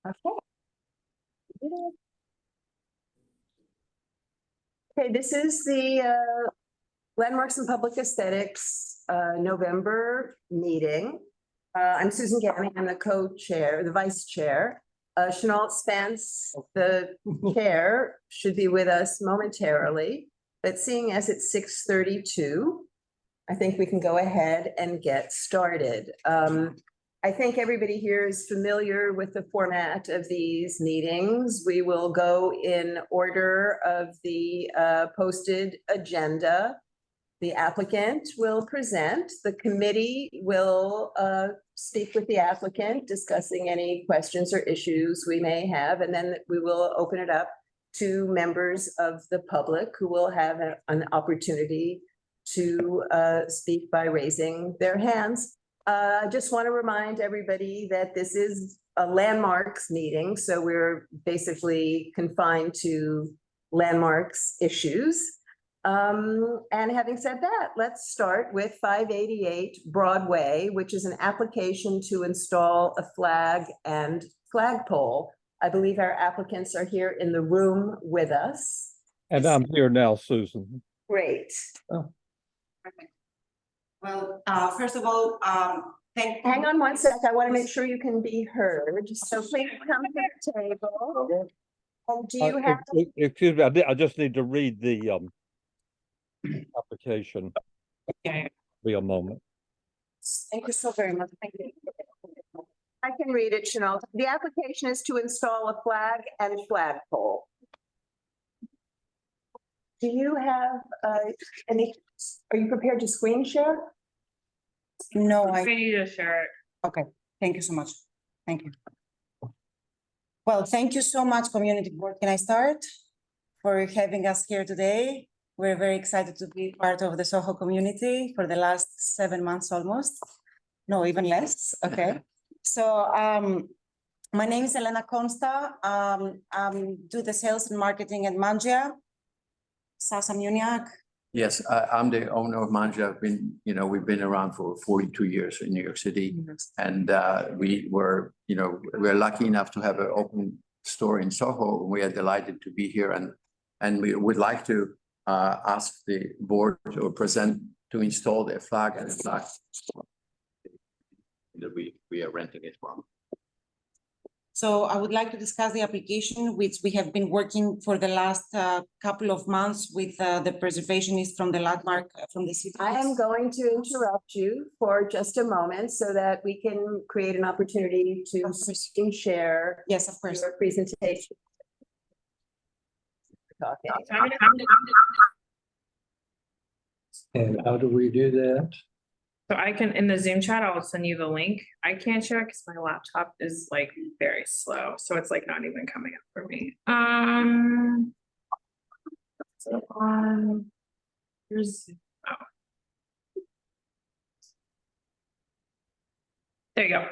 Okay, this is the Landmarks and Public Aesthetics November meeting. I'm Susan Gammy, I'm the co-chair, the vice chair. Chenault Spence, the chair, should be with us momentarily, but seeing as it's 6:32, I think we can go ahead and get started. I think everybody here is familiar with the format of these meetings. We will go in order of the posted agenda. The applicant will present, the committee will speak with the applicant, discussing any questions or issues we may have, and then we will open it up to members of the public who will have an opportunity to speak by raising their hands. I just want to remind everybody that this is a landmarks meeting, so we're basically confined to landmarks issues. And having said that, let's start with 588 Broadway, which is an application to install a flag and flagpole. I believe our applicants are here in the room with us. And I'm here now, Susan. Great. Oh. Perfect. Well, first of all, Hang on one sec. I want to make sure you can be heard. So please come to the table. And do you have? Excuse me, I just need to read the application. Okay. Be a moment. Thank you so very much. Thank you. I can read it, Chanel. The application is to install a flag and flagpole. Do you have any, are you prepared to screen share? No, I need to share it. okay, thank you so much. Thank you. Well, thank you so much, Community Board. Can I start? For having us here today. We're very excited to be part of the Soho community for the last 7 months almost. No, even less. Okay. So my name is Elena Consta. Do the sales and marketing at Mangia. Sasa Muniak. Yes, I'm the owner of Manja. I've been, we've been around for 42 years in New York City. And we're lucky enough to have an open store in Soho. We are delighted to be here and we would like to ask the board to present to install the flag and the flag that we are renting it from. So I would like to discuss the application, which we have been working for the last couple of months with the preservationist from the landmark from the city. I am going to interrupt you for just a moment so that we can create an opportunity to screen share. Yes, of course. Your presentation. Okay. And how do we do that? So I can, in the Zoom chat, I'll send you the link. I can't share because my laptop is like very slow. So it's like not even coming up for me. So here's, oh. There you go.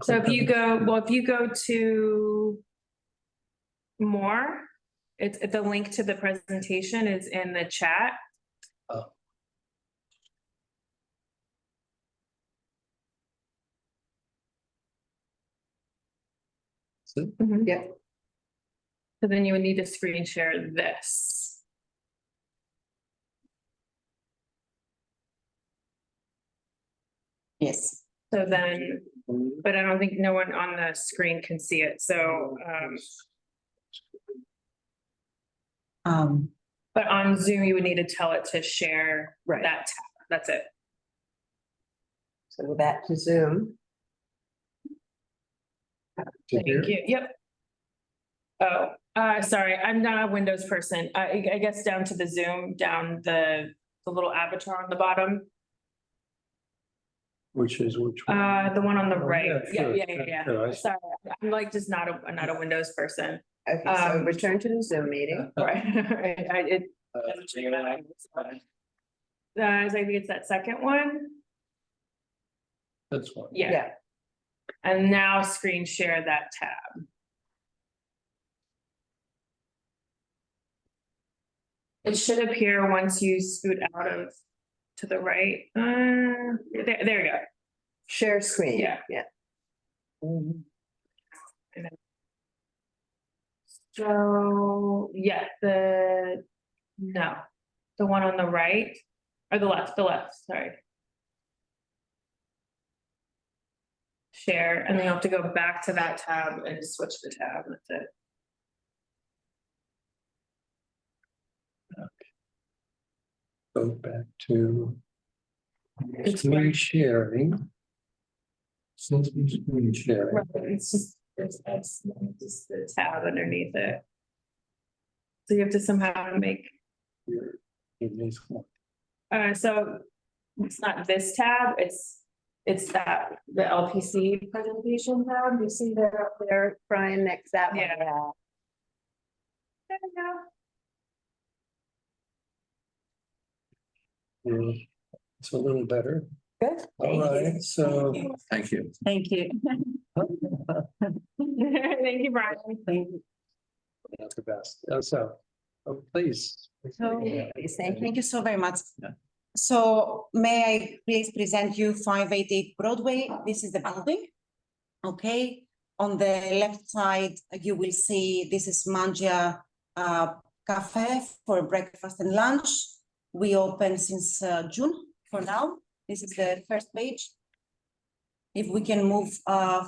So if you go to more, it's the link to the presentation is in the chat. Oh. Yeah. So then you would need to screen share this. Yes. So then, but I don't think no one on the screen can see it. So, but on Zoom, you would need to tell it to share that tab. That's it. So go back to Zoom. Thank you. Yep. Oh, sorry, I'm not a Windows person. I guess down to the Zoom, down the little avatar on the bottom. Which one? The one on the right. Yeah, Yeah. sure. Sorry, I'm like just not a Windows person. Okay, so return to the Zoom meeting. Right. I think it's that second one. That's one. Yeah. And now screen share that tab. It should appear once you scoot out to the right. There you go. Share screen. Yeah. Yeah. So, yeah, no, the one on the right, or the left, sorry. Share, and then you have to go back to that tab and switch the tab, that's it. Go back to. It's Screen where- sharing. Since we screen sharing. Right, it's just the tab underneath it. So you have to somehow make, Here in this one. so it's not this tab, it's that, the LPC presentation tab, you see there? They're up there, Brian, next that one. Yeah. Yeah. There we go. It's a little better. Good. All right, so. Thank you. Thank you. Thank you, Brian. Thank you. Not the best. So, please. So, Please, thank you. Thank you so very much. Yeah. So may I please present you 588 Broadway? This is the building. Okay, on the left side, you will see this is Mangia Cafe for breakfast and lunch. We open since June for now. This is the first page. If we can move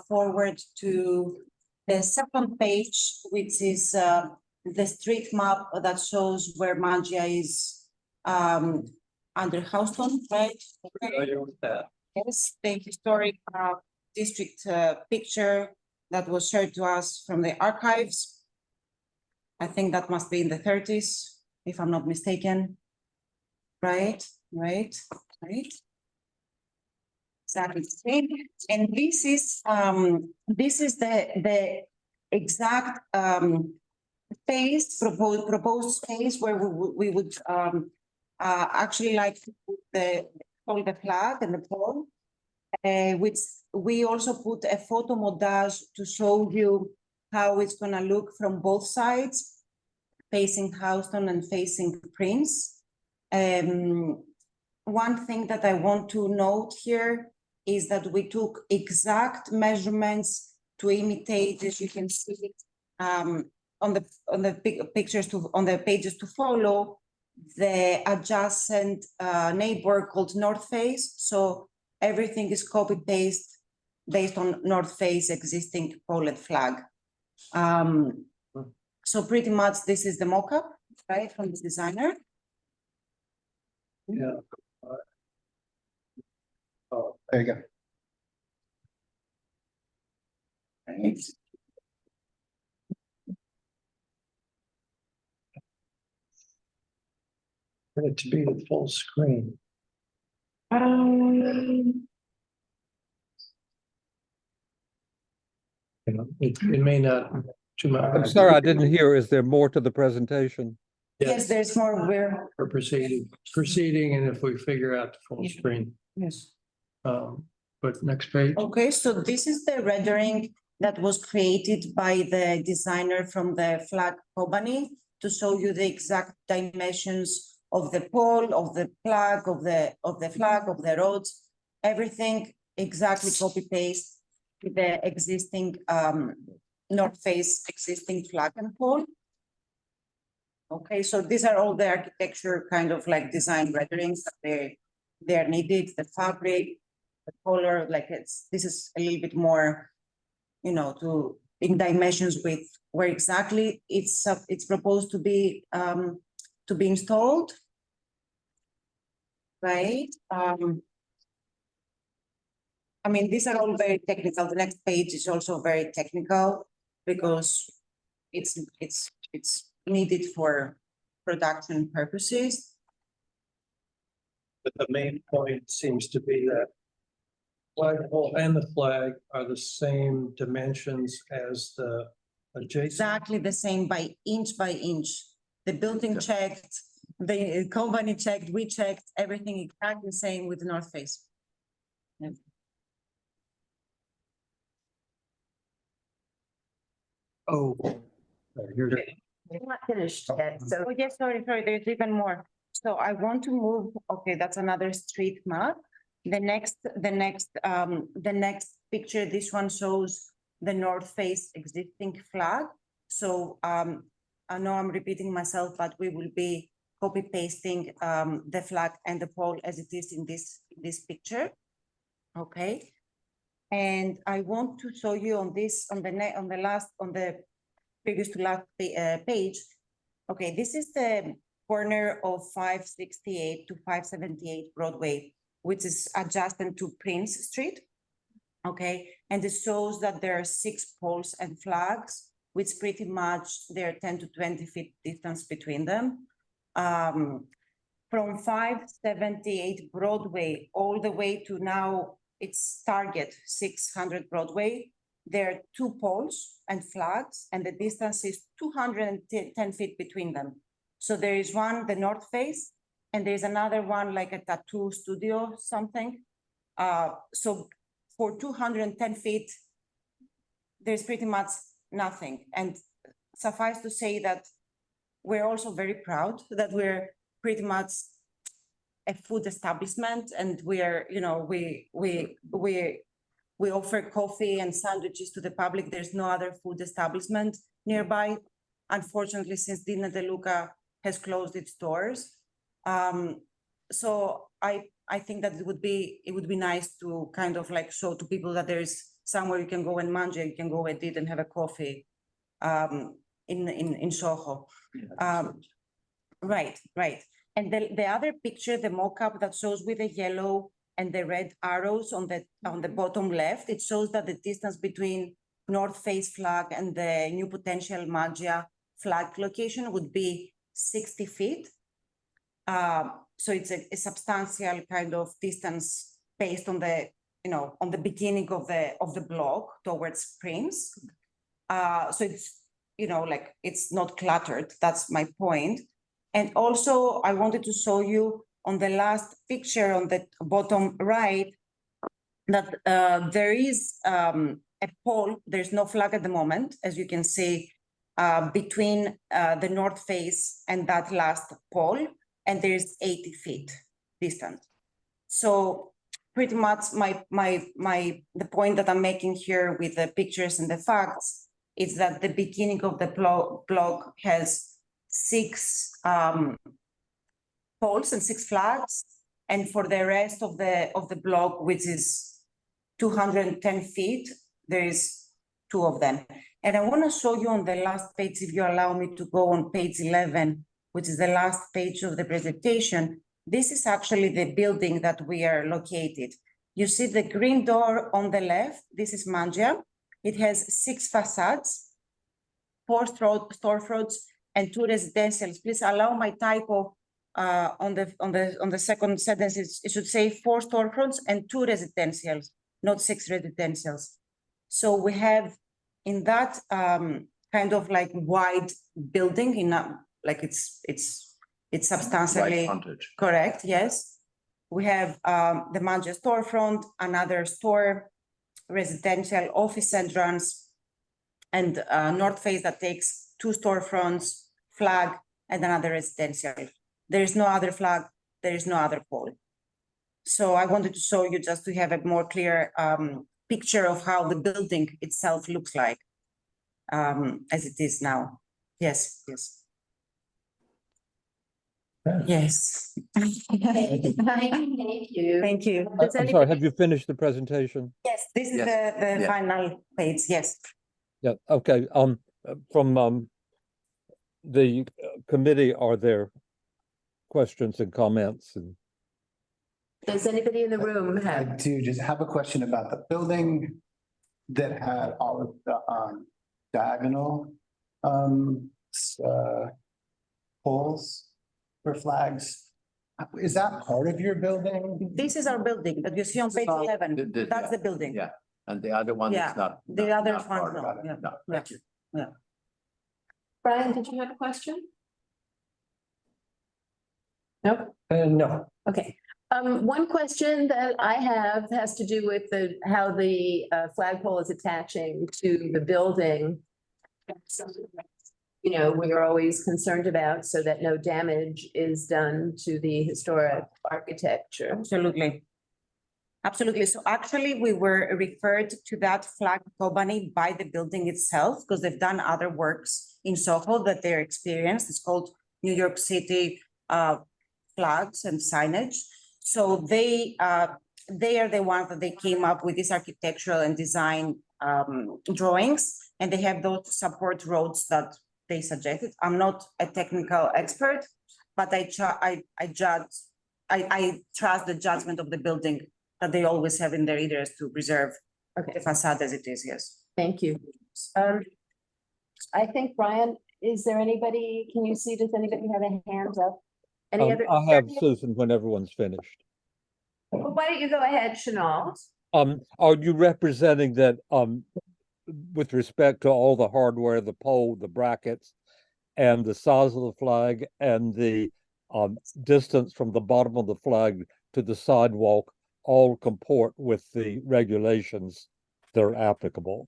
forward to the second page, which is the street map that shows where Mangia is under Houston, right? Familiar with that? Yes, the historic district picture that was shared to us from the archives. I think that must be in the 30s, if I'm not mistaken. Right. Exactly. And this is the exact space, proposed space where we would actually like to put hold the flag and the pole, which we also put a photo montage to show you how it's gonna look from both sides, facing Houston and facing Prince. One thing that I want to note here is that we took exact measurements to imitate, as you can see, on the big pictures on the pages to follow, the adjacent neighbor called North Face. So everything is copy paste based on North Face existing pole and flag. So pretty much this is the mock-up, right, from the designer. Yeah. Oh, there you go. Right. Want it to be the full screen. You know, it may not too much. I'm sorry, I didn't hear. Is there more to the presentation? Yes, there's more where, We're proceeding, and if we figure out the full screen, yes. but next page. Okay, so this is the rendering that was created by the designer from the flag company to show you the exact dimensions of the pole, of the flag, of the roads, everything exactly copy paste to the existing North Face existing flag and pole. Okay, so these are all the architecture kind of like design renderings that they're needed, the fabric, the color, like this is a little bit more, you know, in dimensions with where exactly it's proposed to be installed. Right. I mean, these are all very technical. The next page is also very technical because it's needed for production purposes. But the main point seems to be that flagpole and the flag are the same dimensions as the adjacent. Exactly the same by inch. The building checked, the company checked, we checked, everything exactly the same with the North Face. Yeah. Oh. Here's We're not finished yet, so Oh, yes, sorry, there's even more. So I want to move, okay, that's another street map. The next picture, this one shows the north face existing flag. So I know I'm repeating myself, but we will be copy pasting the flag and the pole as it is in this picture. Okay. And I want to show you on this, on the previous to last page. Okay, this is the corner of 568 to 578 Broadway, which is adjacent to Prince Street. Okay, and it shows that there are 6 poles and flags, which pretty much there are 10 to 20 feet distance between them. From 578 Broadway all the way to now its target 600 Broadway, there are 2 poles and flags, and the distance is 210 feet between them. So there is one, the north face, and there's another one like a tattoo studio, something. So for 210 feet, there's pretty much nothing. And suffice to say that we're also very proud that we're pretty much a food establishment, and we are, you know, we offer coffee and sandwiches to the public. There's no other food establishment nearby. Unfortunately, since Dina De Luca has closed its doors. So I think that it would be nice to kind of like show to people that there is somewhere you can go and mangia, you can go and eat and have a coffee in Soho. Right. And the other picture, the mock-up that shows with the yellow and the red arrows on the bottom left, it shows that the distance between North Face flag and the new potential Maggia flag location would be 60 feet. So it's a substantial kind of distance based on the, you know, on the beginning of the block towards Prince. So it's, you know, like it's not cluttered. That's my point. And also I wanted to show you on the last picture on the bottom right that there is a pole. There's no flag at the moment, as you can see, between the North Face and that last pole, and there's 80 feet distance. So pretty much the point that I'm making here with the pictures and the facts is that the beginning of the block has 6 poles and 6 flags, and for the rest of the block, which is 210 feet, there is 2 of them. And I want to show you on the last page, if you allow me to go on page 11, which is the last page of the presentation. This is actually the building that we are located. You see the green door on the left. This is Maggia. It has 6 facades, 4 storefronts, and 2 residentials. Please allow my typo on the second sentence. It should say 4 storefronts and 2 residentials, not 6 residentials. So we have in that kind of like wide building, in like it's substantially correct. Yes, we have the Maggia storefront, another store, residential office entrance, and North Face that takes 2 storefronts, flag, and another residential. There is no other flag, there is no other pole. So I wanted to show you just to have a more clear picture of how the building itself looks like as it is now. Yes. Yes. Thank you. Thank you. Does I'm sorry, have you finished the presentation? Yes, this is Yes. the Yeah. final page. Yes. Yeah, okay. From the committee, are there questions and comments? And Does anybody in the room I have? do just have a question about the building that had all of the diagonal poles for flags. Is that part of your building? This is our building that you see on page 11. That's the building. Yeah, and the other one Yeah, is not. the not- other not one's part of not, it. yeah. No, thank you. Brian, did you have a question? Nope. No. Okay. One question that I have has to do with how the flagpole is attaching to the building. You know, we are always concerned about so that no damage is done to the historic architecture. Absolutely. Absolutely. So actually, we were referred to that flag company by the building itself because they've done other works in Soho that they're experienced. It's called New York City flags and signage. So they are the ones that they came up with these architectural and design drawings, and they have those support roads that they suggested. I'm not a technical expert, but I trust the judgment of the building that they always have in their ears to preserve the facade as it is, yes. Thank you. I think, Brian, is there anybody, can you see, does anybody have a hand up? Any other? I have Susan when everyone's finished. Well, why don't you go ahead, Chanel? Are you representing that, with respect to all the hardware, the pole, the brackets, and the size of the flag and the distance from the bottom of the flag to the sidewalk all comport with the regulations that are applicable?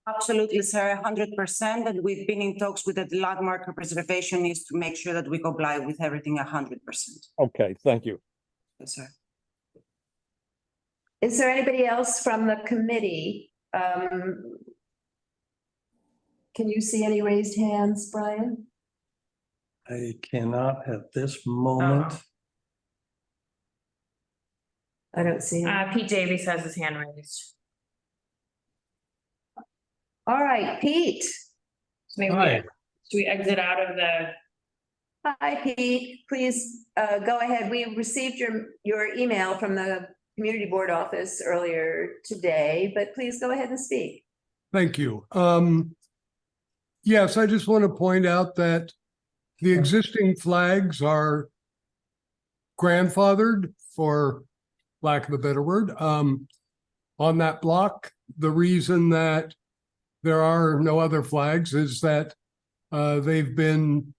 Absolutely, sir, 100%. And we've been in talks with the landmark preservationist to make sure that we comply with everything 100%. Okay, thank you. Yes, sir. Is there anybody else from the committee? Can you see any raised hands, Brian? I cannot at this moment. I don't see him. Pete Davies has his hand raised. All right, Pete. So maybe Hi. should we exit out of the? Hi, Pete. Please go ahead. We received your email from the community board office earlier today, but please go ahead and speak. Thank you. Yes, I just want to point out that the existing flags are grandfathered, for lack of a better word, on that block. The reason that there are no other flags is that they've been,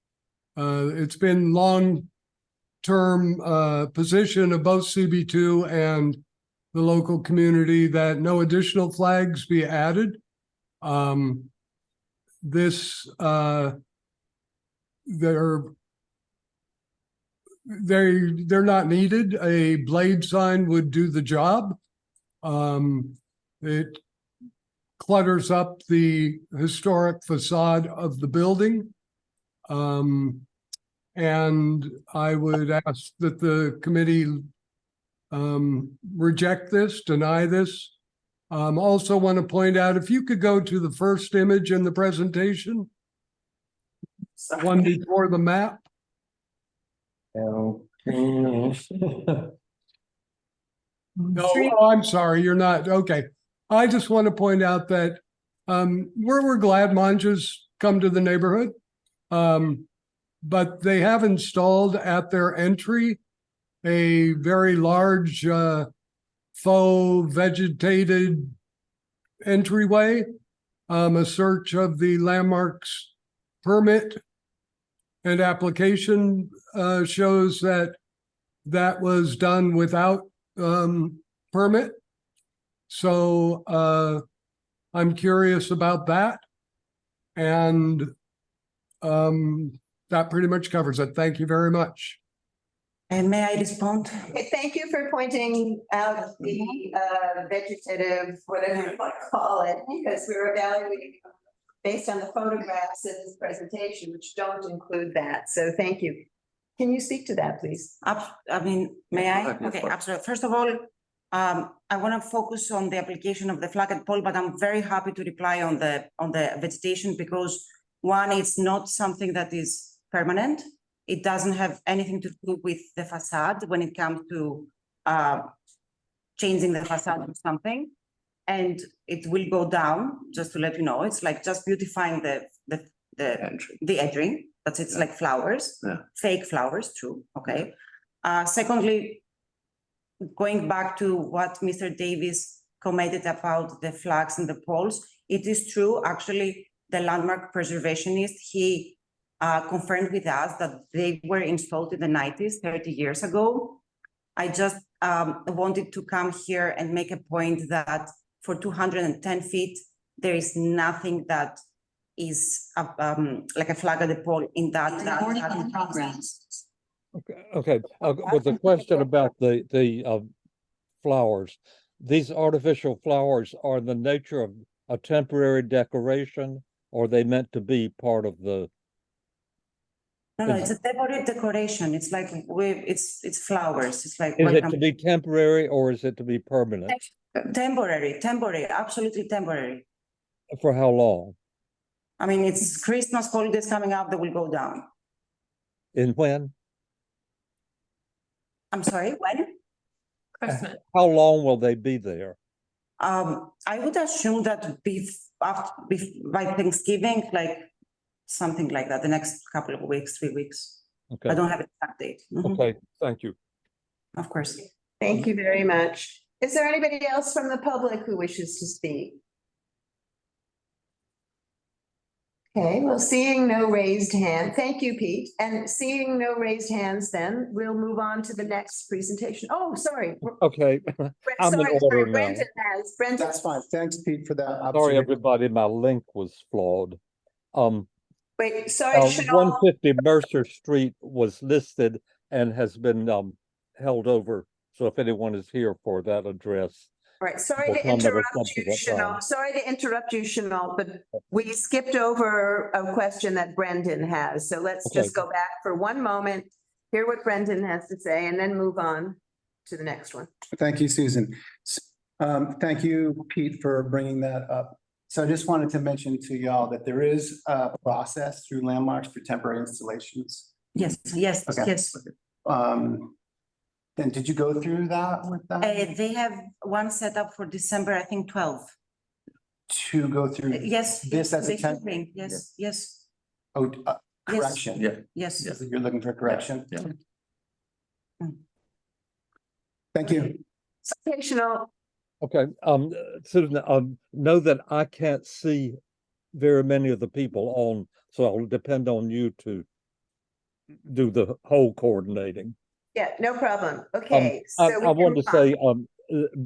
it's been long-term position of both CB2 and the local community that no additional flags be added. They're not needed. A blade sign would do the job. It clutters up the historic facade of the building. And I would ask that the committee reject this, deny this. Also want to point out, if you could go to the first image in the presentation, one before the map. No, I'm sorry, you're not. Okay. I just want to point out that we're glad Manjas come to the neighborhood, but they have installed at their entry a very large faux vegetated entryway. A search of the landmarks permit and application shows that that was done without permit. So I'm curious about that. And that pretty much covers it. Thank you very much. And may I respond? Okay, thank you for pointing out the vegetative, whatever you want to call it, because we were evaluating based on the photographs in this presentation, which don't include that. So thank you. Can you speak to that, please? I mean, may I? Yeah, Okay, sure. absolutely. First of all, I want to focus on the application of the flag and pole, but I'm very happy to reply on the vegetation because one, it's not something that is permanent. It doesn't have anything to do with the facade when it comes to changing the facade or something. And it will go down, just to let you know. It's like just beautifying the entry. That's it's like flowers, fake flowers, true. Okay. Secondly, going back to what Mr. Davis commented about the flags and the poles, it is true. Actually, the landmark preservationist, he confirmed with us that they were installed in the 90s, 30 years ago. I just wanted to come here and make a point that for 210 feet, there is nothing that is like a flag at the pole in that. In progress. Okay, with the question about the flowers. These artificial flowers are the nature of a temporary decoration, or are they meant to be part of the, No, it's a temporary decoration. It's like it's flowers. It's like is it to be temporary or is it to be permanent? temporary, absolutely temporary. For how long? I mean, it's Christmas holidays coming up, they will go down. In when? I'm sorry, when? Christmas. How long will they be there? I would assume that by Thanksgiving, like something like that, the next couple of weeks, 3 weeks. I Okay, don't have an exact date. Mhm, okay, thank you. of course. Thank you very much. Is there anybody else from the public who wishes to speak? Okay, well, seeing no raised hand, thank you, Pete. And seeing no raised hands, then we'll move on to the next presentation. Oh, sorry. Okay, I'm in order now. Brendan has, Brendan. That's fine. Thanks, Pete, for that. Sorry, observation. everybody, my link was flawed. Wait, sorry, One Chanel. fifty Mercer Street was listed and has been held over. So if anyone is here for that address, Right, sorry We'll to come at a interrupt you, subsequent Chanel. time. Sorry to interrupt you, Chanel, but we skipped over a question that Brendan has. So let's Okay. just go back for one moment, hear what Brendan has to say, and then move on to the next one. Thank you, Susan. Thank you, Pete, for bringing that up. So I just wanted to mention to y'all that there is a process through landmarks for temporary installations. Yes, yes, Okay. yes. Then did you go through that with them? They have one set up for December, I think 12. To go through? Yes. This as a they should temp- bring, yes, yes, Oh, Yes. correction. Yeah. yes. Yes. You're looking for correction? Yeah. Thank you. Okay, Chanel. okay, Susan, know that I can't see very many of the people on, so I'll depend on you to do the whole coordinating. Yeah, no problem. Okay. I so we I can wanted to move on.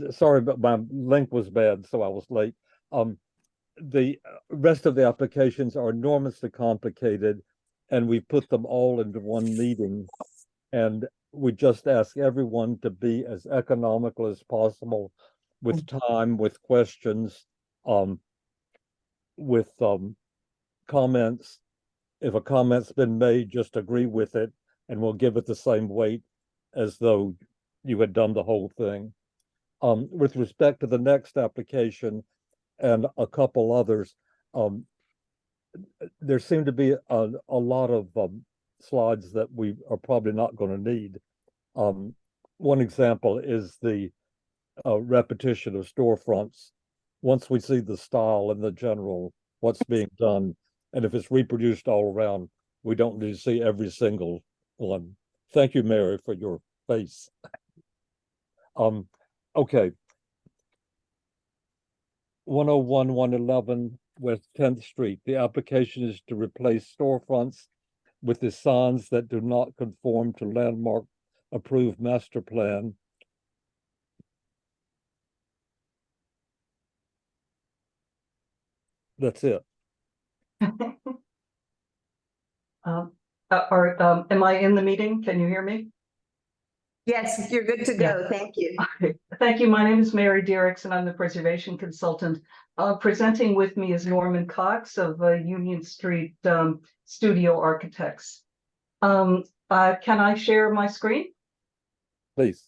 say, sorry, but my link was bad, so I was late. The rest of the applications are enormously complicated, and we put them all into one meeting. And we just ask everyone to be as economical as possible with time, with questions, with comments. If a comment's been made, just agree with it, and we'll give it the same weight as though you had done the whole thing. With respect to the next application and a couple others, there seem to be a lot of slides that we are probably not going to need. One example is the repetition of storefronts. Once we see the style and the general, what's being done, and if it's reproduced all around, we don't need to see every single one. Thank you, Mary, for your face. Okay. 101, 111 West 10th Street. The application is to replace storefronts with the signs that do not conform to landmark approved master plan. That's it. Am I in the meeting? Can you hear me? Yes, you're good to go. Thank you. Okay. Thank you. My name is Mary Derricks, and I'm the preservation consultant. Presenting with me is Norman Cox of Union Street Studio Architects. Can I share my screen? Please.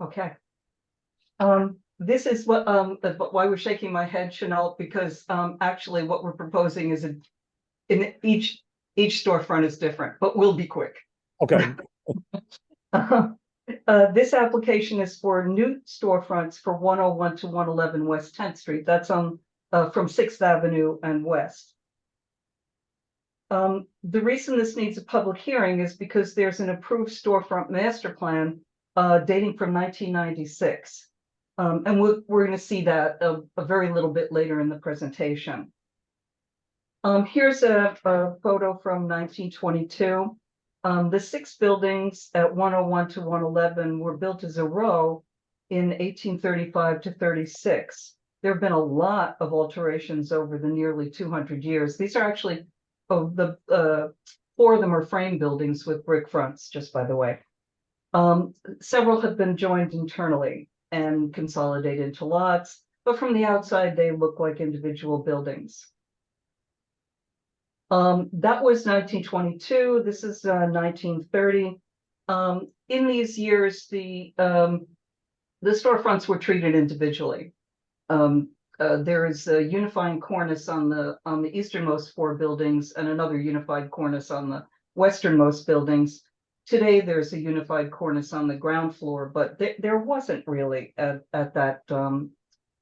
Okay. This is what why we're shaking my head, Chanel, because actually what we're proposing is in each storefront is different, but we'll be quick. Okay. This application is for new storefronts for 101 to 111 West 10th Street. That's on from 6th Avenue and West. The reason this needs a public hearing is because there's an approved storefront master plan dating from 1996. And we're going to see that a very little bit later in the presentation. Here's a photo from 1922. The 6 buildings at 101 to 111 were built as a row in 1835 to 36. there have been a lot of alterations over the nearly 200 years. These are actually, the 4 of them are frame buildings with brick fronts, just by the way. Several have been joined internally and consolidated into lots, but from the outside, they look like individual buildings. That was 1922. This is 1930. In these years, the storefronts were treated individually. There is a unifying cornice on the easternmost 4 buildings and another unified cornice on the westernmost buildings. Today, there's a unified cornice on the ground floor, but there wasn't really at that in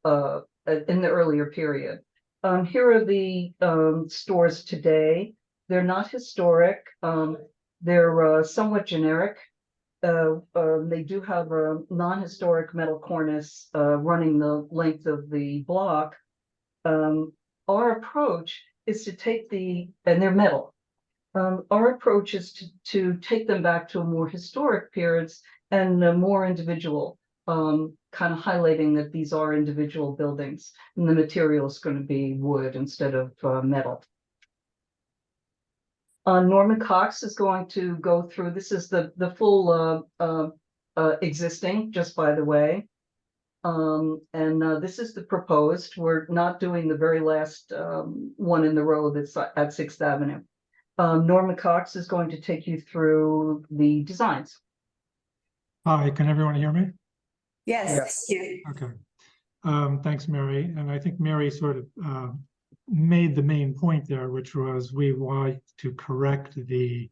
the earlier period. Here are the stores today. They're not historic. They're somewhat generic. They do have a non-historic metal cornice running the length of the block. Our approach is to take and they're metal. Our approach is to take them back to a more historic periods and more individual, kind of highlighting that these are individual buildings and the material is going to be wood instead of metal. Norman Cox is going to go through, this is the full existing, just by the way. This is the proposed. We're not doing the very last one in the row that's at 6th Avenue. Norman Cox is going to take you through the designs. Hi, can everyone hear me? Yes, thank you. Okay. Thanks, Mary. And I think Mary sort of made the main point there, which was we want to correct the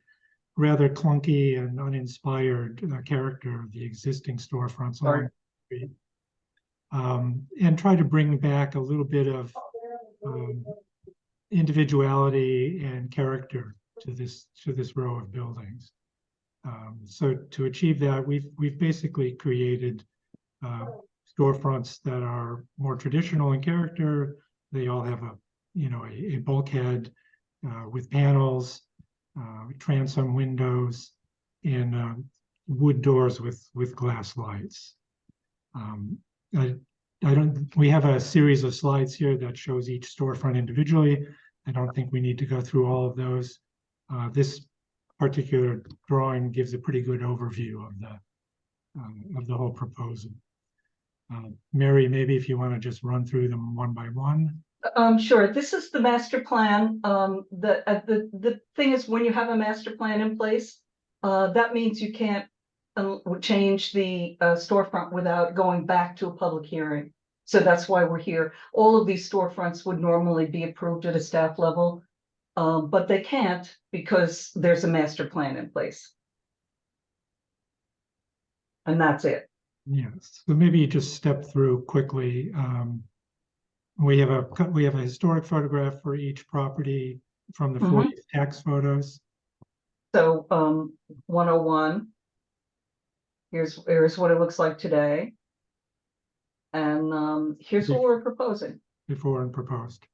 rather clunky and uninspired character of the existing storefronts on the street. And try to bring back a little bit of individuality and character to this row of buildings. So to achieve that, we've basically created storefronts that are more traditional in character. They all have a bulkhead with panels, transom windows, and wood doors with glass lights. We have a series of slides here that shows each storefront individually. I don't think we need to go through all of those. This particular drawing gives a pretty good overview of the whole proposal. Mary, maybe if you want to just run through them one by one. Sure. This is the master plan. The thing is, when you have a master plan in place, that means you can't change the storefront without going back to a public hearing. So that's why we're here. All of these storefronts would normally be approved at a staff level, but they can't because there's a master plan in place. And that's it. Yes, so maybe just step through quickly. We have a historic photograph for each property from the 40s tax photos. So 101. Here's what it looks like today. And here's what we're proposing. Before and proposed.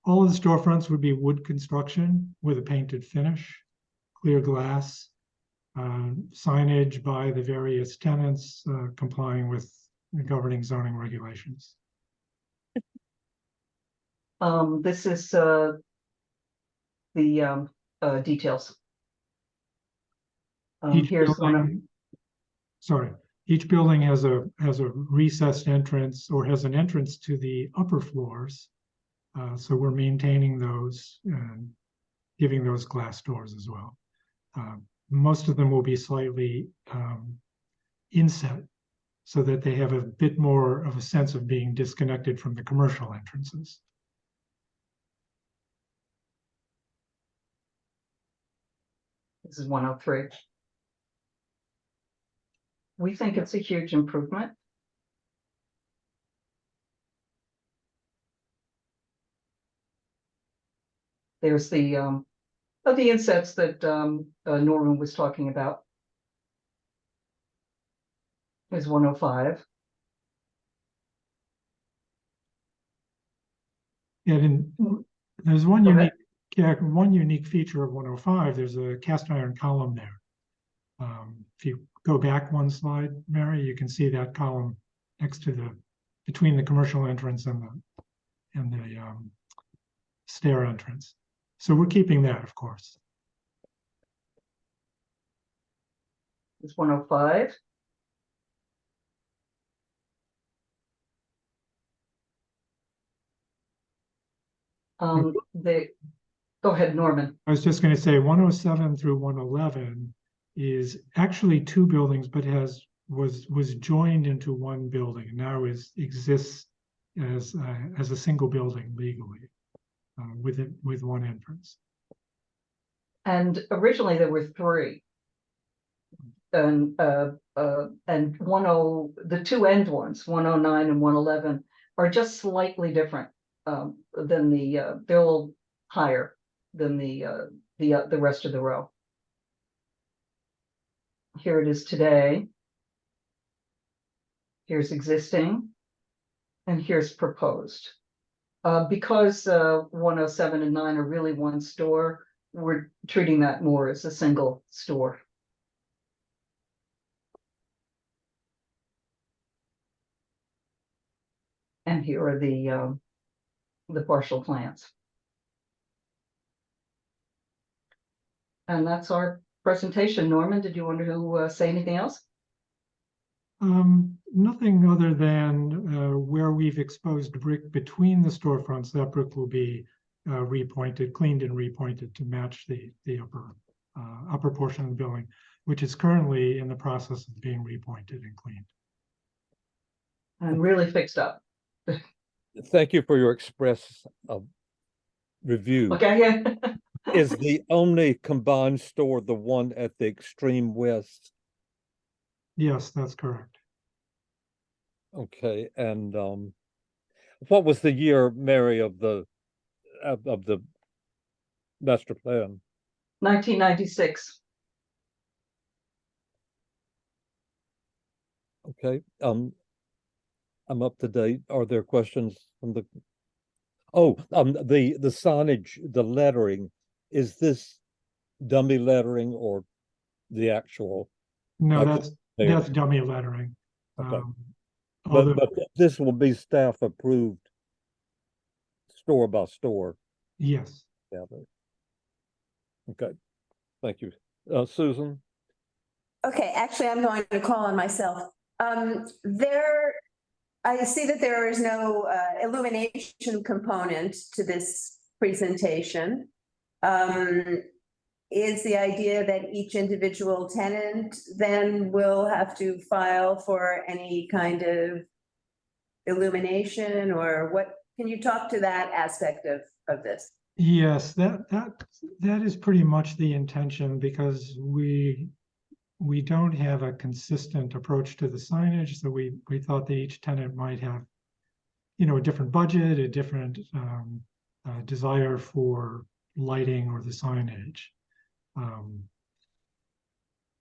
All of the storefronts would be wood construction with a painted finish, clear glass, signage by the various tenants complying with the governing zoning regulations. This is the details. Here's one of. Sorry, each building has a recessed entrance or has an entrance to the upper floors. So we're maintaining those and giving those glass doors as well. Most of them will be slightly inset so that they have a bit more of a sense of being disconnected from the commercial entrances. This is 103. We think it's a huge improvement. There's the insets that Norman was talking about. There's 105. And there's one unique feature of 105. There's a cast iron column there. If you go back one slide, Mary, you can see that column next to the between the commercial entrance and the stair entrance. So we're keeping that, of course. It's 105. Go ahead, Norman. I was just going to say 107 through 111 is actually two buildings, but was joined into one building. Now exists as a single building legally, with one entrance. And originally there were three. And the two end ones, 109 and 111, are just slightly different than they're a little higher than the rest of the row. Here it is today. Here's existing, and here's proposed. Because 107 and 9 are really one store, we're treating that more as a single store. And here are the partial plans. And that's our presentation. Norman, did you want to say anything else? Nothing other than where we've exposed brick between the storefronts. That brick will be repointed, cleaned and repointed to match the upper portion of the building, which is currently in the process of being repointed and cleaned. And really fixed up. Thank you for your express review. Okay, yeah. Is the only combined store the one at the extreme west? Yes, that's correct. Okay, and what was the year, Mary, of the master plan? 1996. Okay, I'm up to date. Are there questions from the? Oh, the signage, the lettering, is this dummy lettering or the actual? No, actual that's dummy lettering. Okay. Although, But this will be staff approved store by store. yes. Yeah. Okay, thank you. Susan? Okay, actually, I'm going to call on myself. I see that there is no illumination component to this presentation. Is the idea that each individual tenant then will have to file for any kind of illumination, or what? Can you talk to that aspect of this? Yes, that is pretty much the intention, because we don't have a consistent approach to the signage. So we thought that each tenant might have, a different budget, a different desire for lighting or the signage.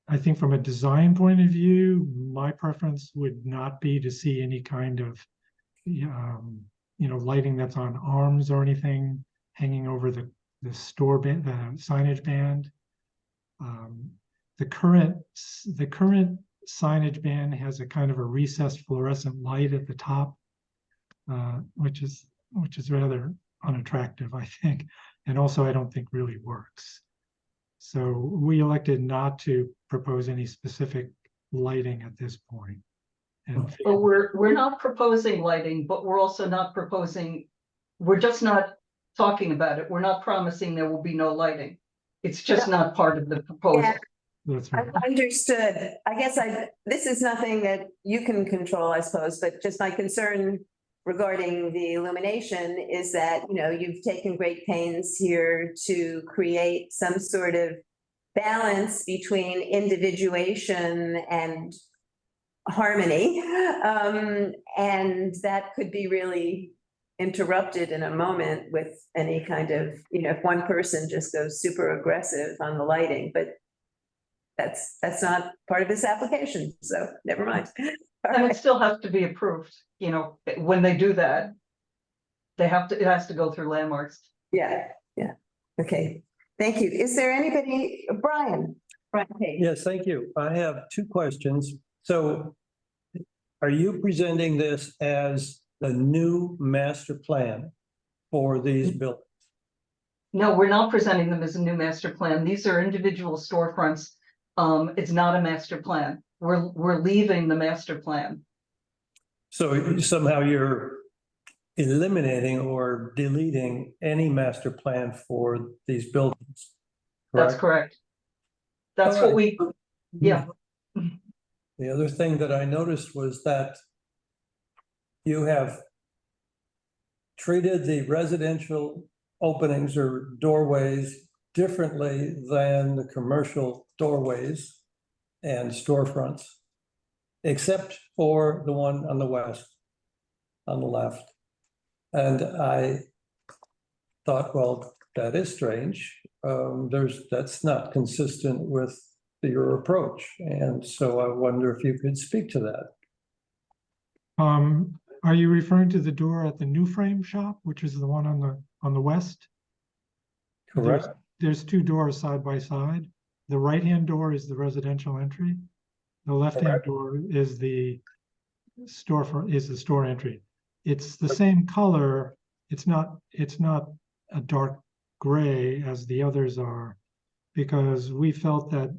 I think from a design point of view, my preference would not be to see any kind of, lighting that's on arms or anything hanging over the store band, the signage band. The current signage band has a kind of a recessed fluorescent light at the top, which is rather unattractive, I think, and also I don't think really works. So we elected not to propose any specific lighting at this point. But we're not proposing lighting, but we're also not proposing, we're just not talking about it. We're not promising there will be no lighting. It's just not part of the proposal. Yeah. That's right. Understood. I guess this is nothing that you can control, I suppose, but just my concern regarding the illumination is that, you've taken great pains here to create some sort of balance between individuation and harmony. And that could be really interrupted in a moment with any kind of, if one person just goes super aggressive on the lighting, but that's not part of this application, so never mind. And it still has to be approved, when they do that. It has to go through landmarks. Yeah. Okay, thank you. Is there anybody, Brian? Page. Yes, thank you. I have two questions. So are you presenting this as the new master plan for these buildings? No, we're not presenting them as a new master plan. These are individual storefronts. It's not a master plan. We're leaving the master plan. So somehow you're eliminating or deleting any master plan for these buildings. That's correct. That's what we, yeah. The other thing that I noticed was that you have treated the residential openings or doorways differently than the commercial doorways and storefronts, except for the one on the west, on the left. And I thought, well, that is strange. That's not consistent with your approach. And so I wonder if you could speak to that. Are you referring to the door at the new frame shop, which is the one on the west? Correct. There's two doors side by side. The right-hand door is the residential entry. The left-hand door is the storefront, is the store entry. It's the same color. It's not a dark gray as the others are, because we felt that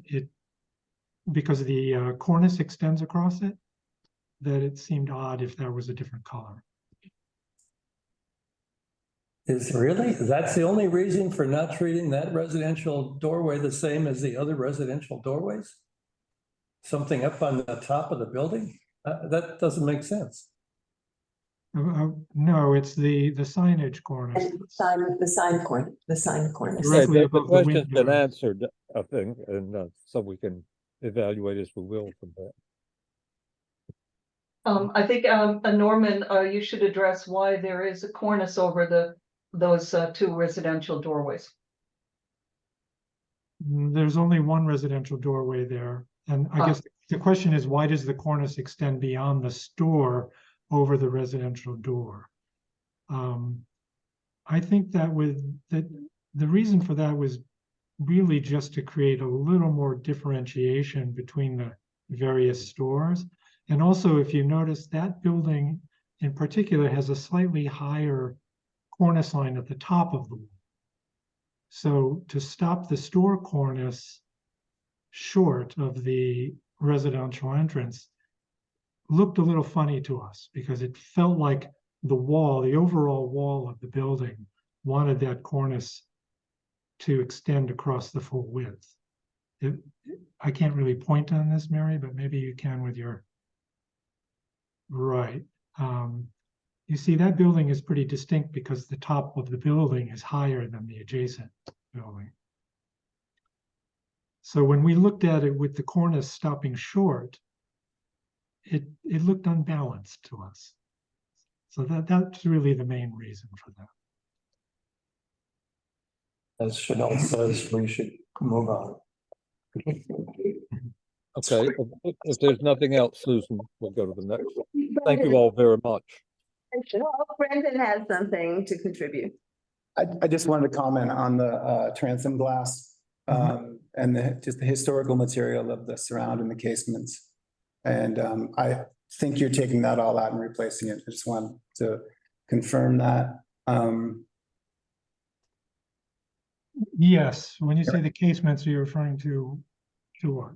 because the cornice extends across it, that it seemed odd if that was a different color. That's the only reason for not treating that residential doorway the same as the other residential doorways? Something up on the top of the building? That doesn't make sense. No, it's the signage cornice. And the sign cornice. Right, Directly the above the question's been window. answered, I think, and so we can evaluate as we will from that. I think, Norman, you should address why there is a cornice over those two residential doorways. There's only one residential doorway there. And I guess the question is, why does the cornice extend beyond the store over the residential door? I think that the reason for that was really just to create a little more differentiation between the various stores. And also, if you notice, that building in particular has a slightly higher cornice line at the top of the wall. So to stop the store cornice short of the residential entrance looked a little funny to us, because it felt like the overall wall of the building wanted that cornice to extend across the full width. I can't really point on this, Mary, but maybe you can with your... Right. You see, that building is pretty distinct because the top of the building is higher than the adjacent building. So when we looked at it with the cornice stopping short, it looked unbalanced to us. So that's really the main reason for that. As Chanel says, we should move on. Okay, if there's nothing else, Susan, we'll go to the next. Thank you all very much. Brendan has something to contribute. I just wanted to comment on the transom glass and just the historical material of the surround and the casements. And I think you're taking that all out and replacing it. I just want to confirm that. Yes, when you say the casements, are you referring to what?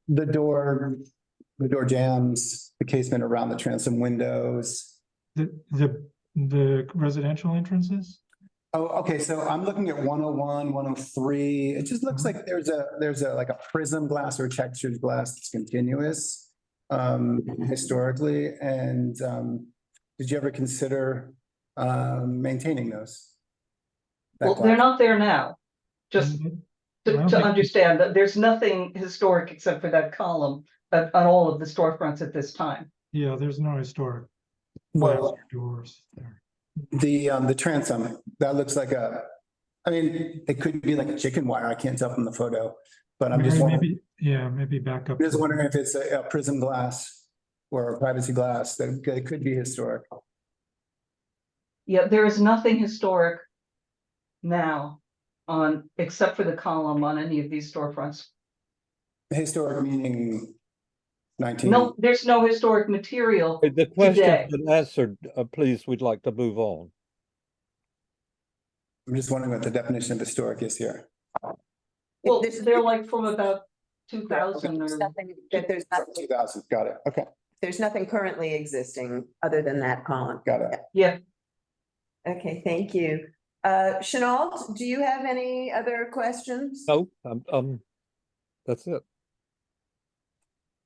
The door jambs, the casement around the transom windows. The residential entrances? Oh, okay, so I'm looking at 101, 103. It just looks like there's like a prism glass or textured glass that's continuous historically. And did you ever consider maintaining those? Well, they're not there now. Just to understand that there's nothing historic except for that column on all of the storefronts at this time. Yeah, there's no historic Well, doors there. the transom, that looks like I mean, it could be like a chicken wire. I can't tell from the photo, but I'm just wondering. Maybe back up. I'm just wondering if it's a prism glass or a privacy glass that it could be historic. Yeah, there is nothing historic now except for the column on any of these storefronts. Historic meaning 19. No, there's no historic material. The question's Today. been answered, please, we'd like to move on. I'm just wondering what the definition of historic is here. Well, This- they're like from about 2000 There's or, nothing, that there's nothing, 2000, got it. Okay, there's nothing currently existing other than that column. got it. yeah. Okay, thank you. Chenault, do you have any other questions? No, that's it.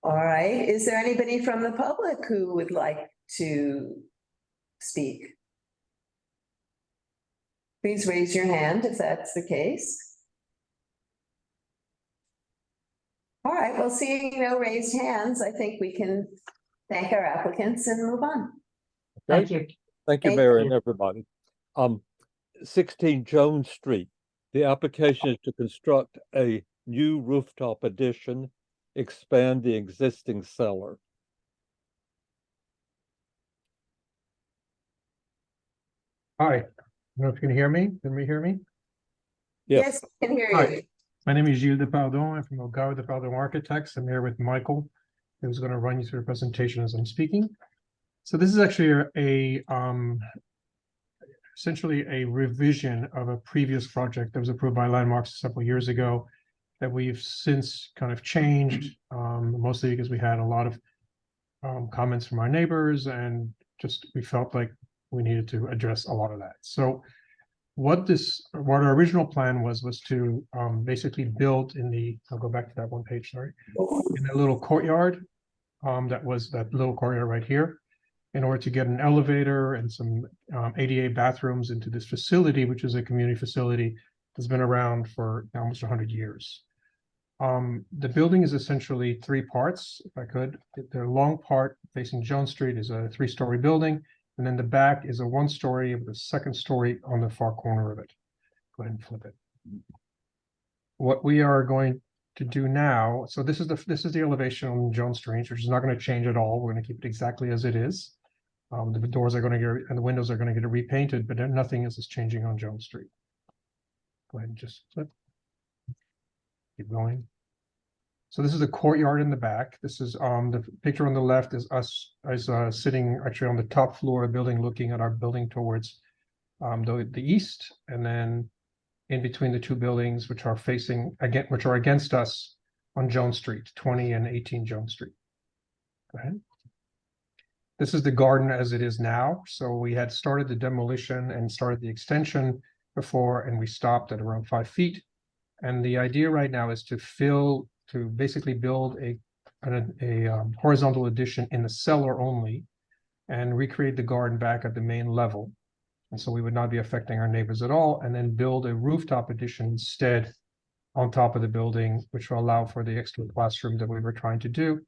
All right, is there anybody from the public who would like to speak? Please raise your hand if that's the case. All right, well, seeing no raised hands, I think we can thank our applicants and move on. Thank you. Thank you, Thank Mary, you. and everybody. 16 Jones Street. The application is to construct a new rooftop addition, expand the existing cellar. Hi, I don't know if you can hear me. Can we hear me? Yes, I can hear you. Hi. My name is Gilles Depardon. I'm from Ogawa Depardon Architects. I'm here with Michael, who's going to run you through the presentation as I'm speaking. So this is actually essentially a revision of a previous project that was approved by Landmarks several years ago that we've since kind of changed, mostly because we had a lot of comments from our neighbors, and just we felt like we needed to address a lot of that. So what our original plan was to basically build in the, I'll go back to that one page, sorry, in a little courtyard, that was that little courtyard right here, in order to get an elevator and some ADA bathrooms into this facility, which is a community facility that's been around for almost 100 years. The building is essentially three parts, if I could. The long part facing Jones Street is a 3-story building, and then the back is a 1-story with a 2nd story on the far corner of it. Go ahead and flip it. What we are going to do now, so this is the elevation on Jones Street, which is not going to change at all. We're going to keep it exactly as it is. The doors are going to get, and the windows are going to get repainted, but nothing else is changing on Jones Street. Go ahead and just flip. Keep going. So this is the courtyard in the back. This is the picture on the left is us sitting actually on the top floor of the building, looking at our building towards the east, and then in between the two buildings, which are facing again, which are against us on Jones Street, 20 and 18 Jones Street. Go ahead. This is the garden as it is now. So we had started the demolition and started the extension before, and we stopped at around 5 feet. And the idea right now is to basically build a horizontal addition in the cellar only, and recreate the garden back at the main level. And so we would not be affecting our neighbors at all, and then build a rooftop addition instead on top of the building, which will allow for the extra classroom that we were trying to do,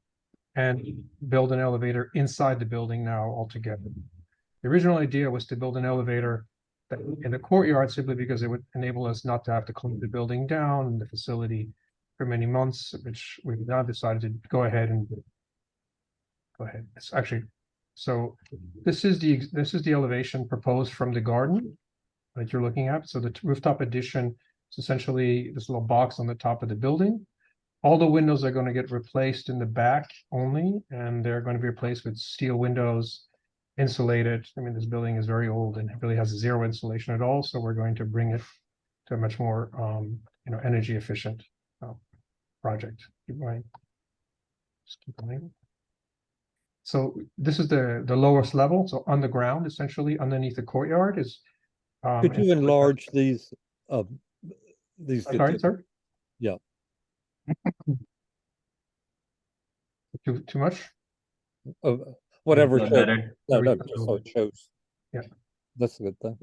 and build an elevator inside the building now altogether. The original idea was to build an elevator in the courtyard simply because it would enable us not to have to clean the building down and the facility for many months, which we've now decided to go ahead and do. Go ahead. It's actually, so this is the elevation proposed from the garden that you're looking at. So the rooftop addition is essentially this little box on the top of the building. All the windows are going to get replaced in the back only, and they're going to be replaced with steel windows, insulated. I mean, this building is very old and it really has zero insulation at all. So we're going to bring it to a much more, energy efficient project. Keep going. Just keep going. So this is the lowest level. So on the ground, essentially underneath the courtyard is. Could you enlarge these? Sorry, sir? Yeah. Too much? Whatever. Is that shows- better? No, just so it shows. Yeah. That's a good thing.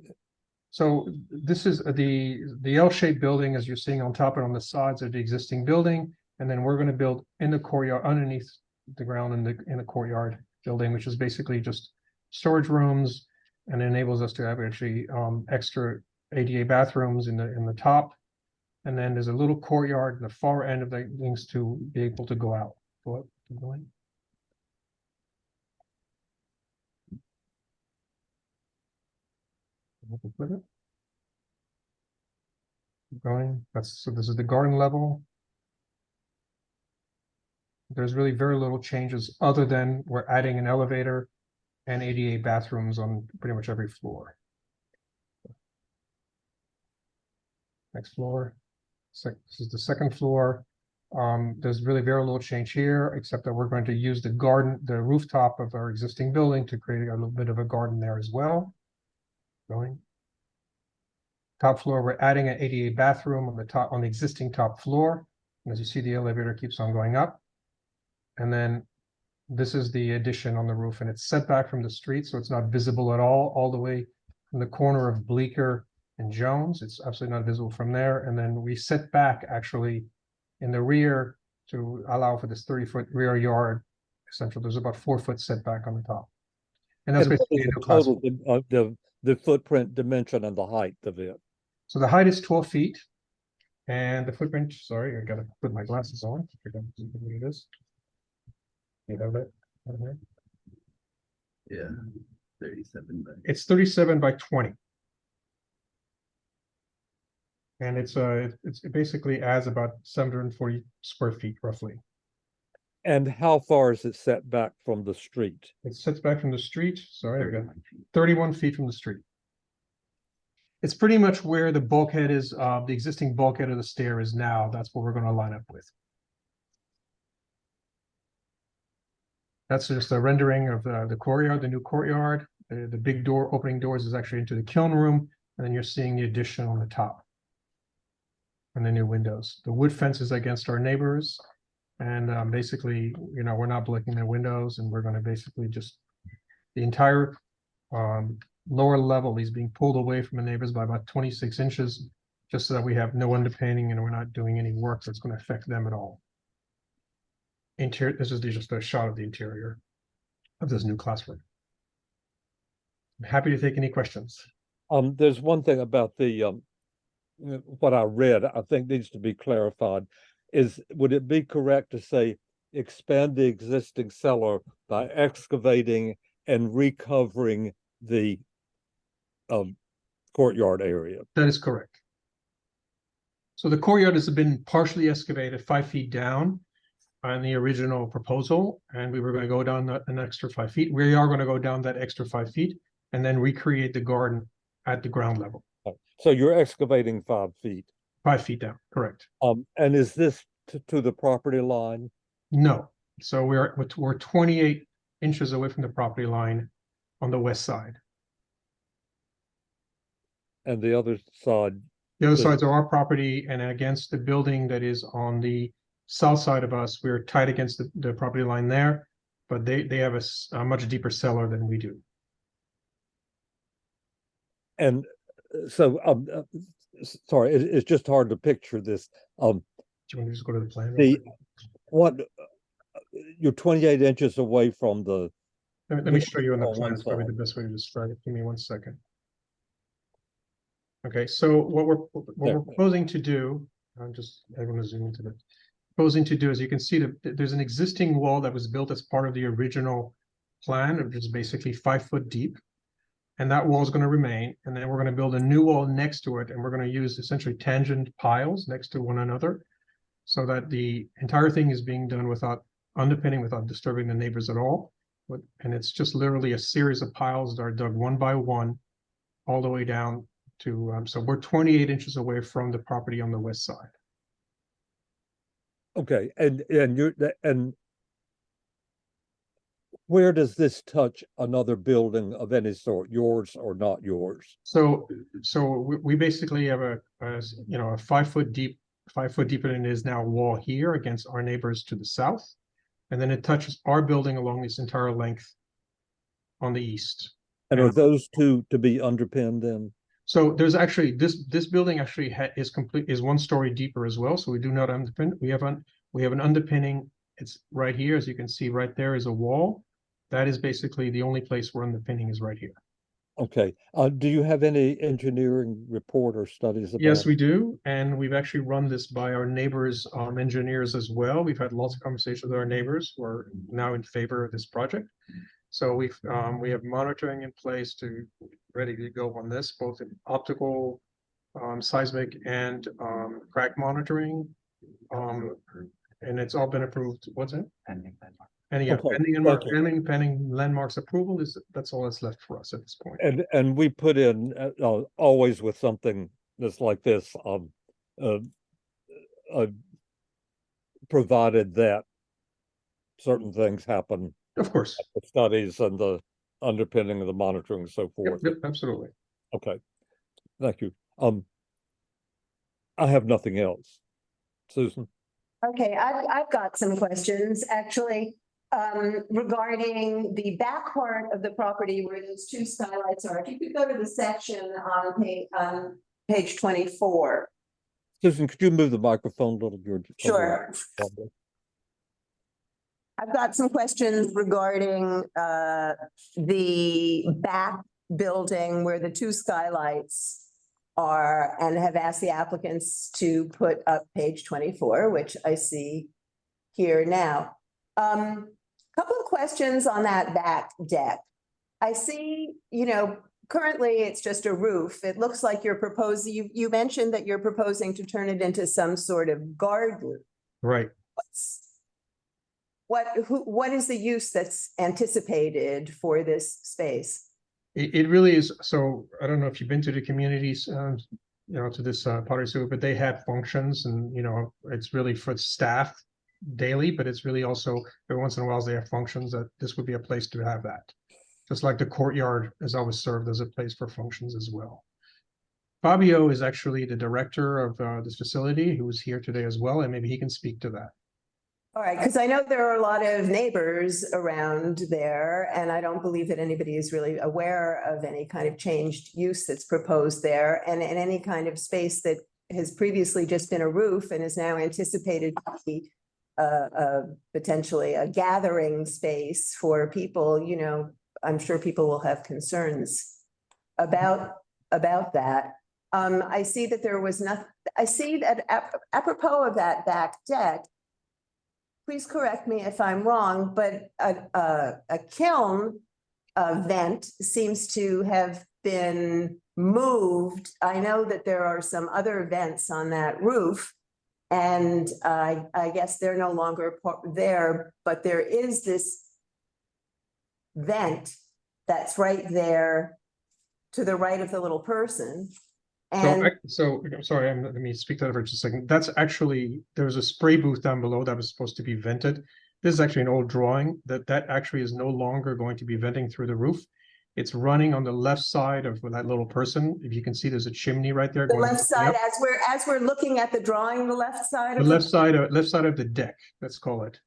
So this is the L-shaped building, as you're seeing on top and on the sides of the existing building. And then we're going to build in the courtyard underneath the ground in the courtyard building, which is basically just storage rooms, and enables us to have actually extra ADA bathrooms in the top. And then there's a little courtyard in the far end of the things to be able to go out. Go up, keep going. Keep going. So this is the garden level. there's really very little changes other than we're adding an elevator and ADA bathrooms on pretty much every floor. Next floor. This is the second floor. There's really very little change here, except that we're going to use the garden, the rooftop of our existing building to create a little bit of a garden there as well. Going. Top floor, we're adding an ADA bathroom on the top, on the existing top floor. And as you see, the elevator keeps on going up. And then this is the addition on the roof, and it's set back from the street, so it's not visible at all the way from the corner of Bleecker and Jones. It's absolutely not visible from there. And then we set back actually in the rear to allow for this 30-foot rear yard. Essentially, there's about 4-foot setback on the top. And that's And what basically is a the new class. total, the footprint dimension and the height of it? So the height is 12 feet. And the footprint, sorry, I gotta put my glasses on. I forgot what it is. You have that? Okay. Yeah, 37. It's 37 by 20. And it basically adds about 740 square feet roughly. And how far is it set back from the street? It sets back from the street. Sorry, I got 31 feet from the street. It's pretty much where the bulkhead is, the existing bulkhead of the stair is now. That's what we're going to line up with. That's just a rendering of the courtyard, the new courtyard. The big door, opening doors is actually into the kiln room. And then you're seeing the addition on the top. And the new windows. The wood fence is against our neighbors. And basically, you know, we're not blocking their windows, and we're going to basically just, the entire lower level is being pulled away from the neighbors by about 26 inches, just so that we have no underpainting and we're not doing any work that's going to affect them at all. Interior, this is just a shot of the interior of this new classroom. I'm happy to take any questions. There's one thing about the what I read, I think needs to be clarified. Would it be correct to say expand the existing cellar by excavating and recovering the courtyard area? That is correct. So the courtyard has been partially excavated 5 feet down on the original proposal, and we were going to go down an extra 5 feet. We are going to go down that extra 5 feet and then recreate the garden at the ground level. So you're excavating 5 feet. 5 feet down, correct. And is this to the property line? No. So we're 28 inches away from the property line on the west side. And the other side? The other sides are our property, and against the building that is on the south side of us, we're tight against the property line there, but they have a much deeper cellar than we do. And so, sorry, it's just hard to picture this. Do you want to just go to the plan? You're 28 inches away from the. Let me show you on the on plan. one It's probably the side. best way to describe it. Give me 1 second. Okay, so what we're proposing to do, I'm going to zoom into the. Proposing to do, as you can see, there's an existing wall that was built as part of the original plan, which is basically 5 foot deep. And that wall is going to remain. And then we're going to build a new wall next to it. And we're going to use essentially tangent piles next to one another, so that the entire thing is being done without underpinning, without disturbing the neighbors at all. And it's just literally a series of piles that are dug one by one, all the way down to, so we're 28 inches away from the property on the west side. Okay, and where does this touch another building of any sort, yours or not yours? So we basically have a 5 foot deep, 5 foot deeper than it is now wall here against our neighbors to the south. And then it touches our building along this entire length on the east. And are those two to be underpinned then? So there's actually, this building actually is 1 story deeper as well. So we do not underpin. We have an underpinning. It's right here. As you can see, right there is a wall. That is basically the only place where underpinning is right here. Okay. Do you have any engineering report or studies about? Yes, we do. And we've actually run this by our neighbors, engineers as well. We've had lots of conversations with our neighbors who are now in favor of this project. So we have monitoring in place to ready to go on this, both in optical, seismic, and crack monitoring. and it's all been approved. What's it? Pending landmark. And yeah, Okay, pending landmarks approval that's all that's left for us at this point. And we put in, always with something that's like this, uh, provided that certain things happen, Of course. the studies and the underpinning of the monitoring and so Yep, forth. yep, absolutely. Okay, thank you. I have nothing else. Susan? Okay, I've got some questions, actually, regarding the back part of the property where those two skylights are. If you could go to the section on page 24. Susan, could you move the microphone a little? George? Sure. I've got some questions regarding the back building where the two skylights are, and have asked the applicants to put up page 24, which I see here now. Couple of questions on that back deck. I see, currently it's just a roof. It looks like you're proposing, you mentioned that you're proposing to turn it into some sort of garden. Right. What is the use that's anticipated for this space? It really is. So I don't know if you've been to the communities, to this pottery sewer, but they have functions, and it's really for staff daily, but it's really also every once in a while they have functions that this would be a place to have that. Just like the courtyard has always served as a place for functions as well. Fabio is actually the director of this facility, who is here today as well, and maybe he can speak to that. All right, because I know there are a lot of neighbors around there, and I don't believe that anybody is really aware of any kind of changed use that's proposed there, and any kind of space that has previously just been a roof and is now anticipated to be potentially a gathering space for people. I'm sure people will have concerns about that. I see that there was nothing. I see that apropos of that back deck. Please correct me if I'm wrong, but a kiln vent seems to have been moved. I know that there are some other vents on that roof, and I guess they're no longer there, but there is this vent that's right there to the right of the little person. And So I'm sorry, let me speak to that for just a second. That's actually, there's a spray booth down below that was supposed to be vented. This is actually an old drawing that actually is no longer going to be venting through the roof. It's running on the left side of that little person. If you can see, there's a chimney right there. the going left side, up. as we're looking at the drawing, the left side The of left side of the deck, let's call it.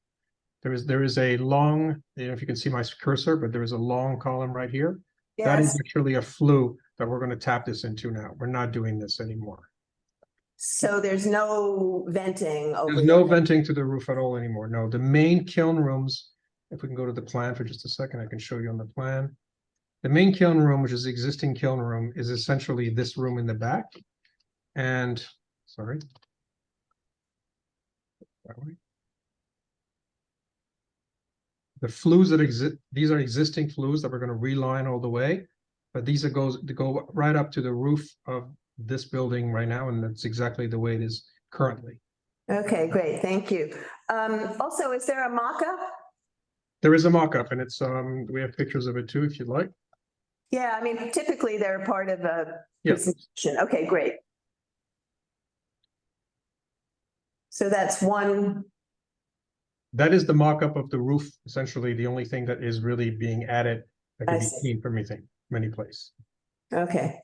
There is a long, I don't know if you can see my cursor, but there is a long column right here. That is Yes. actually a flue that we're going to tap this into now. We're not doing this anymore. So there's no venting over There's no there. venting to the roof at all anymore. No, the main kiln rooms, if we can go to the plan for just a second, I can show you on the plan. The main kiln room, which is the existing kiln room, is essentially this room in the back. And, sorry. That way. The flues that exist, these are existing flues that we're going to reline all the way, but these go right up to the roof of this building right now, and that's exactly the way it is currently. Okay, great, thank you. Also, is there a mock-up? There is a mock-up, and it's we have pictures of it too, if you'd like. Yeah, I mean, typically they're part of a Yes. presentation. Okay, great. So that's one. That is the mock-up of the roof, essentially the only thing that is really being added that I can be see. seen from many places. Okay.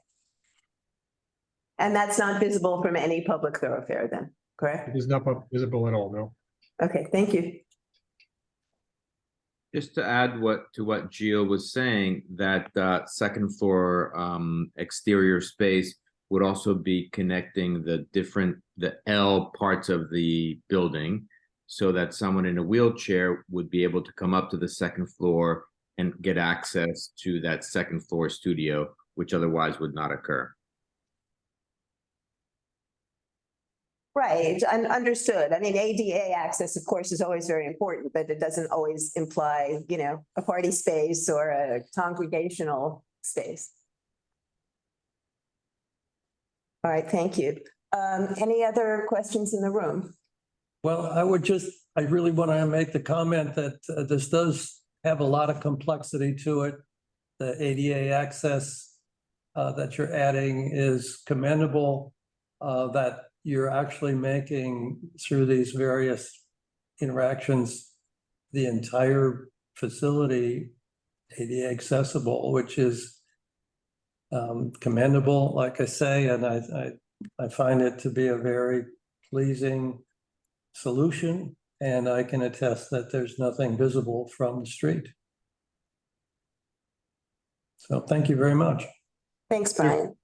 And that's not visible from any public thoroughfare then, correct? It is not visible at all, no. Okay, thank you. Just to add to what Gio was saying, that second floor exterior space would also be connecting the L parts of the building, so that someone in a wheelchair would be able to come up to the second floor and get access to that second floor studio, which otherwise would not occur. Right, understood. I mean, ADA access, of course, is always very important, but it doesn't always imply, a party space or a congregational space. All right, thank you. Any other questions in the room? Well, I really want to make the comment that this does have a lot of complexity to it. The ADA access that you're adding is commendable, that you're actually making through these various interactions, the entire facility ADA accessible, which is commendable, like I say, and I find it to be a very pleasing solution, and I can attest that there's nothing visible from the street. So thank you very much. Thanks, Brian.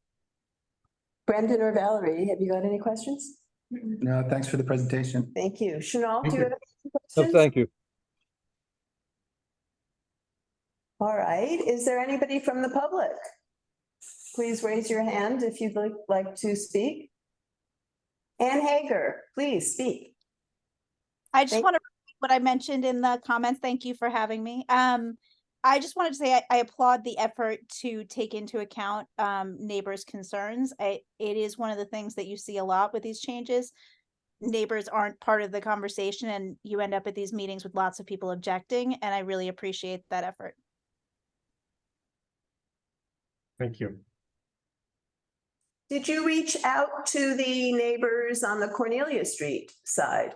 Brendan or Valerie, have you got any questions? No, thanks for the presentation. Thank you. Chanel, do Thank you you. have any So questions? thank you. All right, is there anybody from the public? Please raise your hand if you'd like to speak. Ann Hager, please speak. I just Thank- want to repeat what I mentioned in the comments. Thank you for having me. I just wanted to say I applaud the effort to take into account neighbors' concerns. It is one of the things that you see a lot with these changes. Neighbors aren't part of the conversation, and you end up at these meetings with lots of people objecting, and I really appreciate that effort. Thank you. Did you reach out to the neighbors on the Cornelia Street side?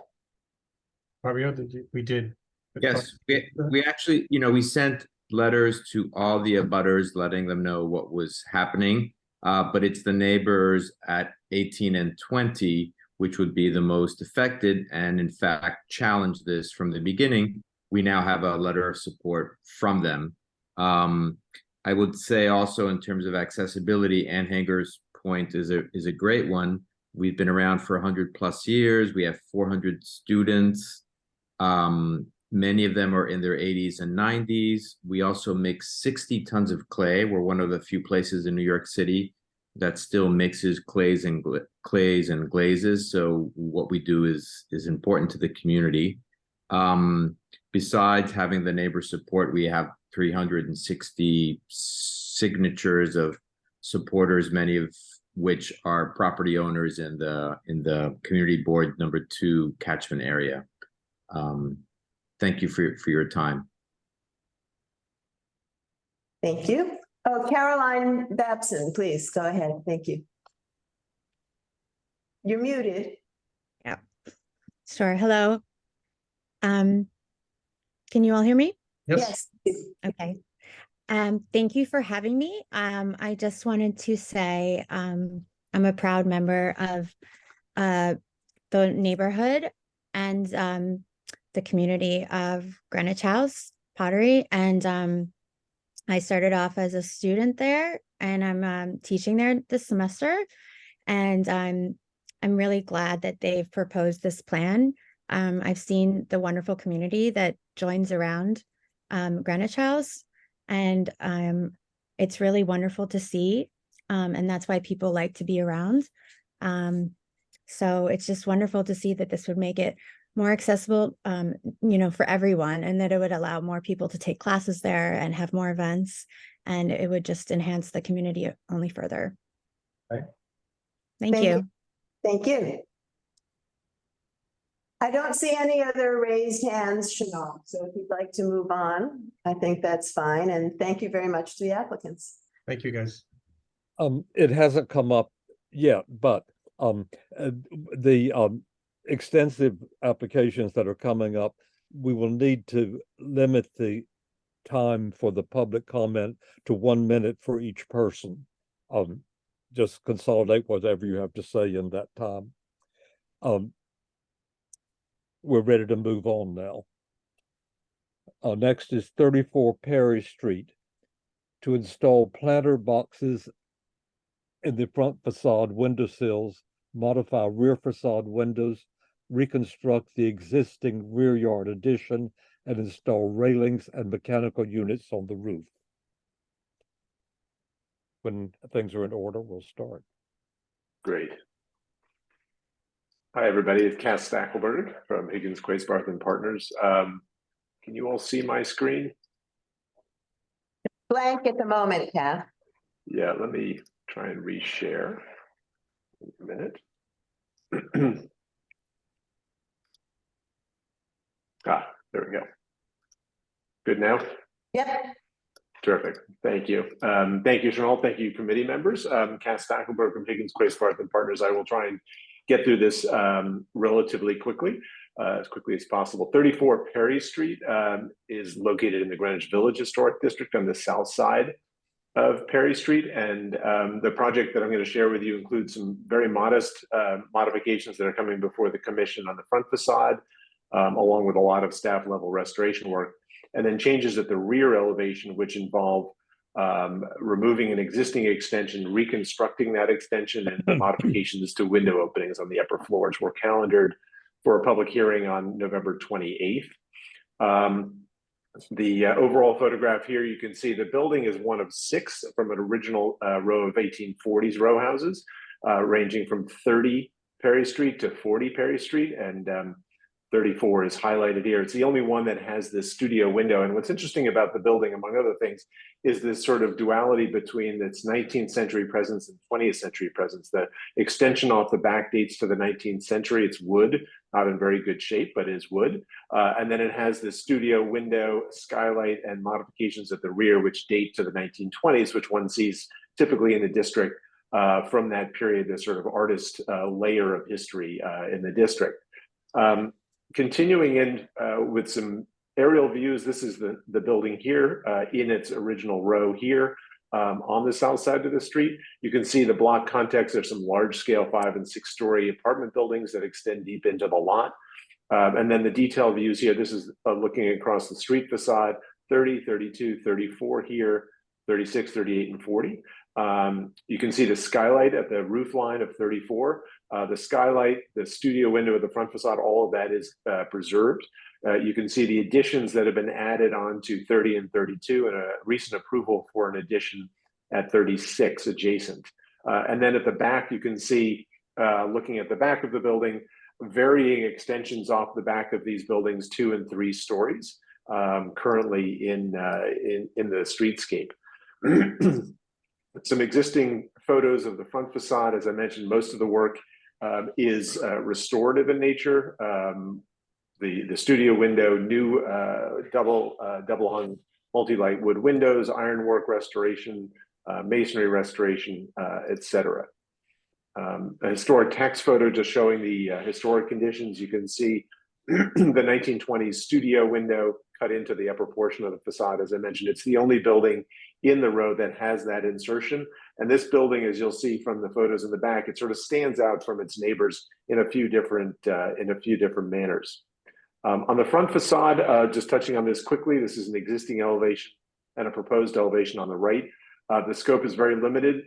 Fabio, we did. Yes, we actually, we sent letters to all the abutters, letting them know what was happening. But it's the neighbors at 18 and 20, which would be the most affected, and in fact, challenged this from the beginning. We now have a letter of support from them. I would say also in terms of accessibility, Ann Hager's point is a great one. We've been around for 100+ years. We have 400 students. Many of them are in their 80s and 90s. We also mix 60 tons of clay. We're one of the few places in New York City that still mixes clays and glazes. So what we do is important to the community. Besides having the neighbor support, we have 360 signatures of supporters, many of which are property owners in the community board #2 catchment area. Thank you for your time. Thank you. Oh, Caroline Babson, please go ahead. Thank you. You're muted. Yeah, sure. Hello. Can you all hear me? Yes. Okay. Thank you for having me. I just wanted to say I'm a proud member of the neighborhood and the community of Greenwich House Pottery. And I started off as a student there, and I'm teaching there this semester. And I'm really glad that they've proposed this plan. I've seen the wonderful community that joins around Greenwich House, and it's really wonderful to see. And that's why people like to be around. So it's just wonderful to see that this would make it more accessible, for everyone, and that it would allow more people to take classes there and have more events, and it would just enhance the community only further. Right. Thank you. Thank you. I don't see any other raised hands, Chanel. So if you'd like to move on, I think that's fine. And thank you very much to the applicants. Thank you, guys. It hasn't come up yet, but the extensive applications that are coming up, we will need to limit the time for the public comment to 1 minute for each person. Just consolidate whatever you have to say in that time. We're ready to move on now. Next is 34 Perry Street. To install planter boxes in the front facade windowsills, modify rear facade windows, reconstruct the existing rear yard addition, and install railings and mechanical units on the roof. When things are in order, we'll start. Great. Hi, everybody. It's Cass Stackelberg from Higgins, Quaisbarth and Partners. Can you all see my screen? Blank at the moment, Kath. Yeah, let me try and reshare in a minute. There we go. Good now? Yep. Terrific. Thank you. Thank you, Chanel. Thank you, committee members. Cass Stackelberg from Higgins, Quaysbarth and Partners. I will try and get through this relatively quickly, as quickly as possible. 34 Perry Street is located in the Greenwich Village Historic District on the south side of Perry Street. And the project that I'm going to share with you includes some very modest modifications that are coming before the commission on the front facade, along with a lot of staff level restoration work. And then changes at the rear elevation, which involve removing an existing extension, reconstructing that extension, and modifications to window openings on the upper floors. We're calendared for a public hearing on November 28th. The overall photograph here, you can see the building is one of 6 from an original row of 1840s row houses, ranging from 30 Perry Street to 40 Perry Street. And 34 is highlighted here. It's the only one that has this studio window. And what's interesting about the building, among other things, is this sort of duality between its 19th century presence and 20th century presence. The extension off the back dates to the 19th century. It's wood, not in very good shape, but is wood. And then it has this studio window, skylight, and modifications at the rear, which date to the 1920s, which one sees typically in the district from that period, the sort of artist layer of history in the district. Continuing in with some aerial views, this is the building here in its original row here on the south side of the street. You can see the block context of some large scale 5- and 6-story apartment buildings that extend deep into the lot. And then the detail views here, this is looking across the street facade, 30, 32, 34 here, 36, 38, and 40. You can see the skylight at the roof line of 34. The skylight, the studio window of the front facade, all of that is preserved. You can see the additions that have been added on to 30 and 32 and a recent approval for an addition at 36 adjacent. And then at the back, you can see, looking at the back of the building, varying extensions off the back of these buildings, 2 and 3 stories, currently in the streetscape. Some existing photos of the front facade. As I mentioned, most of the work is restorative in nature. The studio window, new double hung multi-light wood windows, ironwork restoration, masonry restoration, etc. A historic text photo just showing the historic conditions. You can see the 1920s studio window cut into the upper portion of the facade. As I mentioned, it's the only building in the row that has that insertion. And this building, as you'll see from the photos in the back, it sort of stands out from its neighbors in a few different manners. On the front facade, just touching on this quickly, this is an existing elevation and a proposed elevation on the right. The scope is very limited.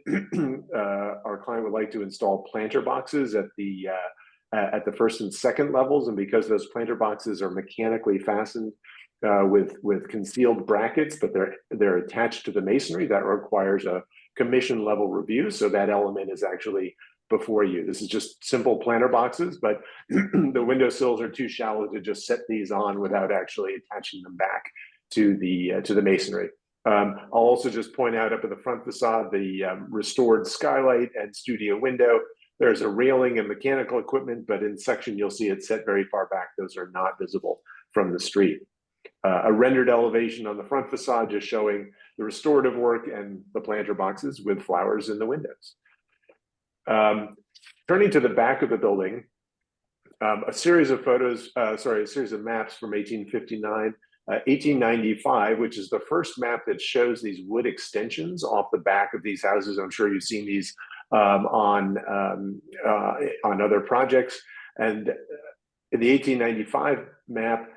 Our client would like to install planter boxes at the first and second levels, and because those planter boxes are mechanically fastened with concealed brackets, but they're attached to the masonry, that requires a commission level review. So that element is actually before you. This is just simple planter boxes, but the window sills are too shallow to just set these on without actually attaching them back to the masonry. I'll also just point out up at the front facade, the restored skylight and studio window. There's a railing and mechanical equipment, but in section you'll see it set very far back. Those are not visible from the street. A rendered elevation on the front facade just showing the restorative work and the planter boxes with flowers in the windows. Turning to the back of the building, a series of photos, a series of maps from 1859, 1895, which is the first map that shows these wood extensions off the back of these houses. I'm sure you've seen these on other projects. And in the 1895 map,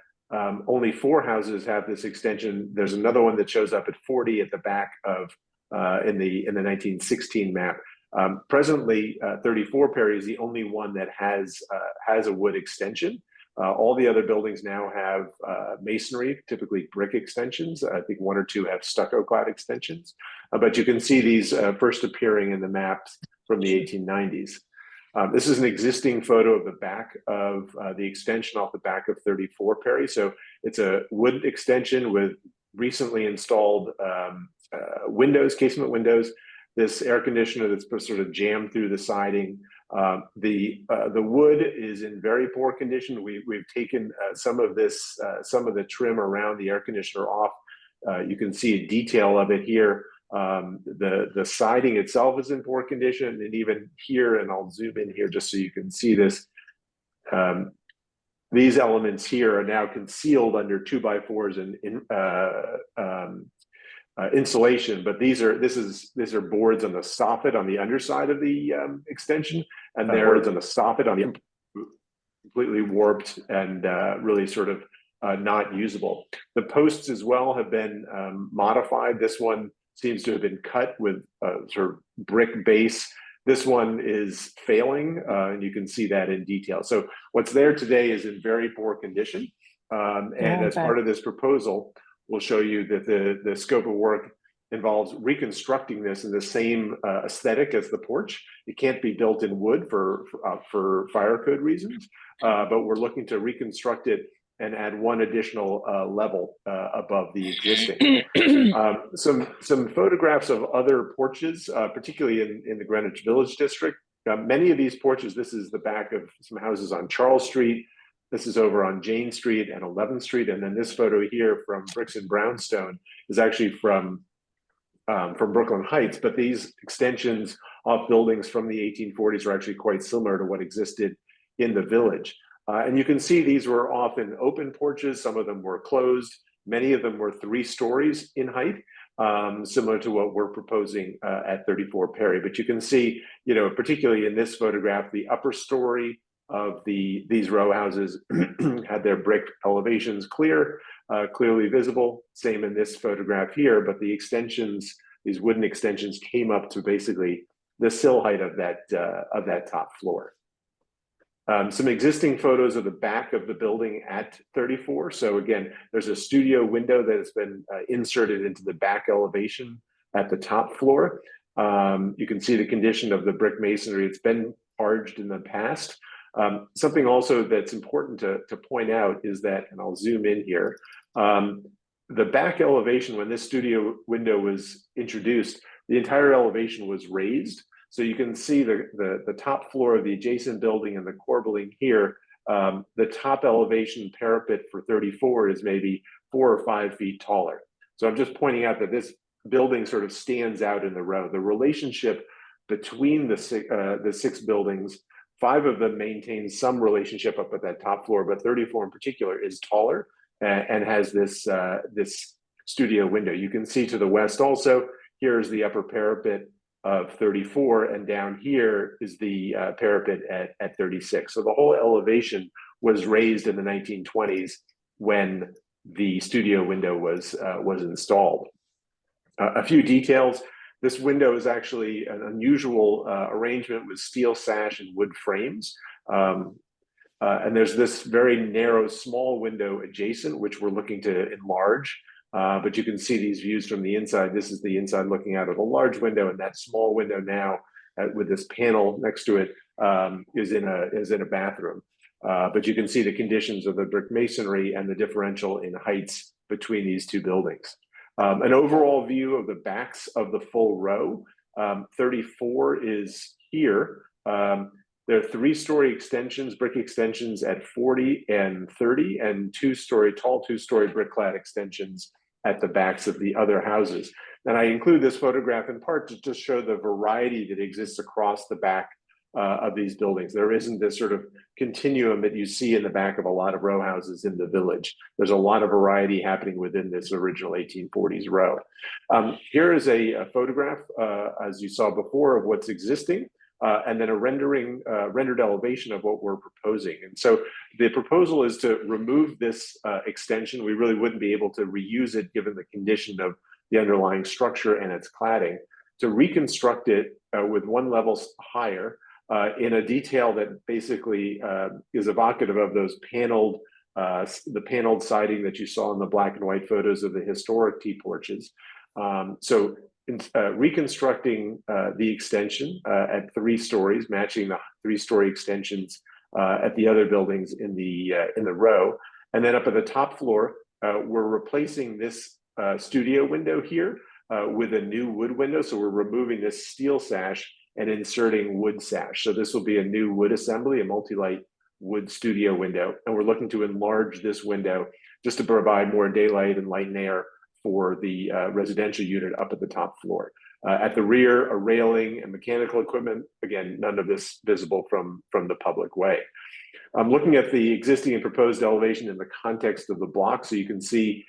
only 4 houses have this extension. There's another one that shows up at 40 at the back of in the 1916 map. Presently, 34 Perry is the only one that has a wood extension. All the other buildings now have masonry, typically brick extensions. I think 1 or 2 have stucco clad extensions, but you can see these first appearing in the maps from the 1890s. This is an existing photo of the back of the extension off the back of 34 Perry. So it's a wood extension with recently installed windows, casement windows, this air conditioner that's sort of jammed through the siding, The wood is in very poor condition. We've taken some of the trim around the air conditioner off. You can see a detail of it here. The siding itself is in poor condition, and even here, and I'll zoom in here just so you can see this. These elements here are now concealed under 2x4s and insulation, but these are boards on the soffit on the underside of the extension, and there is on the soffit on the completely warped and really sort of not usable. The posts as well have been modified. This one seems to have been cut with a sort of brick base. This one is failing, and you can see that in detail. So what's there today is in very poor condition. And as part of this proposal, we'll show you that the scope of work involves reconstructing this in the same aesthetic as the porch. It can't be built in wood for fire code reasons, but we're looking to reconstruct it and add one additional level above the existing. Some photographs of other porches, particularly in the Greenwich Village district. Many of these porches, this is the back of some houses on Charles Street. This is over on Jane Street and 11th Street. And then this photo here from Bricks and Brownstone is actually from Brooklyn Heights. But these extensions of buildings from the 1840s are actually quite similar to what existed in the village. And you can see these were often open porches. Some of them were closed. Many of them were 3 stories in height, similar to what we're proposing at 34 Perry. But you can see, particularly in this photograph, the upper story of these row houses had their brick elevations clearly visible. Same in this photograph here, but the extensions, these wooden extensions, came up to basically the sill height of that top floor. Some existing photos of the back of the building at 34. So again, there's a studio window that has been inserted into the back elevation at the top floor. You can see the condition of the brick masonry. It's been arched in the past. Something also that's important to point out is that, and I'll zoom in here, the back elevation, when this studio window was introduced, the entire elevation was raised. So you can see the top floor of the adjacent building and the corbelling here. The top elevation parapet for 34 is maybe 4 or 5 feet taller. So I'm just pointing out that this building sort of stands out in the row. The relationship between the 6 buildings, 5 of them maintain some relationship up at that top floor, but 34 in particular is taller and has this studio window. You can see to the west also, here's the upper parapet of 34, and down here is the parapet at 36. So the whole elevation was raised in the 1920s when the studio window was installed. A few details. This window is actually an unusual arrangement with steel sash and wood frames. And there's this very narrow, small window adjacent, which we're looking to enlarge. But you can see these views from the inside. This is the inside looking out of a large window, and that small window now with this panel next to it is in a bathroom. But you can see the conditions of the brick masonry and the differential in heights between these 2 buildings. An overall view of the backs of the full row. 34 is here. There are 3-story extensions, brick extensions at 40 and 30, and 2-story, tall 2-story brick-clad extensions at the backs of the other houses. And I include this photograph in part to just show the variety that exists across the back of these buildings. There isn't this sort of continuum that you see in the back of a lot of row houses in the village. There's a lot of variety happening within this original 1840s row. Here is a photograph, as you saw before, of what's existing. And then a rendered elevation of what we're proposing. And so the proposal is to remove this extension. We really wouldn't be able to reuse it given the condition of the underlying structure and its cladding, to reconstruct it with 1 level higher in a detail that basically is evocative of those the paneled siding that you saw in the black and white photos of the historic T-porches. Reconstructing the extension at 3 stories, matching the 3-story extensions at the other buildings in the row, and then up at the top floor, we're replacing this studio window here with a new wood window. So we're removing this steel sash and inserting wood sash. So this will be a new wood assembly, a multi-light wood studio window. And we're looking to enlarge this window just to provide more daylight and light and air for the residential unit up at the top floor. At the rear, a railing and mechanical equipment. Again, none of this visible from the public way. I'm looking at the existing and proposed elevation in the context of the block. So you can see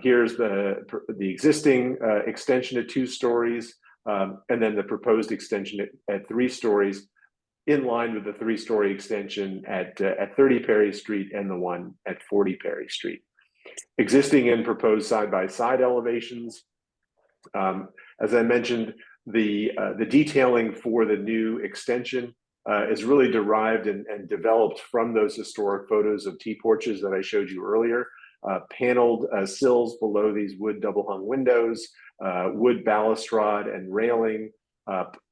here's the existing extension at 2 stories, and then the proposed extension at 3 stories, in line with the 3-story extension at 30 Perry Street and the one at 40 Perry Street. Existing and proposed side-by-side elevations. As I mentioned, the detailing for the new extension is really derived and developed from those historic photos of T-porches that I showed you earlier. Paneled sills below these wood double-hung windows, wood balustrade and railing,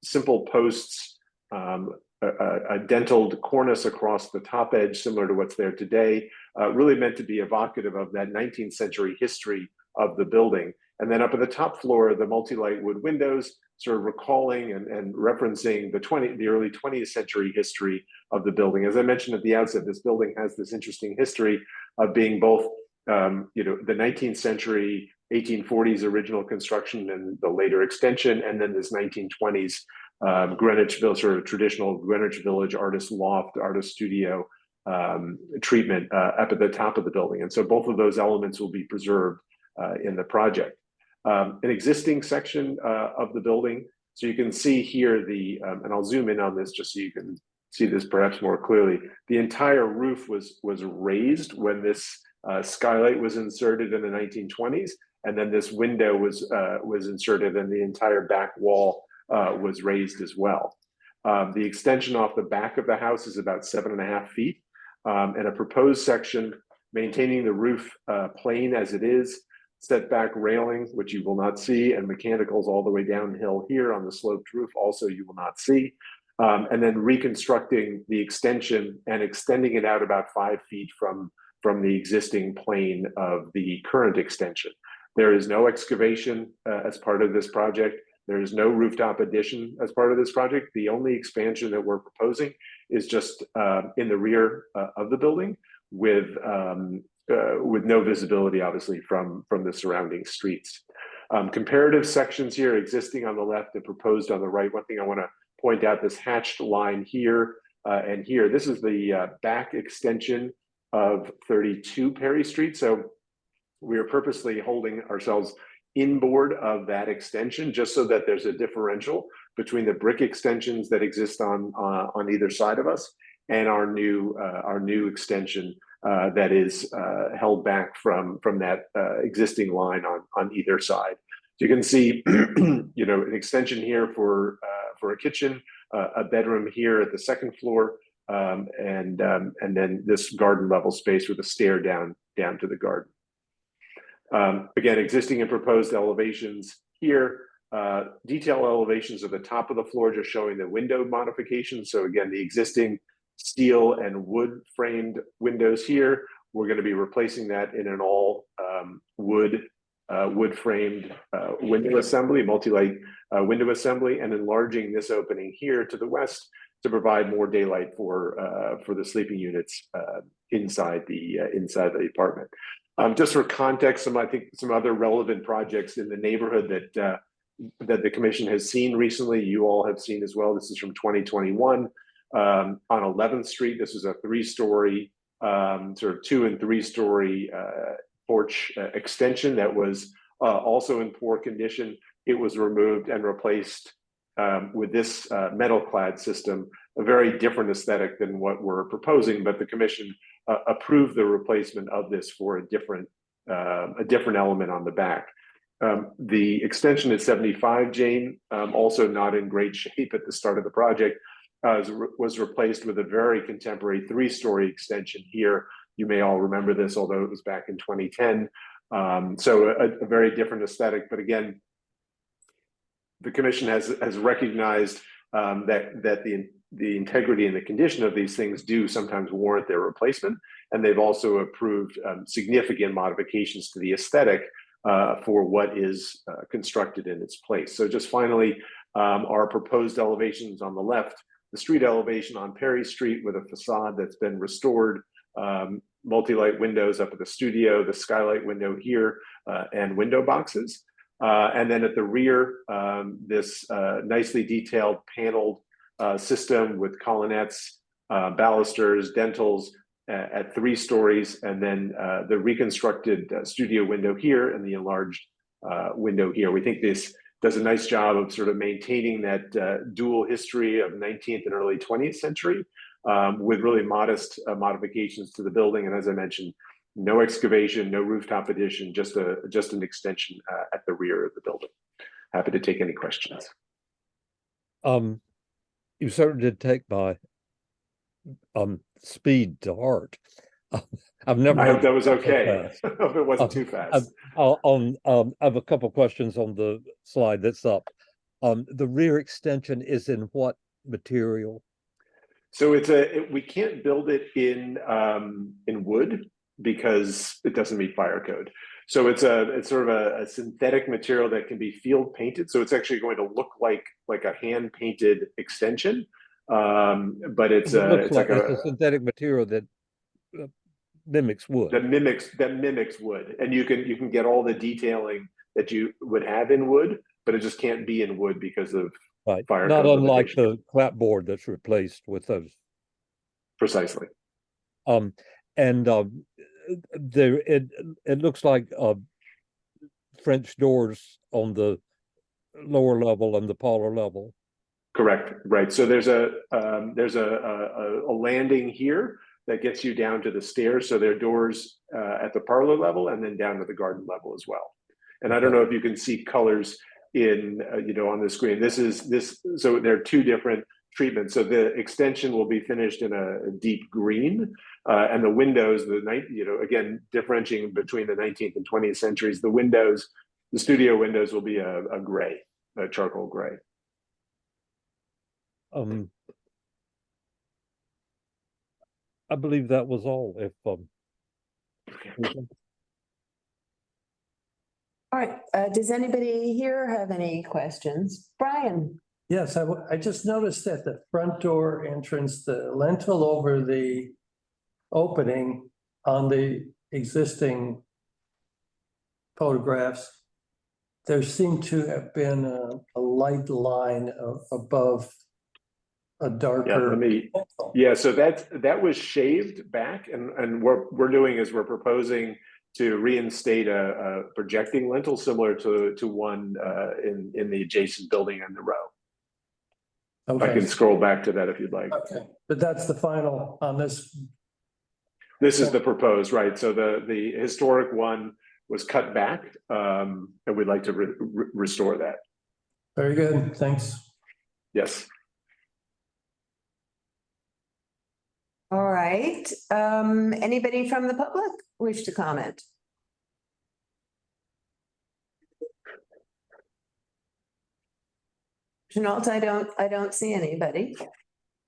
simple posts, a dentiled cornice across the top edge, similar to what's there today, really meant to be evocative of that 19th century history of the building. And then up at the top floor, the multi-light wood windows, sort of recalling and referencing the early 20th century history of the building. As I mentioned at the outset, this building has this interesting history of being both, the 19th century, 1840s original construction and the later extension, and then this 1920s Greenwich Village, sort of traditional Greenwich Village artist loft, artist studio treatment up at the top of the building. And so both of those elements will be preserved in the project. An existing section of the building. So you can see here and I'll zoom in on this just so you can see this perhaps more clearly. The entire roof was raised when this skylight was inserted in the 1920s, and then this window was inserted, and the entire back wall was raised as well. The extension off the back of the house is about 7.5 feet, and a proposed section maintaining the roof plane as it is, setback railing, which you will not see, and mechanicals all the way downhill here on the sloped roof, also you will not see. And then reconstructing the extension and extending it out about 5 feet from the existing plane of the current extension. There is no excavation as part of this project. There is no rooftop addition as part of this project. The only expansion that we're proposing is just in the rear of the building with no visibility, obviously, from the surrounding streets. Comparative sections here existing on the left and proposed on the right. One thing I want to point out, this hatched line here and here, this is the back extension of 32 Perry Street. So we are purposely holding ourselves inboard of that extension just so that there's a differential between the brick extensions that exist on either side of us and our new extension that is held back from that existing line on either side. So you can see, an extension here for a kitchen, a bedroom here at the second floor, and then this garden level space with a stair down to the garden. Again, existing and proposed elevations here, detail elevations at the top of the floor, just showing the window modifications. So again, the existing steel and wood framed windows here, we're going to be replacing that in an all wood framed window assembly, multi-light window assembly, and enlarging this opening here to the west to provide more daylight for the sleeping units inside the apartment. Just for context, some other relevant projects in the neighborhood that the commission has seen recently, you all have seen as well. This is from 2021 on 11th Street. This is a 3-story, sort of 2- and 3-story porch extension that was also in poor condition. It was removed and replaced with this metal clad system, a very different aesthetic than what we're proposing, but the commission approved the replacement of this for a different element on the back. The extension at 75 Jane, also not in great shape at the start of the project, was replaced with a very contemporary 3-story extension here. You may all remember this, although it was back in 2010. So a very different aesthetic, but again, the commission has recognized that the integrity and the condition of these things do sometimes warrant their replacement, and they've also approved significant modifications to the aesthetic for what is constructed in its place. So just finally, Our proposed elevations on the left, the street elevation on Perry Street with a facade that's been restored, multi-light windows up at the studio, the skylight window here, and window boxes. And then at the rear, this nicely detailed paneled system with colonnettes, balusters, dentals at 3 stories, and then the reconstructed studio window here and the enlarged window here. We think this does a nice job of sort of maintaining that dual history of 19th and early 20th century with really modest modifications to the building. And as I mentioned, no excavation, no rooftop addition, just an extension at the rear of the building. Happy to take any questions. You certainly did take my speed to heart. I've never. I heard hope that was okay. so I hope it wasn't too fast. I have a couple questions on the slide that's up. The rear extension is in what material? So we can't build it in wood because it doesn't meet fire code. So it's sort of a synthetic material that can be field painted. So it's actually going to look like a hand painted extension, but it's like a synthetic material that mimics wood. That mimics wood, and you can get all the detailing that you would have in wood, but it just can't be in wood because of fire Not code unlike limitations. the clapboard that's replaced with those. Precisely. There it looks like French doors on the lower level and the parlor level. Correct. Right. So there's a landing here that gets you down to the stairs. So there are doors at the parlor level and then down to the garden level as well. And I don't know if you can see colors in on the screen. So there are 2 different treatments. So the extension will be finished in a deep green, and the windows, again differentiating between the 19th and 20th centuries. The studio windows will be a gray, a charcoal gray. I believe that was all. If All right, does anybody here have any questions? Brian? Yes, I just noticed that the front door entrance, the lintel over the opening on the existing photographs, there seemed to have been a light line above a darker. So that was shaved back, and what we're doing is we're proposing to reinstate a projecting lintel similar to one in the adjacent building in the row. Okay. I can scroll back to that if you'd like. Okay, but that's the final on this. This is the proposed, right? So the historic one was cut back, and we'd like to restore that. Very good, thanks. Yes. All right, anybody from the public wish to comment? Jeanette, I don't see anybody.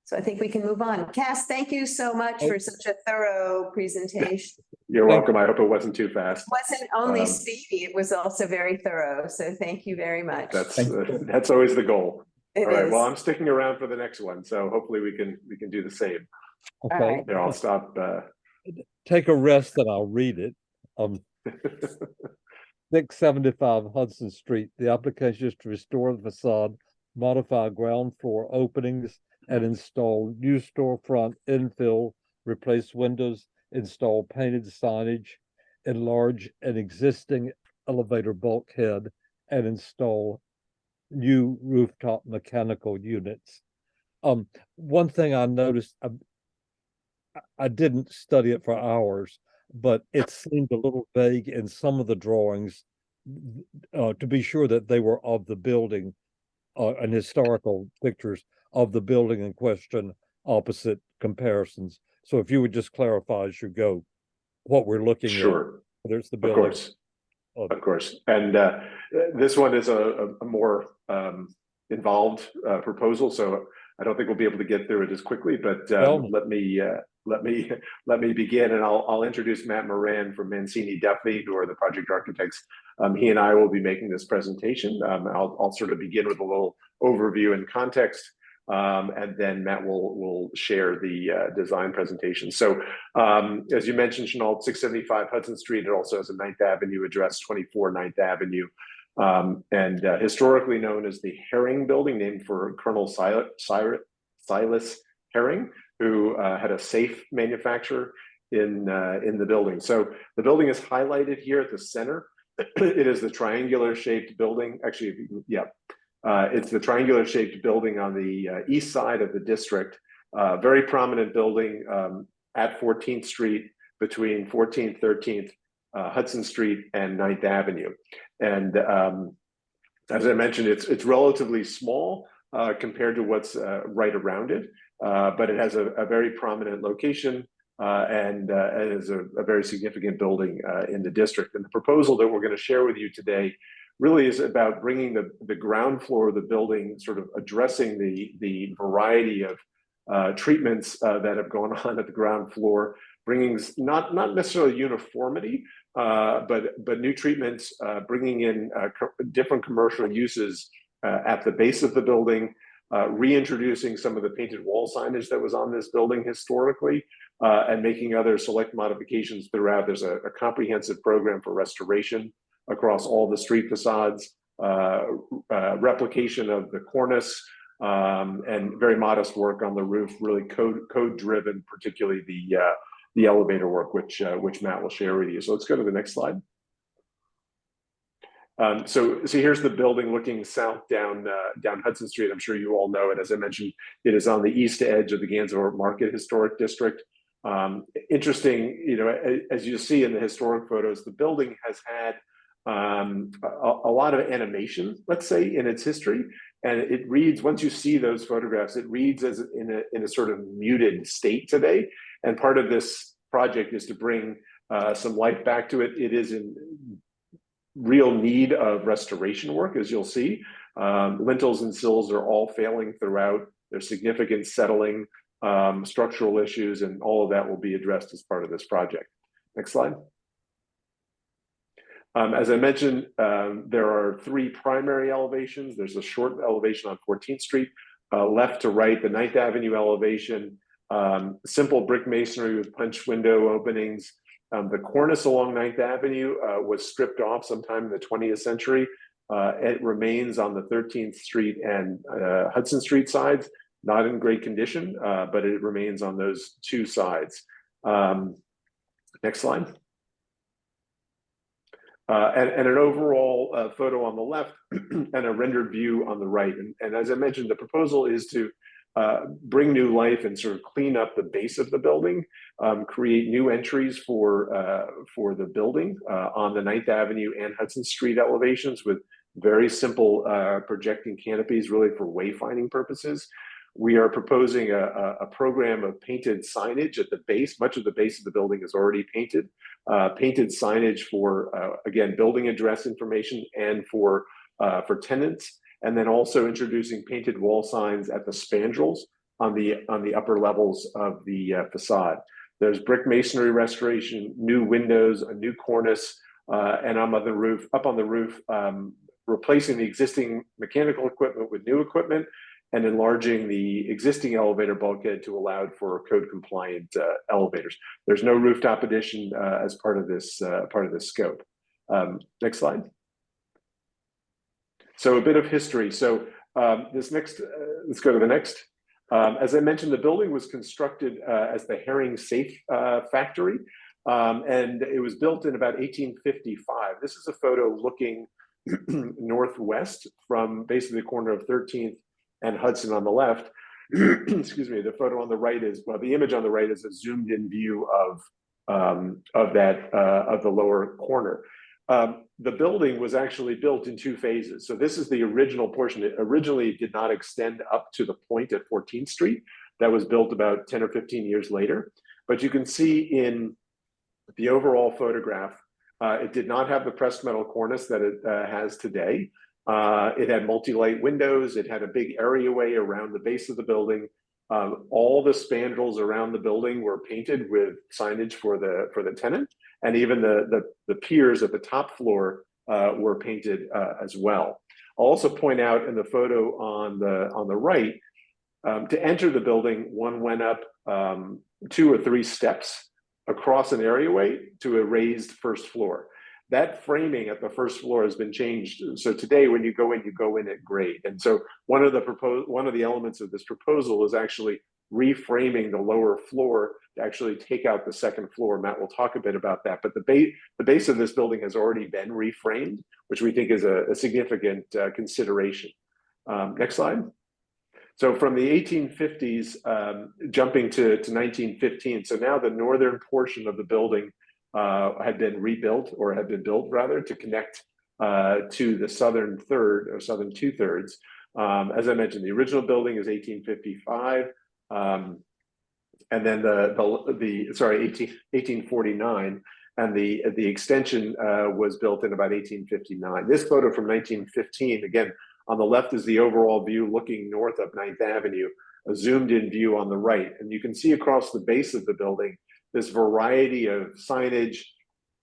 So I think we can move on. Cass, thank you so much for such a thorough presentation. You're welcome. I hope it wasn't too fast. It wasn't only speedy, it was also very thorough. So thank you very much. That's always the goal. It All right. is. Well, I'm sticking around for the next one, so hopefully we can do the same. okay, right. There, I'll stop. take a rest and I'll read it. 675 Hudson Street. The application is to restore the facade, modify ground floor openings, and install new storefront infill, replace windows, install painted signage, enlarge an existing elevator bulkhead, and install new rooftop mechanical units. One thing I noticed, I didn't study it for hours, but it seemed a little vague in some of the drawings to be sure that they were of the building and historical pictures of the building in question, opposite comparisons. So if you would just clarify as you go what we're looking Sure. at, whether it's the Of building. course. Of course. And this one is a more involved proposal, so I don't think we'll be able to get through it as quickly, but let me begin, and I'll introduce Matt Moran from Mancini Duffy, who are the project architects He and I will be making this presentation. I'll sort of begin with a little overview and context, and then Matt will share the design presentation. So as you mentioned, Chenault, 675 Hudson Street, it also has a 9th Avenue address, 24 9th Avenue, and historically known as the Herring Building, named for Colonel Silas Herring, who had a safe manufacturer in the building. So the building is highlighted here at the center. It is the triangular shaped building. Actually, yeah, it's the triangular shaped building on the east side of the district. Very prominent building at 14th Street between 14th, 13th, Hudson Street and 9th Avenue. And as I mentioned, it's relatively small compared to what's right around it, but it has a very prominent location. And is a very significant building in the district. And the proposal that we're going to share with you today really is about bringing the ground floor of the building, sort of addressing the variety of treatments that have gone on at the ground floor, bringing not necessarily uniformity, but new treatments, bringing in different commercial uses at the base of the building, reintroducing some of the painted wall signage that was on this building historically, and making other select modifications throughout. There's a comprehensive program for restoration across all the street facades, replication of the cornice, and very modest work on the roof, really code driven, particularly the elevator work, which Matt will share with you. So let's go to the next slide. So here's the building looking south down Hudson Street. I'm sure you all know it. As I mentioned, it is on the east edge of the Gansevoort Market Historic District. Interesting, you know, as you see in the historic photos, the building has had a lot of animation, let's say, in its history. And it reads, once you see those photographs, it reads as in a sort of muted state today. And part of this project is to bring some life back to it. It is in real need of restoration work, as you'll see. Lintels and sills are all failing throughout. There's significant settling, structural issues, and all of that will be addressed as part of this project. Next slide. As I mentioned, there are 3 primary elevations. There's a short elevation on 14th Street, left to right, the 9th Avenue elevation, simple brick masonry with punch window openings. The cornice along 9th Avenue was stripped off sometime in the 20th century. It remains on the 13th Street and Hudson Street sides, not in great condition, but it remains on those 2 sides. Next slide. And an overall photo on the left and a rendered view on the right. And as I mentioned, the proposal is to bring new life and sort of clean up the base of the building, create new entries for the building on the 9th Avenue and Hudson Street elevations with very simple projecting canopies, really for wayfinding purposes. We are proposing a program of painted signage at the base. Much of the base of the building is already painted. Painted signage for, again, building address information and for tenants. And then also introducing painted wall signs at the spandrels on the upper levels of the facade. There's brick masonry restoration, new windows, a new cornice, and up on the roof, replacing the existing mechanical equipment with new equipment and enlarging the existing elevator bulkhead to allow for code compliant elevators. There's no rooftop addition as part of this scope. Next slide. So a bit of history. So let's go to the next. As I mentioned, the building was constructed as the Herring St factory, and it was built in about 1855. This is a photo looking northwest from basically the corner of 13th and Hudson on the left. Excuse me. The photo on the right is, well, the image on the right is a zoomed in view of the lower corner. The building was actually built in 2 phases. So this is the original portion. It originally did not extend up to the point at 14th Street. That was built about 10 or 15 years later. But you can see in the overall photograph, it did not have the pressed metal cornice that it has today. It had multi-light windows. It had a big areaway around the base of the building. All the spandrels around the building were painted with signage for the tenant. And even the piers at the top floor were painted as well. I'll also point out in the photo on the right, to enter the building, one went up 2 or 3 steps across an areaway to a raised first floor. That framing at the first floor has been changed. So today, when you go in at grade. And so one of the elements of this proposal is actually reframing the lower floor to actually take out the second floor. Matt will talk a bit about that. But the base of this building has already been reframed, which we think is a significant consideration. Next slide. So from the 1850s, jumping to 1915. So now the northern portion of the building had been rebuilt, or had been built rather, to connect to the southern third or southern 2/3. As I mentioned, the original building is 1855, and then 1849, and the extension was built in about 1859. This photo from 1915, again, on the left is the overall view looking north up 9th Avenue, a zoomed in view on the right. And you can see across the base of the building this variety of signage,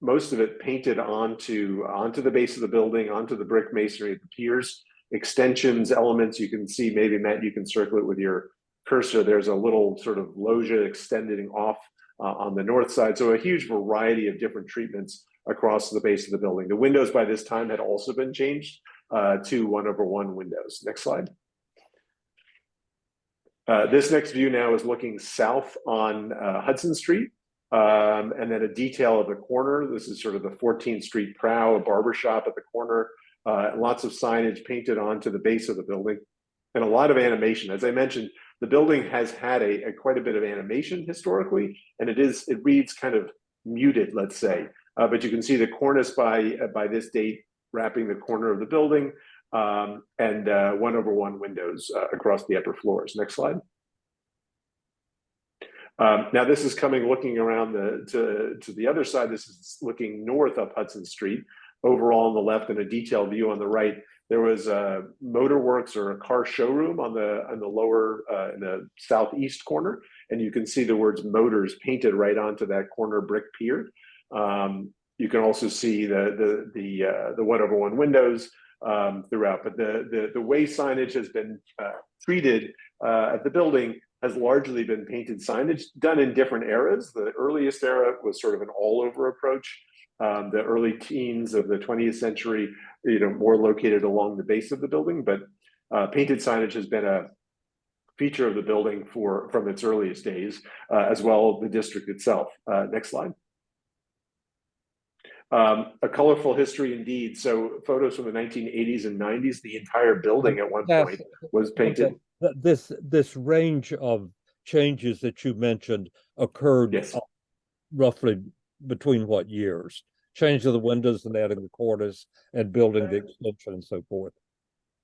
most of it painted onto the base of the building, onto the brick masonry at the piers, extensions, elements. You can see, maybe Matt, you can circle it with your cursor. There's a little sort of loggia extending off on the north side. So a huge variety of different treatments across the base of the building. The windows by this time had also been changed to 1/1 windows. Next slide. This next view now is looking south on Hudson Street, and then a detail of the corner. This is sort of the 14th Street prow, a barber shop at the corner, lots of signage painted onto the base of the building, and a lot of animation. As I mentioned, the building has had quite a bit of animation historically, and it reads kind of muted, let's say. But you can see the cornice by this date wrapping the corner of the building, and 1/1 windows across the upper floors. Next slide. Now this is looking around to the other side. This is looking north up Hudson Street. Overall on the left, and a detailed view on the right, there was a motor works, or a car showroom on the lower in the southeast corner, and you can see the words motors painted right onto that corner brick pier. You can also see the 1/1 windows throughout, but the way signage has been treated at the building has largely been painted signage done in different eras. The earliest era was sort of an all-over approach. The early teens of the 20th century, more located along the base of the building, but painted signage has been a feature of the building from its earliest days, as well as the district itself. Next slide. A colorful history indeed. So photos from the 1980s and 90s, the entire building at one point was painted. This range of changes that you mentioned occurred roughly between what years? Change of the windows and adding the cornice and building the extension and so forth.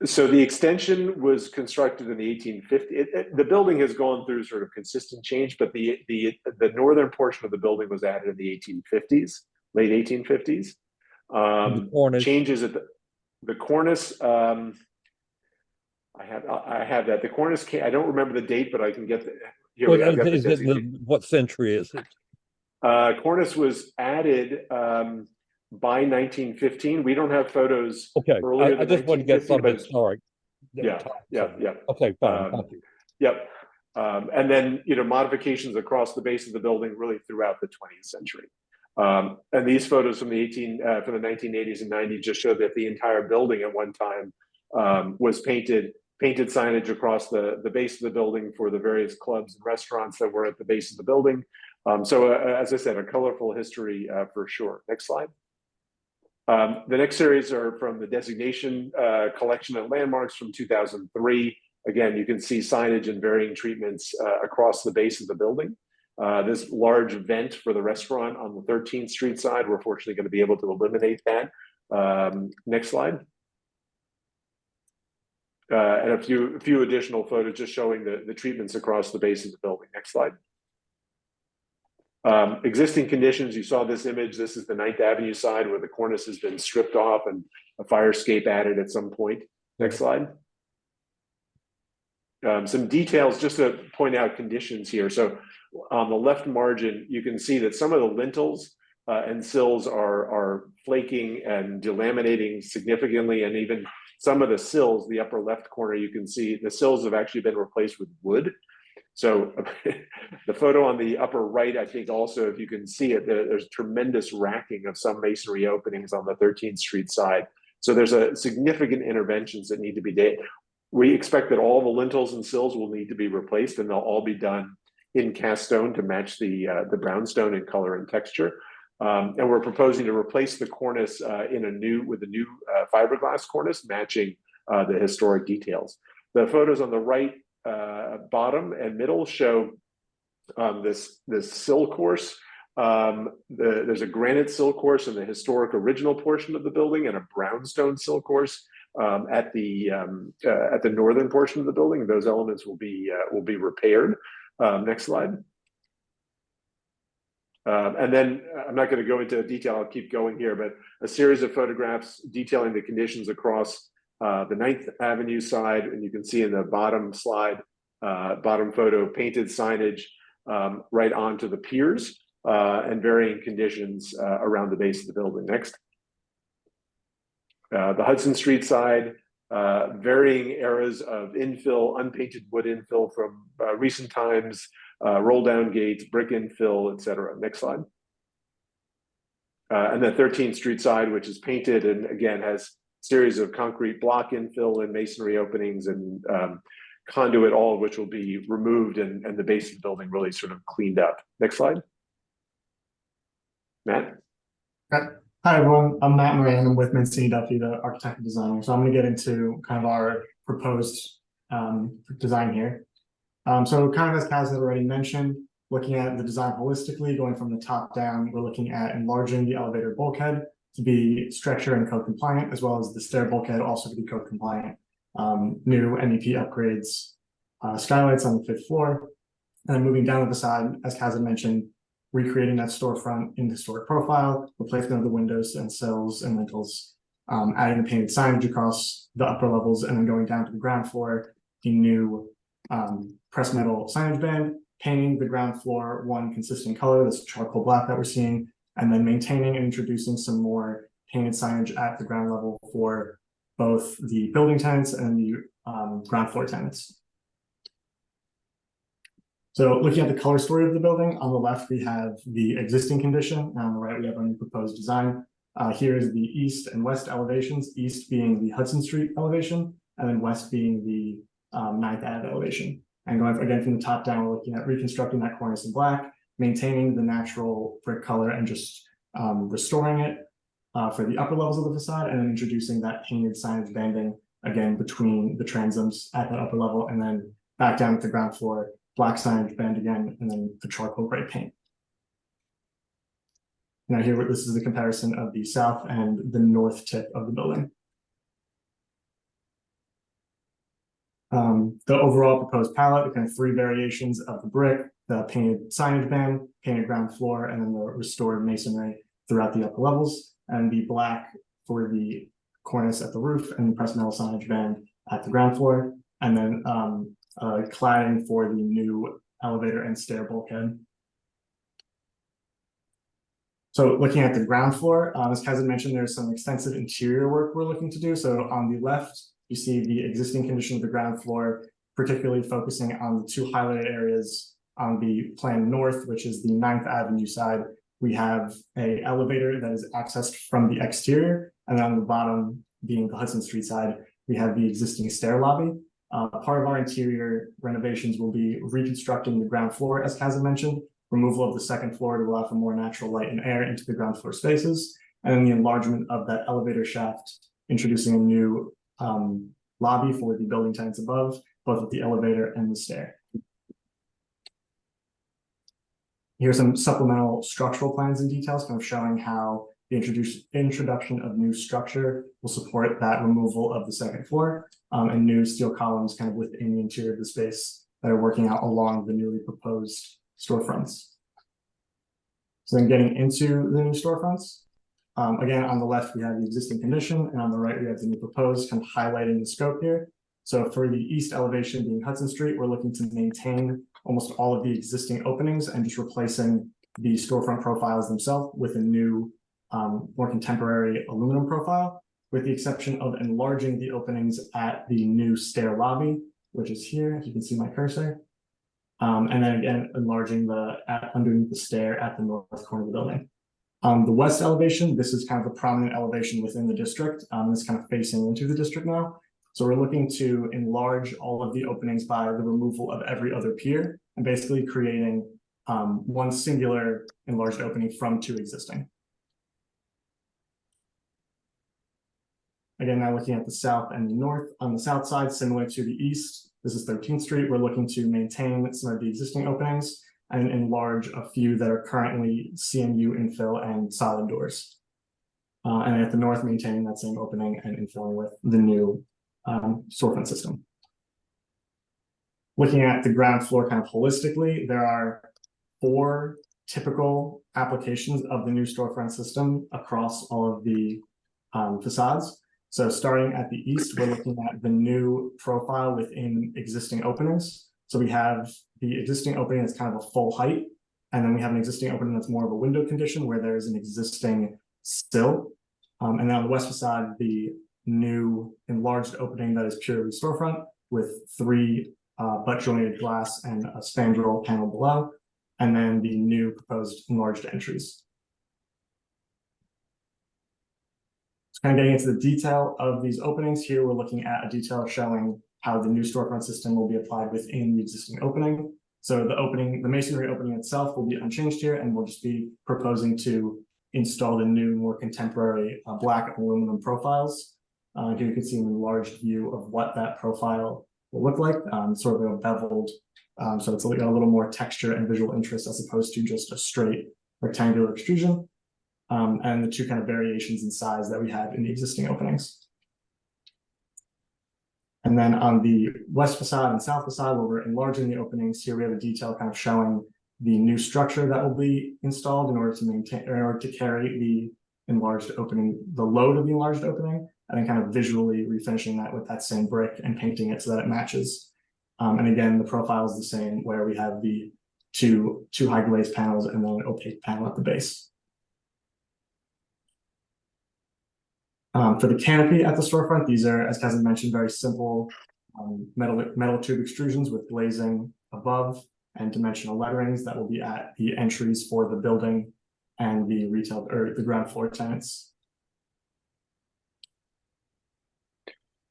So the extension was constructed in the 1850s. The building has gone through sort of consistent change, but the northern portion of the building was added in the 1850s, late 1850s. Changes at the cornice. I have that. The cornice I don't remember the date, but I can get here. What century is it? Cornice was added by 1915. We don't have photos. Okay, earlier I just want to get something. Sorry. Yeah. Okay, fine. Thank you. Yep. And then modifications across the base of the building really throughout the 20th century. And these photos from the 1980s and 90s just show that the entire building at one time was painted signage across the base of the building for the various clubs and restaurants that were at the base of the building. So as I said, a colorful history for sure. Next slide. The next series are from the designation collection of landmarks from 2003. Again, you can see signage and varying treatments across the base of the building. This large vent for the restaurant on the 13th Street side, we're fortunately going to be able to eliminate that. Next slide. And a few additional photos just showing the treatments across the base of the building. Next slide. Existing conditions, you saw this image. This is the 9th Avenue side where the cornice has been stripped off and a fire escape added at some point. Next slide. Some details just to point out conditions here. So on the left margin, you can see that some of the lintels and sills are flaking and delaminating significantly, and even some of the sills, the upper left corner, you can see the sills have actually been replaced with wood. So the photo on the upper right, I think also, if you can see it, there's tremendous racking of some masonry openings on the 13th Street side. So there's a significant interventions that need to be done. We expect that all the lintels and sills will need to be replaced, and they'll all be done in cast stone to match the brownstone in color and texture. And we're proposing to replace the cornice with a new fiberglass cornice matching the historic details. The photos on the right bottom and middle show this sill course. There's a granite sill course in the historic original portion of the building, and a brownstone sill course at the northern portion of the building. Those elements will be repaired. Next slide. And then I'm not going to go into detail, I'll keep going here, but a series of photographs detailing the conditions across the 9th Avenue side, and you can see in the bottom slide, bottom photo, painted signage right onto the piers and varying conditions around the base of the building. Next. The Hudson Street side, varying eras of infill, unpainted wood infill from recent times, roll down gates, brick infill, etc. Next slide. And the 13th Street side, which is painted and again has series of concrete block infill and masonry openings and conduit, all of which will be removed and the base of the building really sort of cleaned up. Next slide. Matt? Hi everyone, I'm Matt Moran. I'm with Mincy Duffy, the architect and designer. So I'm going to get into kind of our proposed design here. So kind of as Kaz had already mentioned, looking at the design holistically, going from the top down, we're looking at enlarging the elevator bulkhead to be structure and code compliant, as well as the stair bulkhead also to be code compliant. New MEP upgrades, skylights on the 5th floor, and then moving down the facade, as Kaz had mentioned, recreating that storefront in historic profile, replacement of the windows and sills and lintels, adding the painted signage across the upper levels, and then going down to the ground floor, the new pressed metal signage band, painting the ground floor one consistent color, this charcoal black that we're seeing, and then maintaining and introducing some more painted signage at the ground level for both the building tenants and the ground floor tenants. So looking at the color story of the building, on the left, we have the existing condition, and on the right, we have our new proposed design. Here is the east and west elevations, east being the Hudson Street elevation, and then west being the 9th Ave elevation. And going again from the top down, we're looking at reconstructing that cornice in black, maintaining the natural brick color and just restoring it for the upper levels of the facade, and then introducing that painted signage banding again between the transoms at that upper level, and then back down to the ground floor, black signage band again, and then the charcoal gray paint. Now here, this is the comparison of the south and the north tip of the building. The overall proposed palette, the kind of 3 variations of the brick, the painted signage band, painted ground floor, and then the restored masonry throughout the upper levels, and the black for the cornice at the roof and the pressed metal signage band at the ground floor, and then cladding for the new elevator and stair bulkhead. So looking at the ground floor, as Kaz mentioned, there's some extensive interior work we're looking to do. So on the left, you see the existing condition of the ground floor, particularly focusing on the 2 highlighted areas on the plan north, which is the 9th Avenue side. We have an elevator that is accessed from the exterior, and then on the bottom, being the Hudson Street side, we have the existing stair lobby. Part of our interior renovations will be reconstructing the ground floor, as Kaz mentioned, removal of the 2nd floor to allow for more natural light and air into the ground floor spaces, and then the enlargement of that elevator shaft, introducing a new lobby for the building tenants above, both at the elevator and the stair. Here's some supplemental structural plans and details, kind of showing how the introduction of new structure will support that removal of the 2nd floor, and new steel columns kind of within the interior of the space that are working out along the newly proposed storefronts. So then getting into the new storefronts, again, on the left, we have the existing condition, and on the right, we have the new proposed, kind of highlighting the scope here. So for the east elevation being Hudson Street, we're looking to maintain almost all of the existing openings and just replacing the storefront profiles themselves with a new, more contemporary aluminum profile, with the exception of enlarging the openings at the new stair lobby, which is here, if you can see my cursor. And then again, enlarging underneath the stair at the north corner of the building. The west elevation, this is kind of a prominent elevation within the district. It's kind of facing into the district now. So we're looking to enlarge all of the openings by the removal of every other pier and basically creating one singular enlarged opening from two existing. Again, now looking at the south and the north. On the south side, similar to the east, this is 13th Street. We're looking to maintain some of the existing openings and enlarge a few that are currently CMU infill and solid doors. And at the north, maintaining that same opening and infilling with the new storefront system. Looking at the ground floor kind of holistically, there are 4 typical applications of the new storefront system across all of the facades. So starting at the east, we're looking at the new profile within existing openings. So we have the existing opening that's kind of a full height, and then we have an existing opening that's more of a window condition where there is an existing sill. And then on the west facade, the new enlarged opening that is purely storefront with 3 butt jointed glass and a spandrel panel below, and then the new proposed enlarged entries. Kind of getting into the detail of these openings here, we're looking at a detail showing how the new storefront system will be applied within the existing opening. So the masonry opening itself will be unchanged here, and we'll just be proposing to install the new, more contemporary black aluminum profiles. Here you can see an enlarged view of what that profile will look like, sort of a beveled, so it's got a little more texture and visual interest as opposed to just a straight rectangular extrusion. And the 2 kind of variations in size that we have in the existing openings. And then on the west facade and south facade, where we're enlarging the openings, here we have a detail kind of showing the new structure that will be installed in order to maintain, or in order to carry the enlarged opening, the load of the enlarged opening, and then kind of visually refinishing that with that same brick and painting it so that it matches. And again, the profile is the same, where we have the two high glazed panels and then an opaque panel at the base. For the canopy at the storefront, these are, as Kevin mentioned, very simple metal tube extrusions with glazing above and dimensional letterings that will be at the entries for the building and the retail or the ground floor tenants.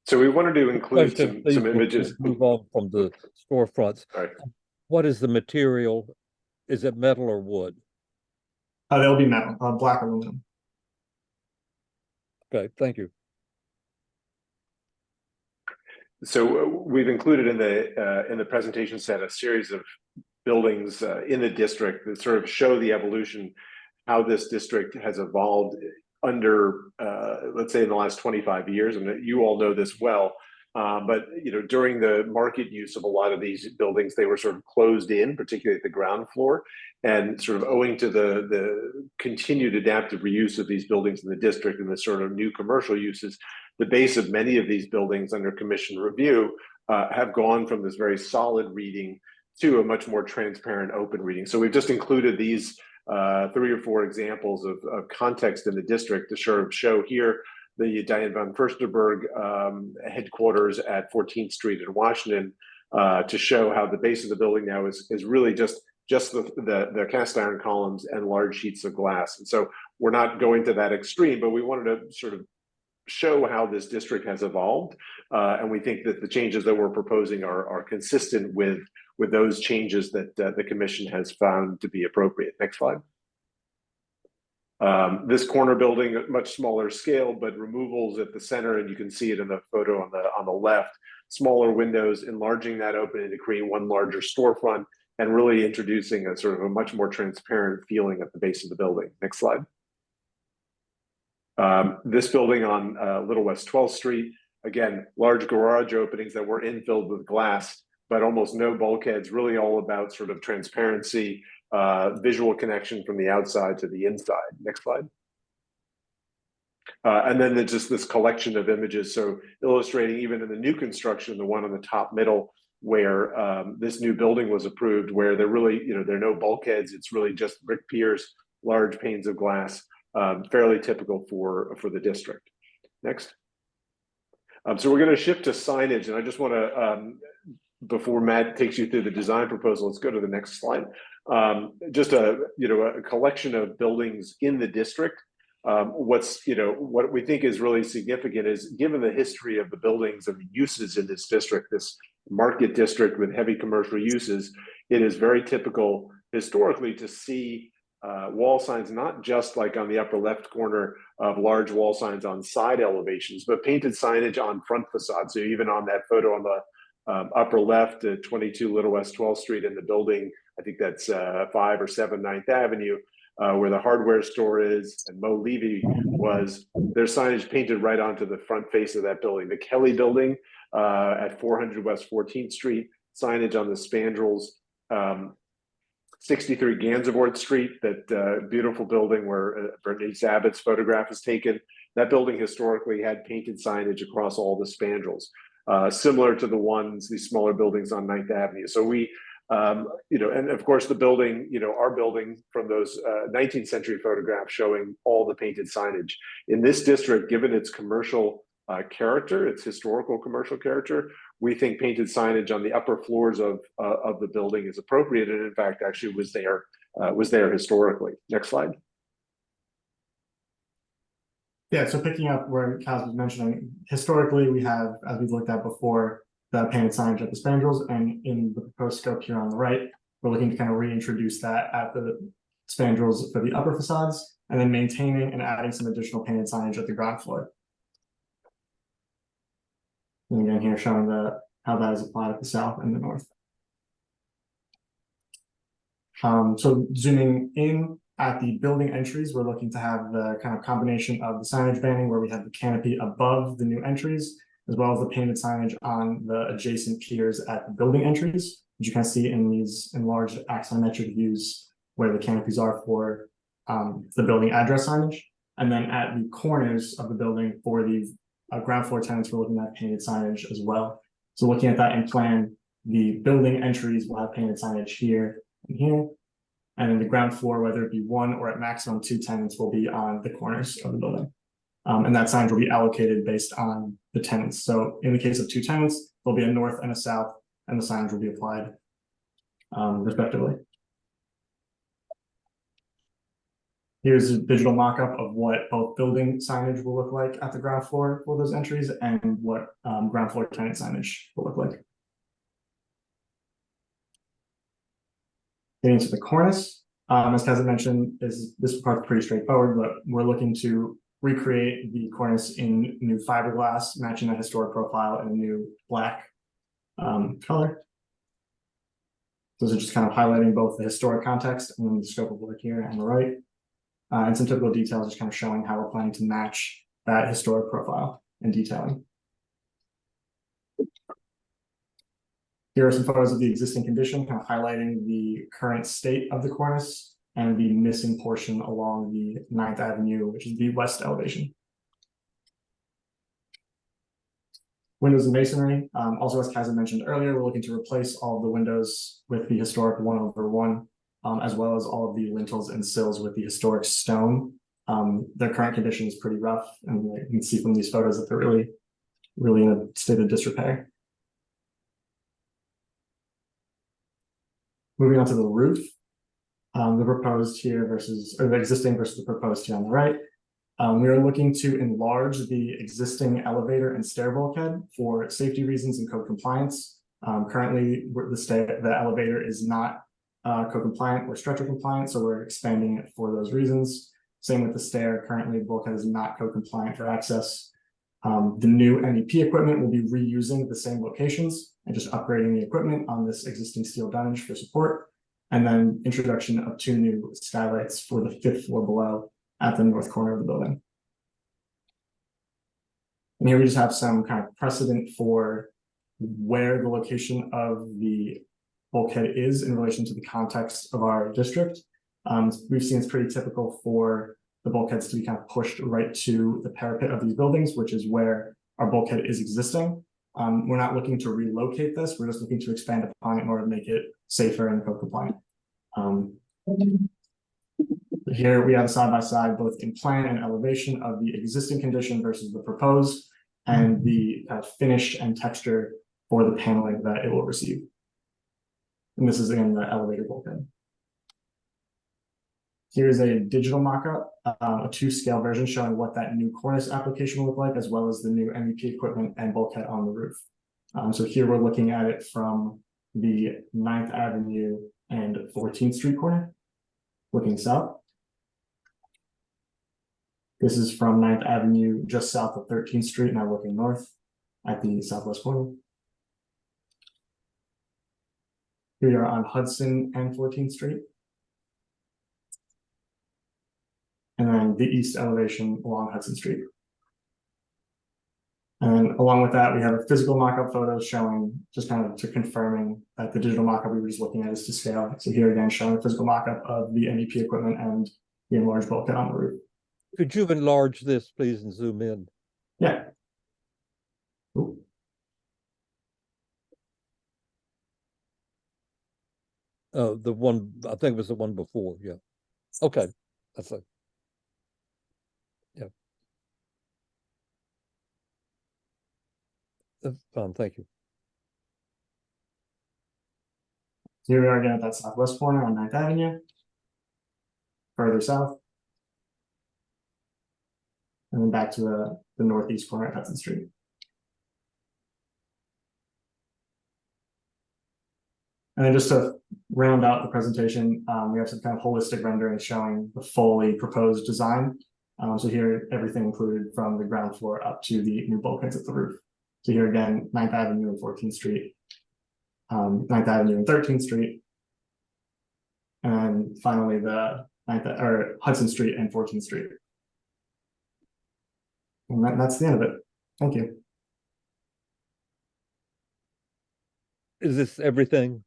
So we wanted to include some images. Move on from the storefronts. All right. What is the material? Is it metal or wood? They'll be metal, black aluminum. Okay, thank you. So we've included in the presentation set a series of buildings in the district that sort of show the evolution, how this district has evolved under, let's say, in the last 25 years. And you all know this well, but during the market use of a lot of these buildings, they were sort of closed in, particularly at the ground floor. And sort of owing to the continued adaptive reuse of these buildings in the district and the sort of new commercial uses, the base of many of these buildings under commission review have gone from this very solid reading to a much more transparent open reading. So we've just included these 3 or 4 examples of context in the district to sort of show here the Diane von Furstenberg headquarters at 14th Street in Washington, to show how the base of the building now is really just the cast iron columns and large sheets of glass. And so we're not going to that extreme, but we wanted to sort of show how this district has evolved. And we think that the changes that we're proposing are consistent with those changes that the commission has found to be appropriate. Next slide. This corner building, much smaller scale, but removals at the center, and you can see it in the photo on the left. Smaller windows, enlarging that opening to create one larger storefront, and really introducing a sort of a much more transparent feeling at the base of the building. Next slide. This building on Little West 12th Street, again, large garage openings that were infilled with glass, but almost no bulkheads, really all about sort of transparency, visual connection from the outside to the inside. Next slide. And then there's just this collection of images. So illustrating even in the new construction, the one on the top middle, where this new building was approved, where there really, there are no bulkheads. It's really just brick piers, large panes of glass, fairly typical for the district. Next. So we're going to shift to signage, and I just want to, before Matt takes you through the design proposal, let's go to the next slide. Just a collection of buildings in the district. What we think is really significant is, given the history of the buildings and the uses in this district, this market district with heavy commercial uses, it is very typical historically to see wall signs, not just like on the upper left corner of large wall signs on side elevations, but painted signage on front facades. So even on that photo on the upper left, 22 Little West 12th Street, in the building, I think that's 5 or 7 9th Avenue, where the hardware store is and Mo Levy was, their signage painted right onto the front face of that building. The Kelly building at 400 West 14th Street, signage on the spandrels. 63 Gansevoort Street, that beautiful building where Bernice Abbott's photograph is taken. That building historically had painted signage across all the spandrels, similar to these smaller buildings on 9th Avenue. So we, and of course the building, our building from those 19th century photographs showing all the painted signage. In this district, given its commercial character, its historical commercial character, we think painted signage on the upper floors of the building is appropriate, and in fact actually was there historically. Next slide. Yeah, so picking up where Kaz was mentioning, historically we have, as we've looked at before, the painted signage at the spandrels, and in the proposed scope here on the right, we're looking to kind of reintroduce that at the spandrels for the upper facades, and then maintaining and adding some additional painted signage at the ground floor. And again, here showing how that is applied at the south and the north. So zooming in at the building entries, we're looking to have the kind of combination of the signage banding, where we have the canopy above the new entries, as well as the painted signage on the adjacent piers at the building entries, which you can see in these enlarged axonometric views where the canopies are for the building address signage. And then at the corners of the building for the ground floor tenants, we're looking at painted signage as well. So looking at that in plan, the building entries will have painted signage here and here. And then the ground floor, whether it be 1 or at maximum 2 tenants, will be on the corners of the building. And that signage will be allocated based on the tenants. So in the case of 2 tenants, there'll be a north and a south, and the signage will be applied respectively. Here's a digital mock-up of what both building signage will look like at the ground floor for those entries, and what ground floor tenant signage will look like. Getting to the cornice, as Kaz mentioned, this part's pretty straightforward, but we're looking to recreate the cornice in new fiberglass, matching the historic profile in a new black color. Those are just kind of highlighting both the historic context and then the scope of work here on the right. And some typical details just kind of showing how we're planning to match that historic profile and detailing. Here are some photos of the existing condition, kind of highlighting the current state of the cornice and the missing portion along the 9th Avenue, which is the west elevation. Windows and masonry. Also, as Kaz mentioned earlier, we're looking to replace all of the windows with the historic 1/1, as well as all of the lintels and sills with the historic stone. Their current condition is pretty rough, and you can see from these photos that they're really in a state of disrepair. Moving on to the roof, the proposed here or the existing versus the proposed here on the right. We are looking to enlarge the existing elevator and stair bulkhead for safety reasons and code compliance. Currently, the elevator is not code compliant or structure compliant, so we're expanding it for those reasons. Same with the stair. Currently, the bulkhead is not code compliant for access. The new MEP equipment will be reusing the same locations and just upgrading the equipment on this existing steel dunnage for support. And then introduction of 2 new skylights for the 5th floor below at the north corner of the building. And here we just have some kind of precedent for where the location of the bulkhead is in relation to the context of our district. We've seen it's pretty typical for the bulkheads to be kind of pushed right to the parapet of these buildings, which is where our bulkhead is existing. We're not looking to relocate this, we're just looking to expand upon it in order to make it safer and code compliant. Here we have side by side, both in plan and elevation of the existing condition versus the proposed, and the finish and texture for the paneling that it will receive. And this is again the elevator bulkhead. Here's a digital mock-up, a 2-scale version showing what that new cornice application will look like, as well as the new MEP equipment and bulkhead on the roof. So here we're looking at it from the 9th Avenue and 14th Street corner, looking south. This is from 9th Avenue, just south of 13th Street, now looking north at the southwest corner. Here we are on Hudson and 14th Street. And then the east elevation along Hudson Street. And along with that, we have a physical mock-up photo showing, just kind of to confirming that the digital mock-up we were just looking at is to scale. So here again, showing a physical mock-up of the MEP equipment and the enlarged bulkhead on the roof. Could you enlarge this, please, and zoom in? Yeah. Ooh. The one, I think it was the one before, yeah. Okay, that's it. Yeah. That's fine, thank you. Here we are again at that southwest corner on 9th Avenue. Further south. And then back to the northeast corner at Hudson Street. And then just to round out the presentation, we have some kind of holistic rendering showing the fully proposed design. So here, everything included from the ground floor up to the new bulkheads at the roof. So here again, 9th Avenue and 14th Street, 9th Avenue and 13th Street. And finally, the Hudson Street and 14th Street. And that's the end of it. Thank you. Is this everything?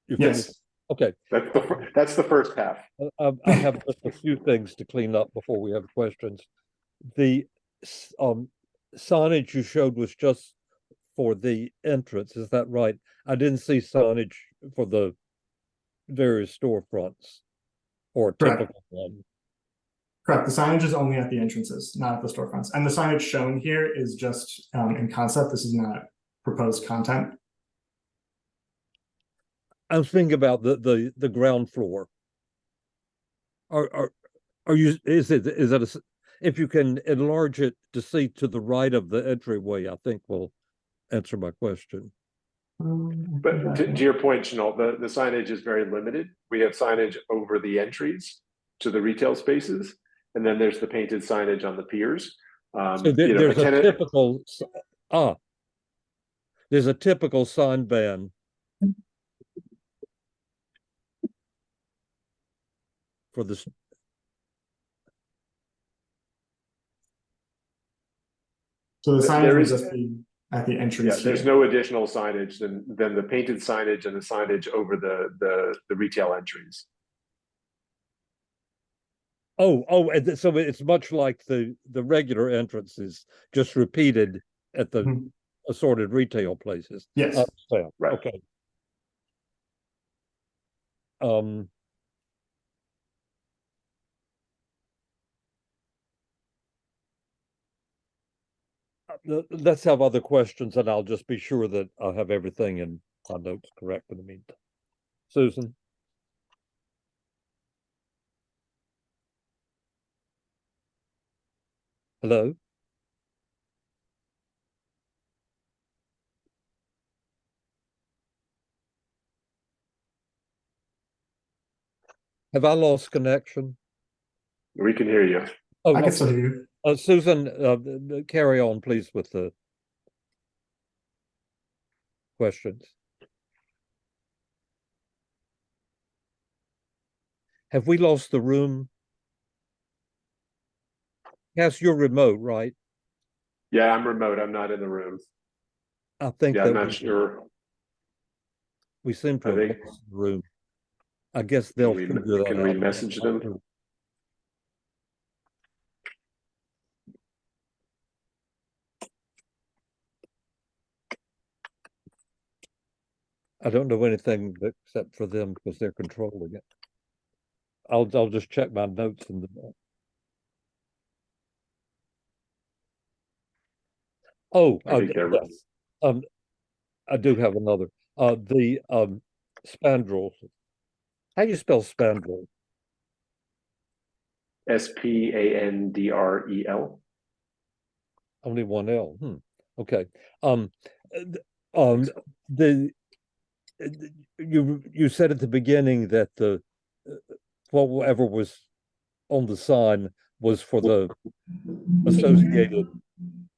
You're Yes. finished? Okay. That's the first half. I have just a few things to clean up before we have questions. The signage you showed was just for the entrance, is that right? I didn't see signage for the various storefronts or a typical one. Correct. The signage is only at the entrances, not at the storefronts. And the signage shown here is just in concept. This is not proposed content. I was thinking about the ground floor. Are you, is it if you can enlarge it to see to the right of the entryway, I think will answer my question. But to your point, Chanel, the signage is very limited. We have signage over the entries to the retail spaces, and then there's the painted signage on the piers. So there's a typical there's a typical sign ban for this. So the signage would just be at the entrance. Yeah, there's no additional signage than the painted signage and the signage over the retail entries. And so it's much like the regular entrances, just repeated at the assorted retail places. Yes. Right. Okay. Let's have other questions, and I'll just be sure that I'll have everything in my notes correct in the meantime. Susan? Hello? Have I lost connection? We can hear you. Oh, I can still hear you. Susan, carry on, please, with the questions. Have we lost the room? Yes, you're remote, right? Yeah, I'm remote. I'm not in the room. I think Yeah, that I'm not sure. we seem to have lost the room. I guess they'll figure that out. Can we message them? I don't know anything except for them because they're controlling it. I'll just check my notes in the. Oh, I think they're yes. I do have another. The spandrel. How do you spell spandrel? Spandrel. Only one L. Okay. The you said at the beginning that the whatever was on the sign was for the associated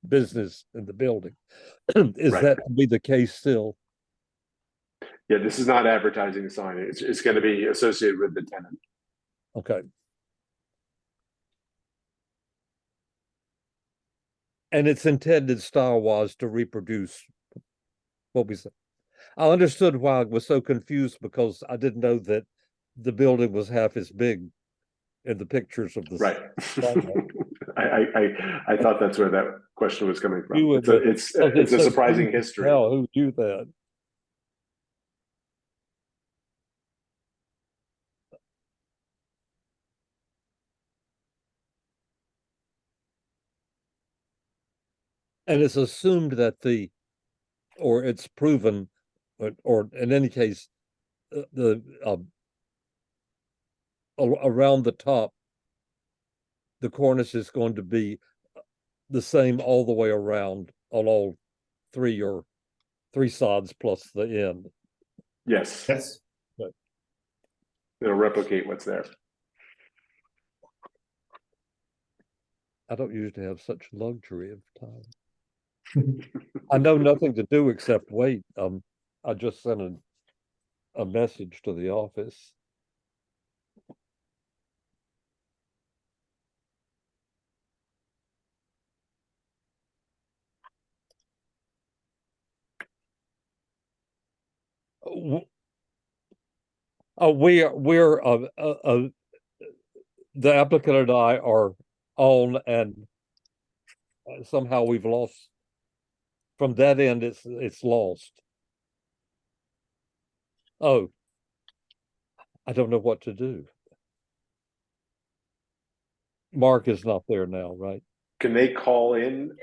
business in the building. Is Right. that to be the case still? Yeah, this is not advertising a sign. It's going to be associated with the tenant. Okay. And it's intended style-wise to reproduce what we said. I understood why I was so confused because I didn't know that the building was half as big in the pictures of the Right. I thought that's where that question was coming from. It's a surprising history. Hell, who knew that? And it's assumed that or it's proven, or in any case, around the top, the cornice is going to be the same all the way around on all three sides plus the end. Yes. Yes. But it'll replicate what's there. I don't usually have such luxury of time. I know nothing to do except wait. I just sent a message to the office. The applicant and I are on, and somehow we've lost from that end. It's lost. Oh, I don't know what to do. Mark is not there now, right? Can they call in,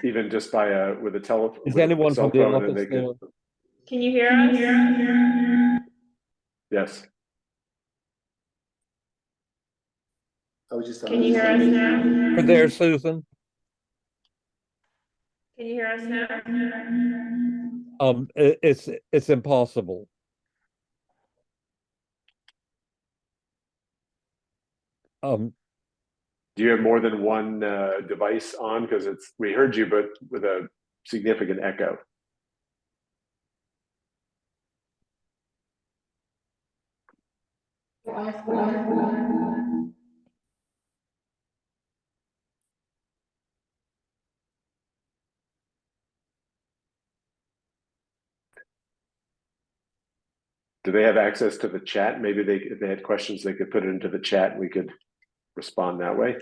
even just by with a telephone? Is anyone from the office there? Can you hear us? Yes. Can you hear us now? You're there, Susan? Can you hear us now? It's impossible. Do you have more than one device on? Because we heard you, but with a significant echo. Do they have access to the chat? Maybe if they had questions, they could put it into the chat and we could respond that way.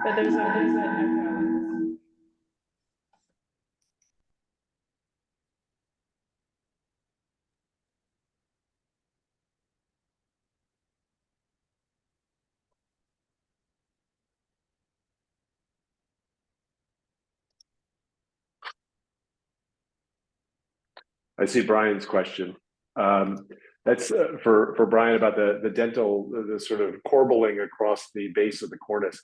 But there's an echo. I see Brian's question. That's for Brian about the dental, the sort of corbelling across the base of the cornice.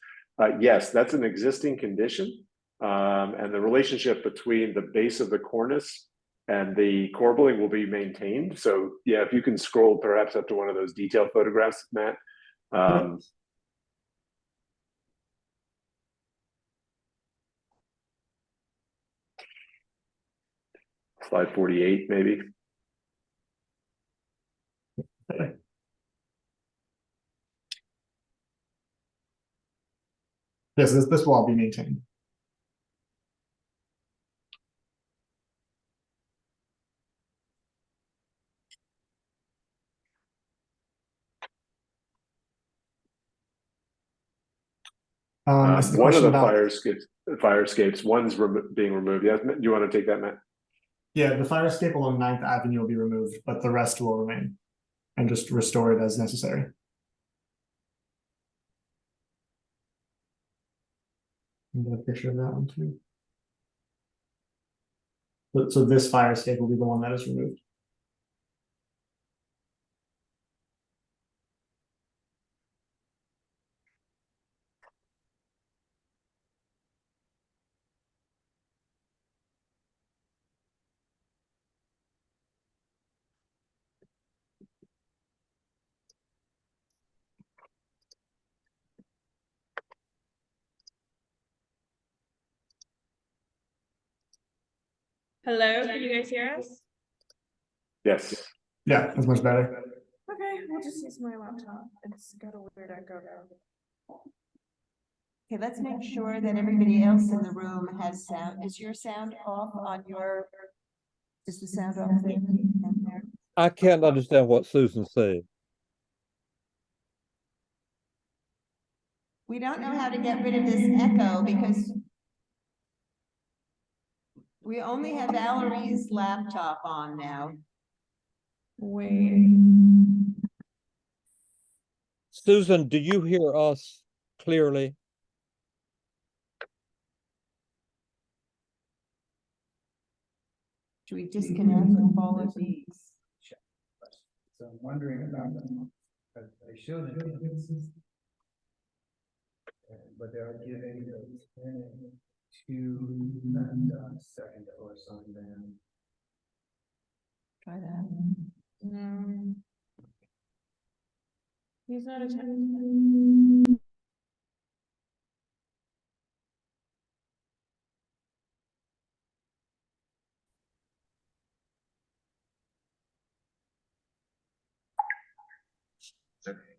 Yes, that's an existing condition. And the relationship between the base of the cornice and the corbelling will be maintained. So yeah, if you can scroll perhaps up to one of those detailed photographs, Matt. Slide 48, maybe. Yes, this will all be maintained. Is the One of question the about, fire escapes, one's being removed. Yeah, do you want to take that, Matt? yeah, the fire escape along 9th Avenue will be removed, but the rest will remain and just restored as necessary. I'm gonna picture of that one too. So this fire escape will be the one that is removed. Hello, can you guys hear us? Yes. Yeah, that's much better. Okay, we'll just use my laptop. It's got a weird echo now. Okay, let's make sure that everybody else in the room has sound. Is your sound off on your? Is the sound off there? I can't understand what Susan's saying. We don't know how to get rid of this echo because we only have Valerie's laptop on now. Wait. Susan, do you hear us clearly? Should we disconnect all of these? So I'm wondering about them. I showed it. But they're giving two second or something. Try that. No. He's not attending.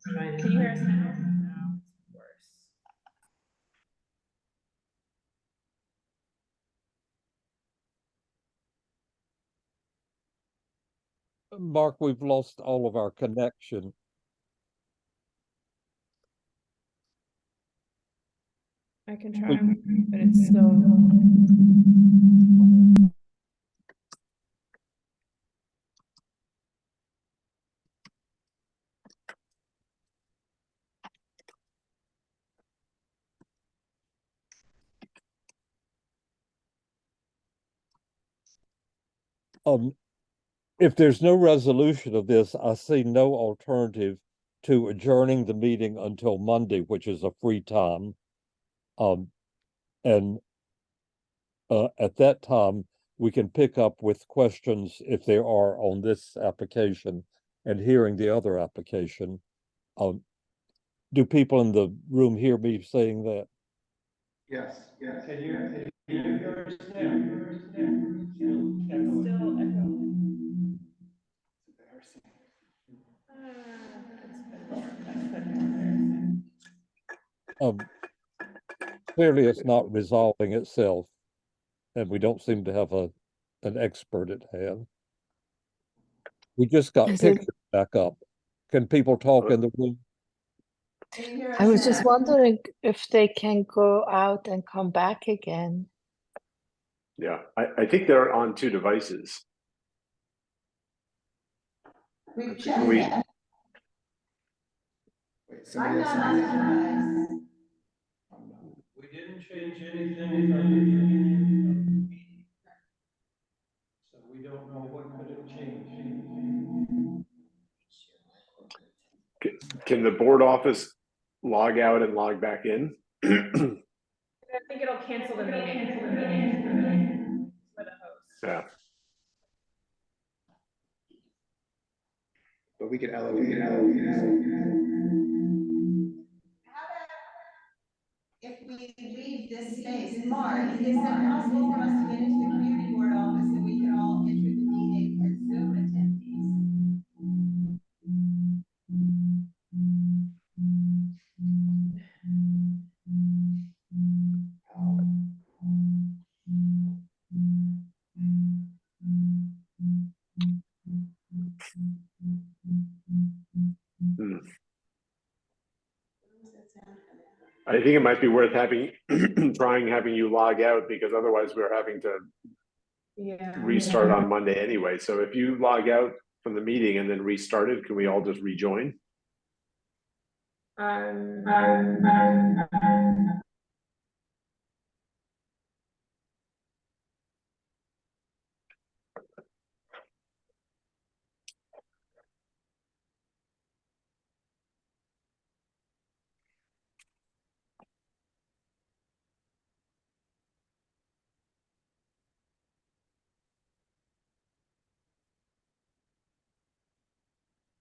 Can you hear us now? No, it's worse. Mark, we've lost all of our connection. I can try, but it's still. If there's no resolution of this, I see no alternative to adjourning the meeting until Monday, which is a free time. And at that time, we can pick up with questions if there are on this application and hearing the other application. Do people in the room hear me saying that? Yes, yes. Can you hear us now? Still echoing. Clearly, it's not resolving itself, and we don't seem to have an expert at hand. We just got pictures back up. Can people talk in the room? I was just wondering if they can go out and come back again. Yeah, I think they're on two devices. We've We, checked. I'm not on the device. We didn't change anything from the beginning of the meeting. So we don't know what could have changed. can the board office log out and log back in? I think it'll cancel the meeting. For the host. Yeah. But we could elevate. If we leave this space, Mark, is it possible for us to get into the community board office and we can all enter the meeting as Zoom attendees? I think it might be worth having, having you log out, because otherwise we're having to restart on Monday anyway. So if you log out from the meeting and then restart it, can we all just rejoin?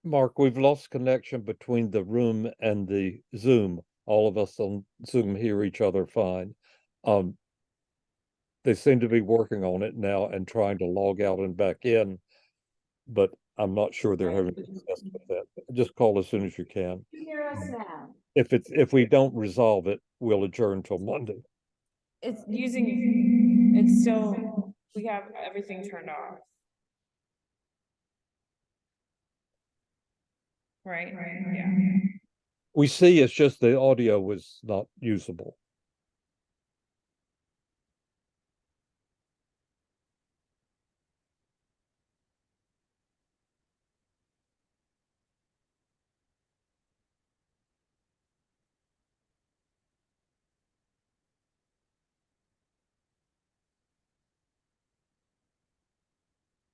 Mark, we've lost connection between the room and the Zoom. All of us on Zoom hear each other fine. They seem to be working on it now and trying to log out and back in, but I'm not sure they're having success with that. Just call as soon as you can. Hear us now. If we don't resolve it, we'll adjourn till Monday. It's it's still, we have everything turned off. Right, yeah. We see it's just the audio was not usable.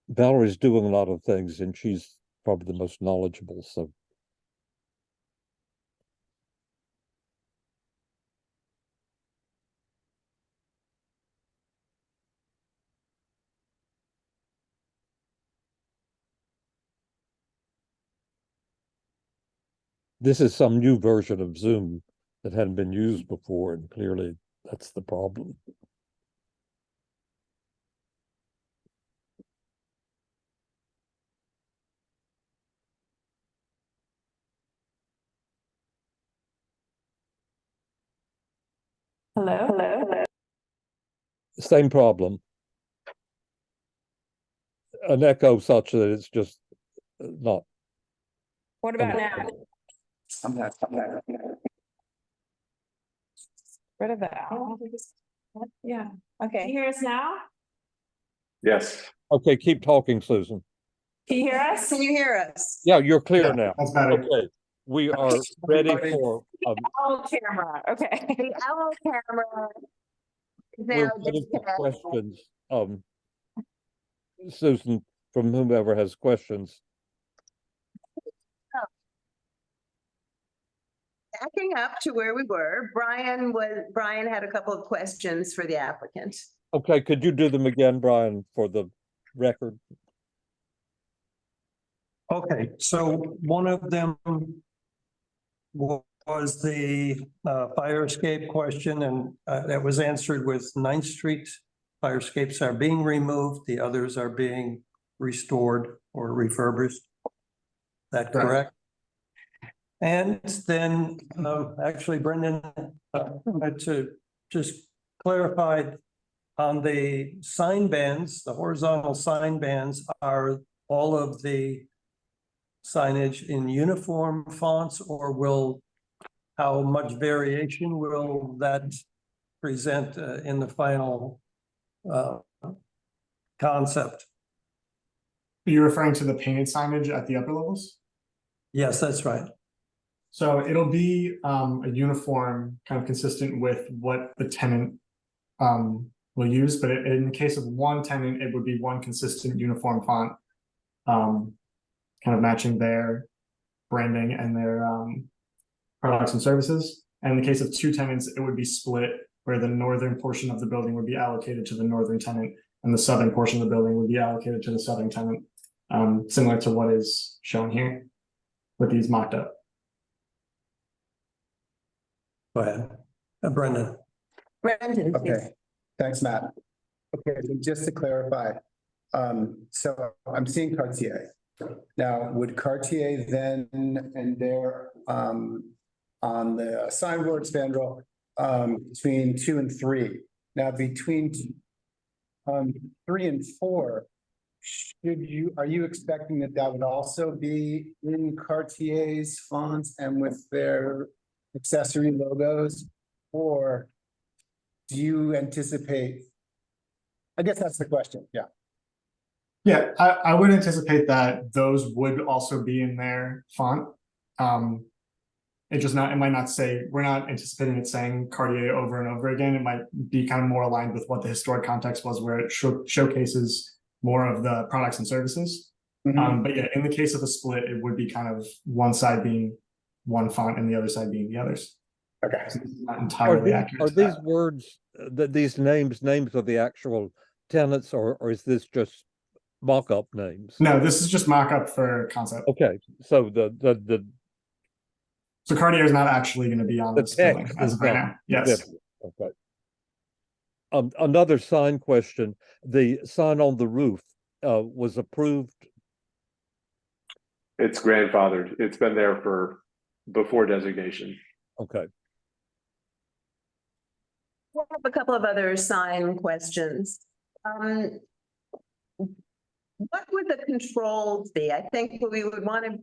Valerie's doing a lot of things and she's probably the most knowledgeable, so. This is some new version of Zoom that hadn't been used before, and clearly that's the problem. Hello? Same problem. An echo such that it's just not. What about now? What about? Yeah. Okay. Can you hear us now? Yes. Okay, keep talking, Susan. Can you hear us? Can you hear us? Yeah, you're clear Yeah, now. that's better. Okay, we are ready for, Oh, camera, okay. The owl camera is we're now ready for disconnected. questions. Susan, from whomever has questions. Backing up to where we were, Brian had a couple of questions for the applicant. Okay, could you do them again, Brian, for the record? Okay, so one of them was the fire escape question, and that was answered with 9th Street. Fire escapes are being removed, the others are being restored or refurbished. That correct? And then, actually, Brendan, wanted to just clarify on the sign bands, the horizontal sign bands, are all of the signage in uniform fonts, or how much variation will that present in the final concept? Are you referring to the painted signage at the upper levels? Yes, that's right. So it'll be a uniform, kind of consistent with what the tenant will use, but in the case of one tenant, it would be one consistent uniform font, kind of matching their branding and their products and services. And in the case of two tenants, it would be split, where the northern portion of the building would be allocated to the northern tenant and the southern portion of the building would be allocated to the southern tenant, similar to what is shown here with these mocked up. Go ahead, Brendan. Brendan, please. Okay, thanks, Matt. Okay, so just to clarify, so I'm seeing Cartier. Now, would Cartier then, and they're on the signboard spandrel, between 2 and 3. Now, between 3 and 4, are you expecting that would also be in Cartier's fonts and with their accessory logos? Or do you anticipate? I guess that's the question, yeah. Yeah, I would anticipate that those would also be in their font. It might not say, we're not anticipating it saying Cartier over and over again. It might be kind of more aligned with what the historic context was, where it showcases more of the products and services. But yeah, in the case of a split, it would be kind of one side being one font and the other side being the others. Okay. So this is not entirely accurate. Are to these that. words, these names of the actual tenants, or is this just mock-up names? No, this is just mock-up for concept. Okay, so So Cartier is not actually going to be on this building as of right now. Yes. Okay. Another sign question. The sign on the roof was approved. It's grandfathered. It's been there for before designation. Okay. We'll have a couple of other sign questions. What would the controls be? I think we would want to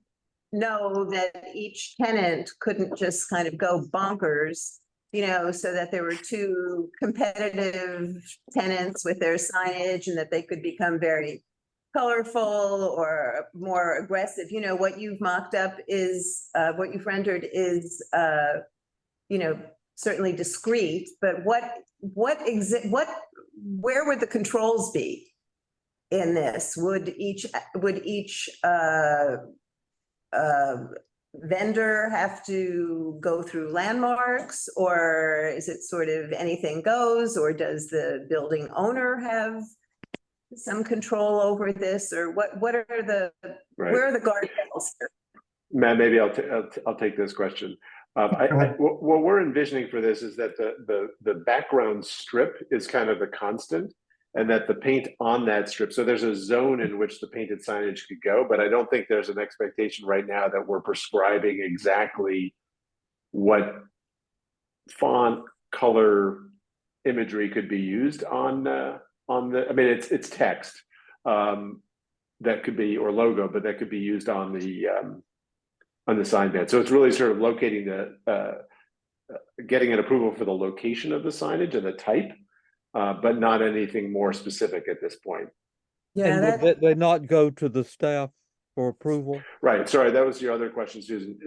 know that each tenant couldn't just kind of go bonkers, you know, so that there were two competitive tenants with their signage and that they could become very colorful or more aggressive. You know, what you've mocked up is, what you've rendered is, you know, certainly discreet, but where would the controls be in this? Would each vendor have to go through landmarks, or is it sort of anything goes, or does the building owner have some control over this, or what are the, where are the guardrails here? Matt, maybe I'll take this question. What we're envisioning for this is that the background strip is kind of the constant, and that the paint on that strip, so there's a zone in which the painted signage could go, but I don't think there's an expectation right now that we're prescribing exactly what font, color, imagery could be used on the, I mean, it's text that could be, or logo, but that could be used on the sign band. So it's really sort of locating getting an approval for the location of the signage and the type, but not anything more specific at this point. Yeah, And would they not go to the staff for approval? Right. Sorry, that was your other question, Susan.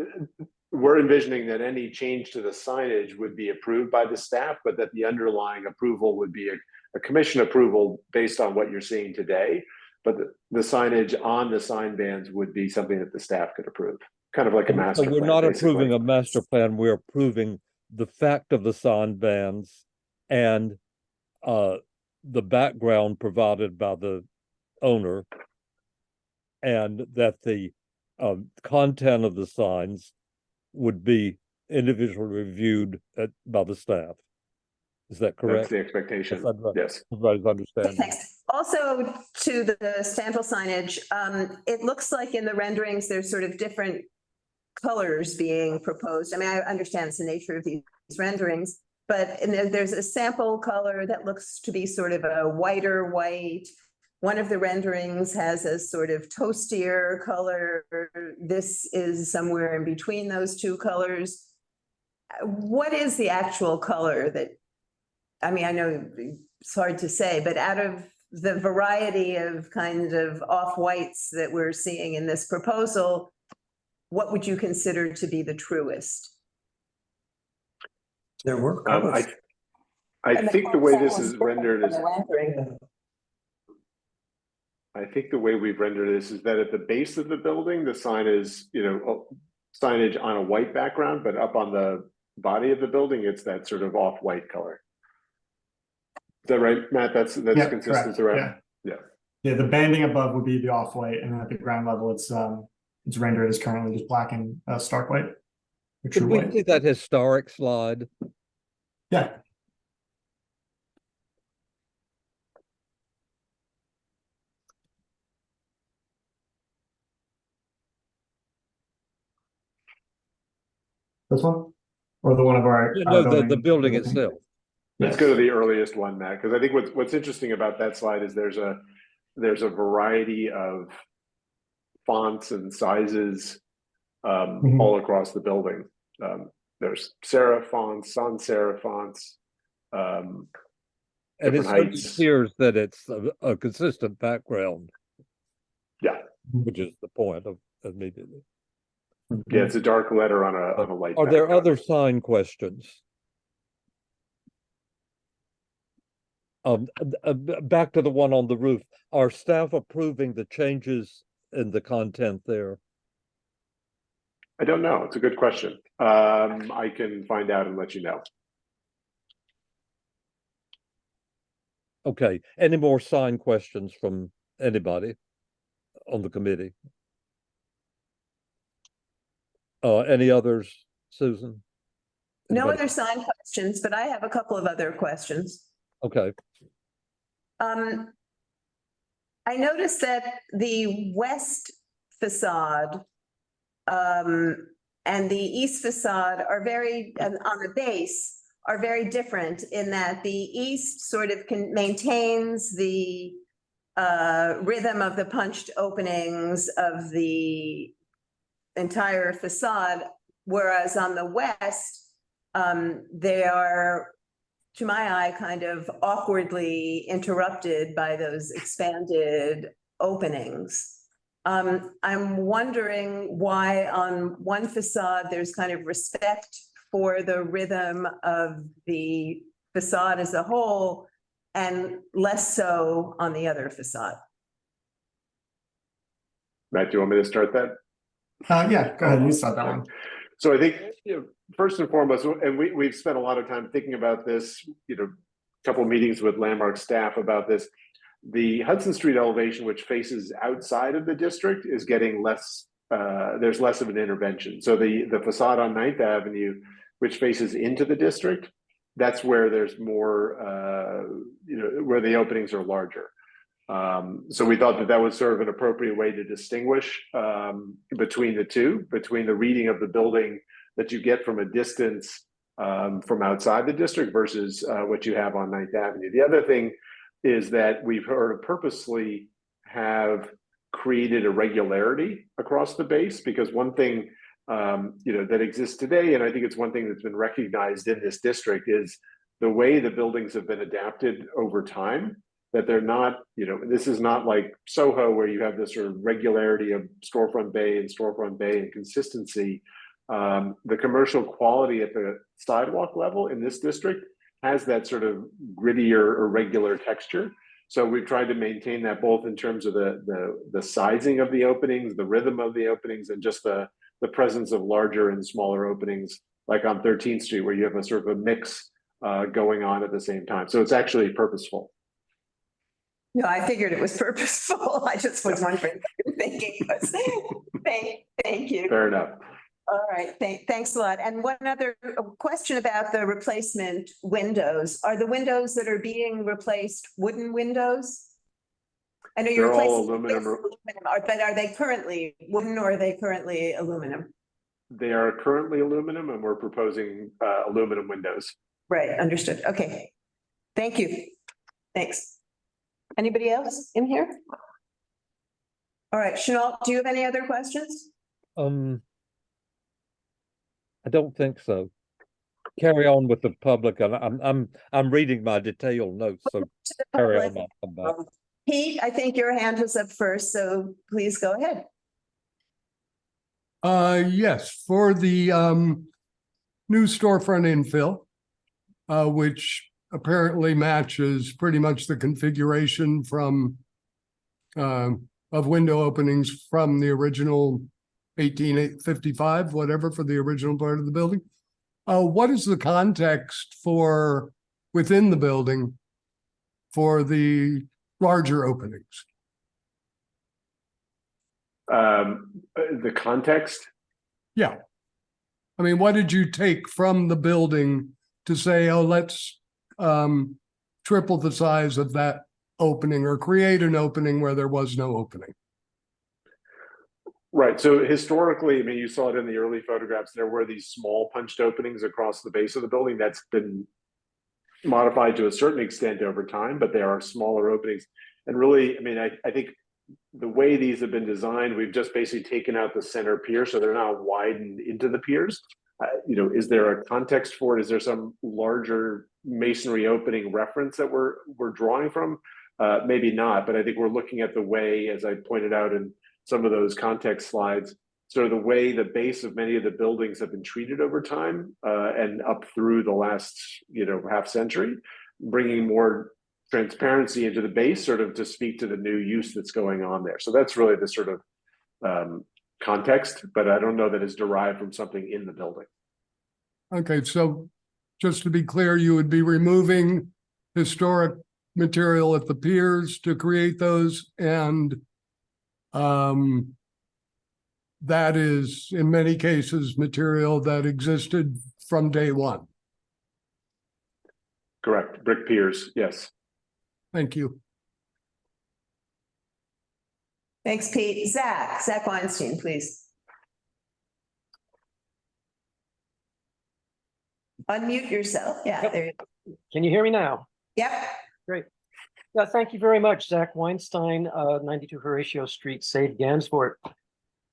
We're envisioning that any change to the signage would be approved by the staff, but that the underlying approval would be a commission approval based on what you're seeing today. But the signage on the sign bands would be something that the staff could approve, kind of like a master plan. So we're not basically approving a master plan, we're approving the fact of the sign bands and the background provided by the owner, and that the content of the signs would be individually reviewed by the staff. Is that correct? That's the expectation. Yes. Everybody's understanding. Thanks. Also, to the Stanfield signage, it looks like in the renderings, there's sort of different colors being proposed. I mean, I understand it's the nature of these renderings, but there's a sample color that looks to be sort of a whiter white. One of the renderings has a sort of toastier color. This is somewhere in between those two colors. What is the actual color that, I mean, I know it's hard to say, but out of the variety of kind of off-whites that we're seeing in this proposal, what would you consider to be the truest? There were colors. I think the way this is rendered is, I think the way we've rendered this is that at the base of the building, the sign is, you know, signage on a white background, but up on the body of the building, it's that sort of off-white color. Is that right, Matt? That's Yeah, consistent correct. throughout. Yeah, the banding above would be the off-white, and then at the ground level, it's rendered as currently just black and stark white. or Could true we white. see that historic slide? Yeah. This one? Or the one of our No, the building itself. Let's go to the earliest one, Matt, because I think what's interesting about that slide is there's a variety of fonts and sizes all across the building. there's serif fonts, sans serif fonts. And it Different certainly heights. appears that it's a consistent background. Yeah. Which is the point of immediately. Yeah, it's a dark letter on a light. Are there background. other sign questions? Back to the one on the roof. Are staff approving the changes in the content there? I don't know. It's a good question. I can find out and let you know. Okay. Any more sign questions from anybody on the committee? Any others, Susan? No Anybody? other sign questions, but I have a couple of other questions. Okay. I noticed that the west facade and the east facade are very, on the base, are very different in that the east sort of maintains the rhythm of the punched openings of the entire facade, whereas on the west, they are, to my eye, kind of awkwardly interrupted by those expanded openings. I'm wondering why on one facade, there's kind of respect for the rhythm of the facade as a whole and less so on the other facade. Matt, do you want me to start that? Yeah, go ahead. You start that one. So I think, first and foremost, and we've spent a lot of time thinking about this, a couple of meetings with Landmark staff about this. The Hudson Street elevation, which faces outside of the district, is getting less, there's less of an intervention. So the facade on 9th Avenue, which faces into the district, that's where there's more, where the openings are larger. So we thought that was sort of an appropriate way to distinguish between the two, between the reading of the building that you get from a distance from outside the district versus what you have on 9th Avenue. The other thing is that we've purposely have created a regularity across the base, because one thing that exists today, and I think it's one thing that's been recognized in this district, is the way the buildings have been adapted over time. That they're not, this is not like Soho where you have this sort of regularity of storefront bay and consistency. The commercial quality at the sidewalk level in this district has that sort of grittier or regular texture. So we've tried to maintain that both in terms of the sizing of the openings, the rhythm of the openings, and just the presence of larger and smaller openings, like on 13th Street, where you have a sort of a mix going on at the same time. So it's actually purposeful. No, I figured it was purposeful. I just was wondering what you're thinking. Thank you. Fair enough. All right, thanks a lot. And one other question about the replacement windows. Are the windows that are being replaced wooden windows? I know you're They're all replacing aluminum. but are they currently wooden or are they currently aluminum? They are currently aluminum, and we're proposing aluminum windows. Right, understood. Okay. Thank you. Thanks. Anybody else in here? All right, Chanel, do you have any other questions? I don't think so. Carry on with the public, and I'm reading my detailed notes, so carry on. I'll come back. Pete, I think your hand was up first, so please go ahead. Yes, for the new storefront infill, which apparently matches pretty much the configuration from of window openings from the original 1855, whatever, for the original part of the building. What is the context for within the building for the larger openings? The context? Yeah. I mean, what did you take from the building to say, oh, let's triple the size of that opening or create an opening where there was no opening? Right. So historically, I mean, you saw it in the early photographs, there were these small punched openings across the base of the building. That's been modified to a certain extent over time, but there are smaller openings. And really, I mean, I think the way these have been designed, we've just basically taken out the center pier, so they're not widened into the piers. You know, is there a context for it? Is there some larger masonry opening reference that we're drawing from? Maybe not, but I think we're looking at the way, as I pointed out in some of those context slides, sort of the way the base of many of the buildings have been treated over time and up through the last, you know, half century, bringing more transparency into the base, sort of to speak to the new use that's going on there. So that's really the sort of context, but I don't know that it's derived from something in the building. Okay, so just to be clear, you would be removing historic material at the piers to create those, and that is in many cases material that existed from day one. Correct. Brick piers. Yes. Thank you. Thanks, Pete. Zach Weinstein, please. Unmute yourself. Yeah, Yep. there you go. Can you hear me now? Yep. Great. Yeah, thank you very much, Zach Weinstein, 92 Horatio Street, Save Gansport.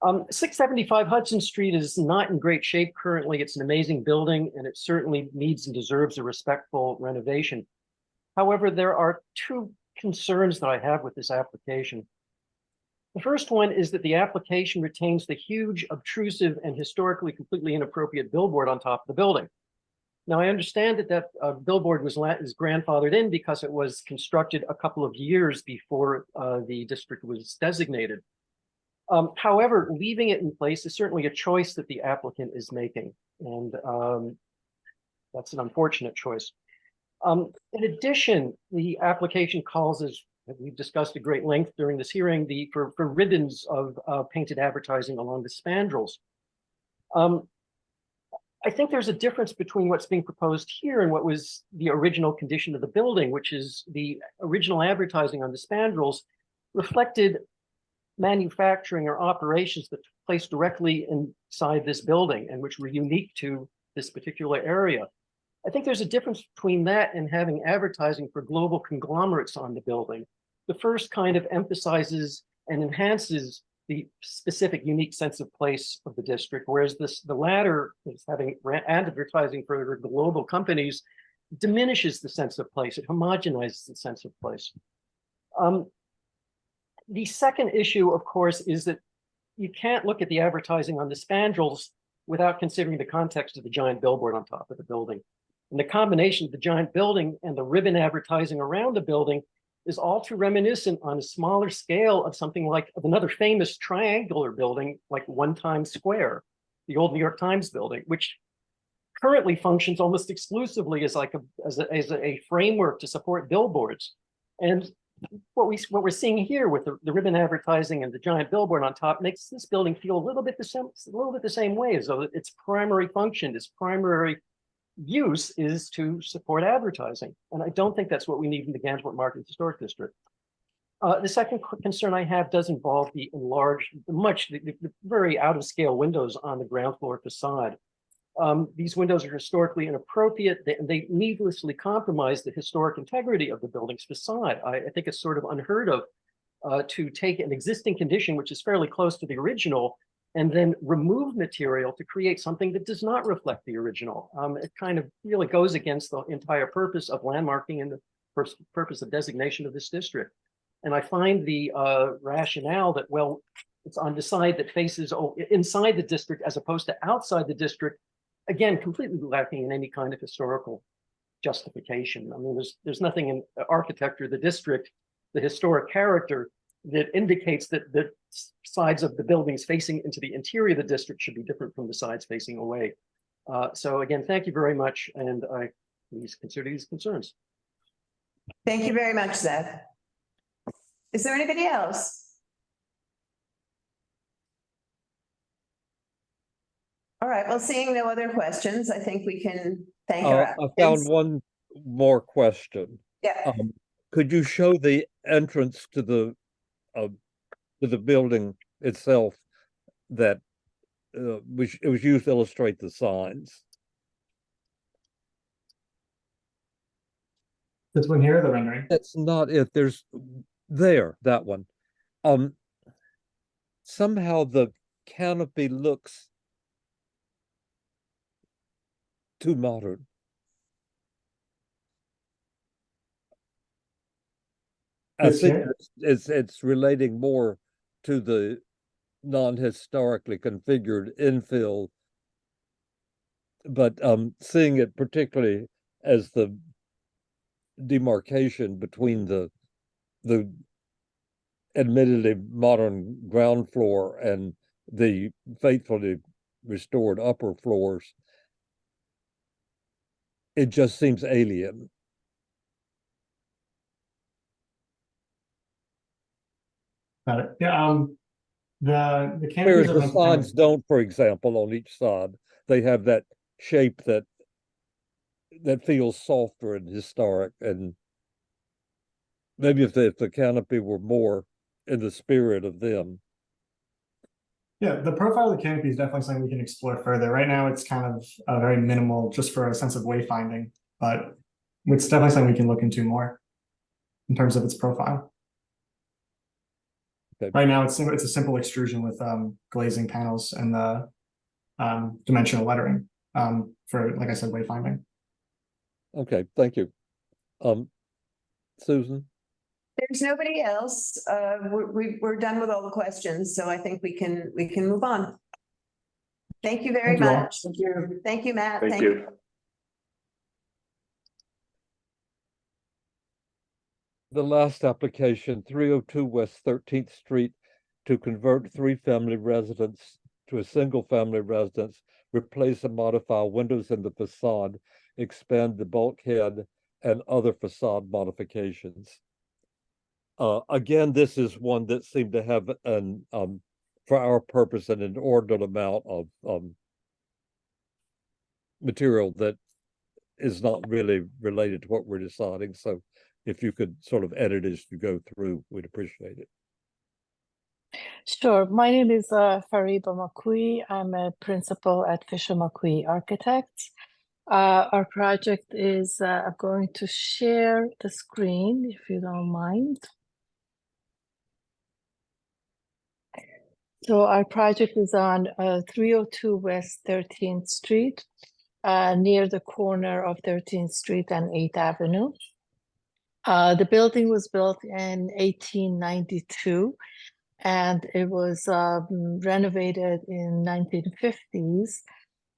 675 Hudson Street is not in great shape currently. It's an amazing building, and it certainly needs and deserves a respectful renovation. However, there are two concerns that I have with this application. The first one is that the application retains the huge, obtrusive, and historically completely inappropriate billboard on top of the building. Now, I understand that billboard is grandfathered in because it was constructed a couple of years before the district was designated. However, leaving it in place is certainly a choice that the applicant is making, and that's an unfortunate choice. In addition, the application calls, as we've discussed at great length during this hearing, for ribbons of painted advertising along the spandrels. I think there's a difference between what's being proposed here and what was the original condition of the building, which is the original advertising on the spandrels reflected manufacturing or operations that took place directly inside this building and which were unique to this particular area. I think there's a difference between that and having advertising for global conglomerates on the building. The first kind of emphasizes and enhances the specific unique sense of place of the district, whereas the latter is having advertising for global companies diminishes the sense of place. It homogenizes the sense of place. The second issue, of course, is that you can't look at the advertising on the spandrels without considering the context of the giant billboard on top of the building. And the combination of the giant building and the ribbon advertising around the building is all too reminiscent on a smaller scale of something like another famous triangular building like One Times Square, the old New York Times building, which currently functions almost exclusively as like a framework to support billboards. And what we're seeing here with the ribbon advertising and the giant billboard on top makes this building feel a little bit the same way, as though its primary function, its primary use is to support advertising. And I don't think that's what we need in the Gansport Market Historic District. The second concern I have does involve the enlarged, the very out of scale windows on the ground floor facade. These windows are historically inappropriate. They needlessly compromise the historic integrity of the building's facade. I think it's sort of unheard of to take an existing condition, which is fairly close to the original, and then remove material to create something that does not reflect the original. It kind of really goes against the entire purpose of landmarking and the purpose of designation of this district. And I find the rationale that, well, it's on the side that faces inside the district as opposed to outside the district, again, completely lacking in any kind of historical justification. I mean, there's nothing in architecture, the district, the historic character that indicates that the sides of the buildings facing into the interior of the district should be different from the sides facing away. So again, thank you very much, and I please consider these concerns. Thank you very much, Zach. Is there anybody else? All right, well, seeing no other questions, I think we can thank our I found one more question. Yeah. Could you show the entrance to the building itself that it was used to illustrate the signs? This one here, the rendering? That's not it. There's that one. Somehow the canopy looks too modern. I This think here? it's relating more to the non-historically configured infill, but seeing it particularly as the demarcation between the admittedly modern ground floor and the faithfully restored upper floors, it just seems alien. Got it. Yeah, the Whereas canopies are the meant to kind of- signs don't, for example, on each side, they have that shape that feels softer and historic. And maybe if the canopy were more in the spirit of them. Yeah, the profile of the canopy is definitely something we can explore further. Right now, it's kind of very minimal, just for a sense of wayfinding, but it's definitely something we can look into more in terms of its profile. Okay. Right now, it's a simple extrusion with glazing panels and the dimensional lettering for, like I said, wayfinding. Okay, thank you. Susan? There's nobody else. We're done with all the questions, so I think we can move on. Thank you very Thank you all. much. Thank you. Thank you, Matt. Thank you. The last application, 302 West 13th Street, to convert three-family residence to a single-family residence, replace and modify windows in the facade, expand the bulkhead, and other facade modifications. Again, this is one that seemed to have an, for our purpose, an inordinate amount of material that is not really related to what we're deciding. So if you could sort of edit as you go through, we'd appreciate it. Sure. My name is Fariba Makui. I'm a principal at Fisher Makui Architects. Our project is, I'm going to share the screen if you don't mind. So our project is on 302 West 13th Street, near the corner of 13th Street and 8th Avenue. The building was built in 1892, and it was renovated in 1950s.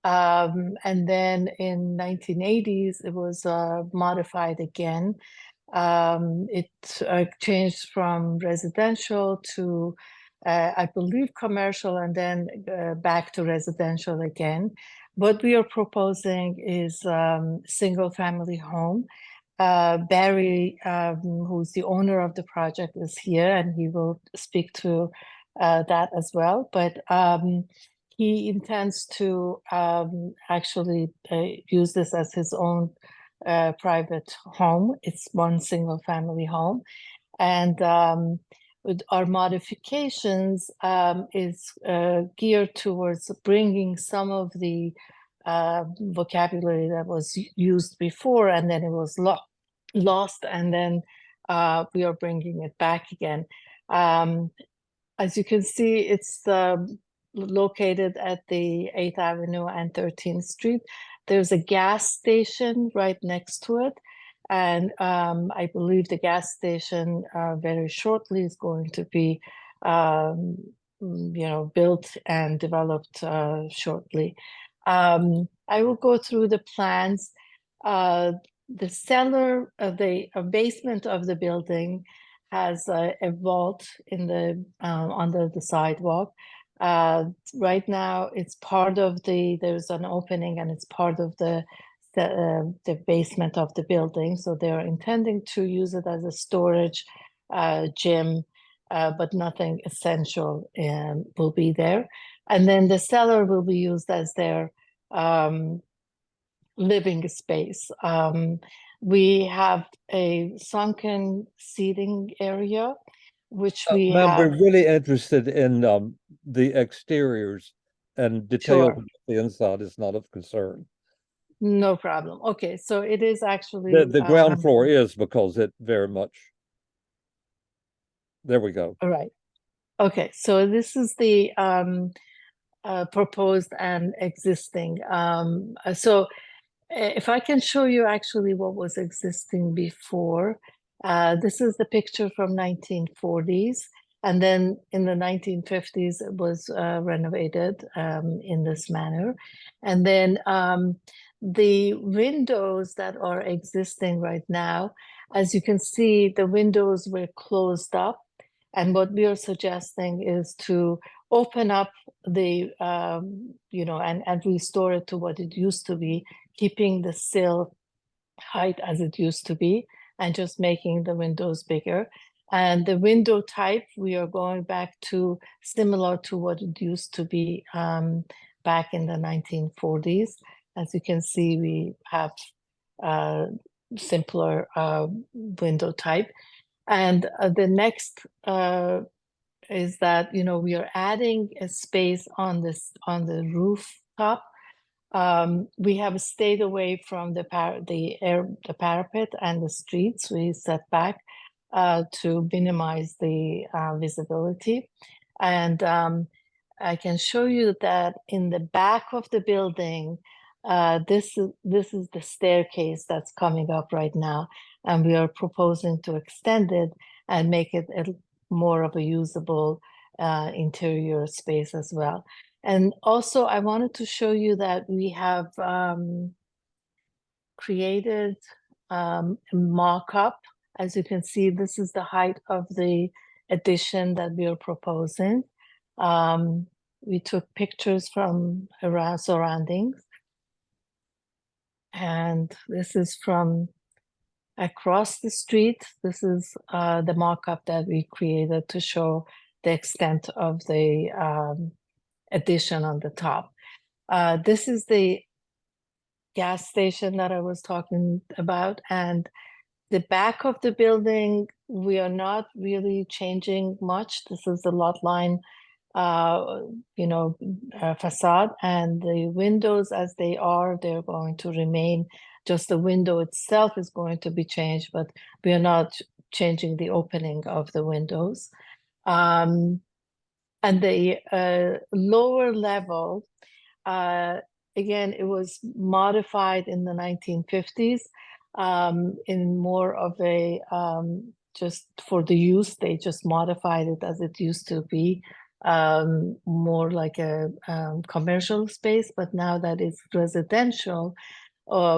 And then in 1980s, it was modified again. It changed from residential to, I believe, commercial, and then back to residential again. What we are proposing is single-family home. Barry, who's the owner of the project, is here, and he will speak to that as well. But he intends to actually use this as his own private home. It's one single family home. And with our modifications is geared towards bringing some of the vocabulary that was used before, and then it was lost, and then we are bringing it back again. As you can see, it's located at the 8th Avenue and 13th Street. There's a gas station right next to it. And I believe the gas station very shortly is going to be, built and developed shortly. I will go through the plans. The cellar, the basement of the building has a vault in the under the sidewalk. Right now, it's part of there's an opening, and it's part of the basement of the building. So they're intending to use it as a storage gym, but nothing essential will be there. And then the cellar will be used as their living space. We have a sunken seating area, which we Ma'am, have. we're really interested in the exteriors, and detail Sure. of the inside is not of concern. No problem. Okay, so it is actually The ground floor is, because it very much. There we go. All right. Okay, so this is the proposed and existing. So If I can show you actually what was existing before, this is the picture from 1940s. And then in the 1950s, it was renovated in this manner. And then the windows that are existing right now, as you can see, the windows were closed up. And what we are suggesting is to open up the, and restore it to what it used to be, keeping the sill height as it used to be, and just making the windows bigger. And the window type, we are going back to similar to what it used to be back in the 1940s. As you can see, we have simpler window type. And the next is that, we are adding a space on the rooftop. We have stayed away from the parapet and the streets. We set back to minimize the visibility. And I can show you that in the back of the building, this is the staircase that's coming up right now. And we are proposing to extend it and make it more of a usable interior space as well. And also I wanted to show you that we have created a mock-up. As you can see, this is the height of the addition that we are proposing. We took pictures from around surroundings. And this is from across the street. This is the mock-up that we created to show the extent of the addition on the top. This is the gas station that I was talking about, and the back of the building, we are not really changing much. This is the lot line, facade, and the windows as they are, they're going to remain. Just the window itself is going to be changed, but we are not changing the opening of the windows. And the lower level, again, it was modified in the 1950s in more of a, just for the use, they just modified it as it used to be, more like a commercial space, but now that it's residential,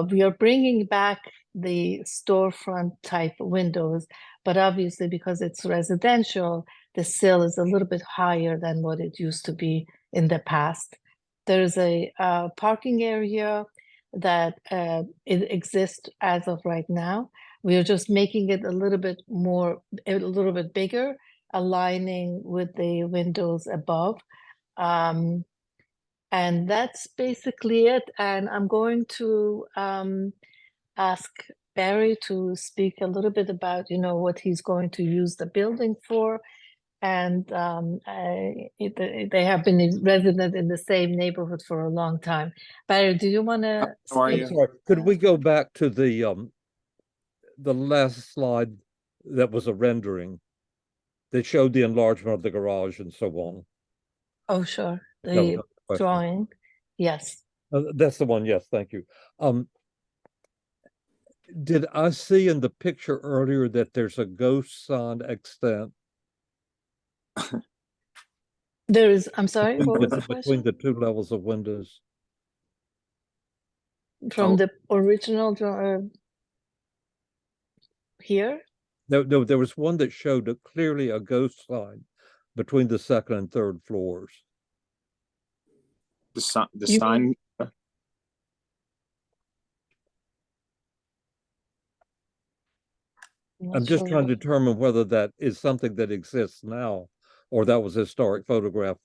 we are bringing back the storefront type windows, but obviously because it's residential, the sill is a little bit higher than what it used to be in the past. There's a parking area that it exists as of right now. We are just making it a little bit bigger, aligning with the windows above. And that's basically it. And I'm going to ask Barry to speak a little bit about, what he's going to use the building for. And they have been resident in the same neighborhood for a long time. Barry, do you want to? I'm sorry, could we go back to the last slide that was a rendering that showed the enlargement of the garage and so on? Oh, sure. That was The a question. drawing. Yes. That's the one, yes, thank you. Did I see in the picture earlier that there's a ghost sign extent? There is, I'm sorry, what was the Between question? the two levels of windows? From the original here? No, there was one that showed clearly a ghost sign between the second and third floors. The sign. I'm just trying to determine whether that is something that exists now, or that was a historic photograph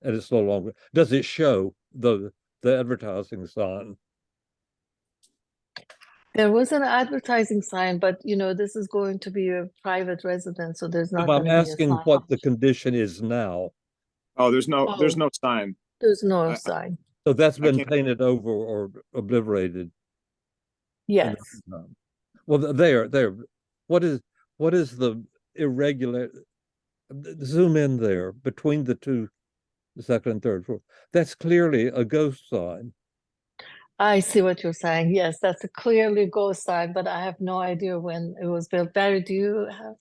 and it's no longer. Does it show the advertising sign? There was an advertising sign, but this is going to be a private residence, so there's not. I'm asking what the condition is now. Oh, there's no sign. There's no sign. So that's been painted over or obliterated. Yes. Well, there. What is the irregular? Zoom in there between the two, the second and third floor. That's clearly a ghost sign. I see what you're saying. Yes, that's a clearly ghost sign, but I have no idea when it was built. Barry, do you have?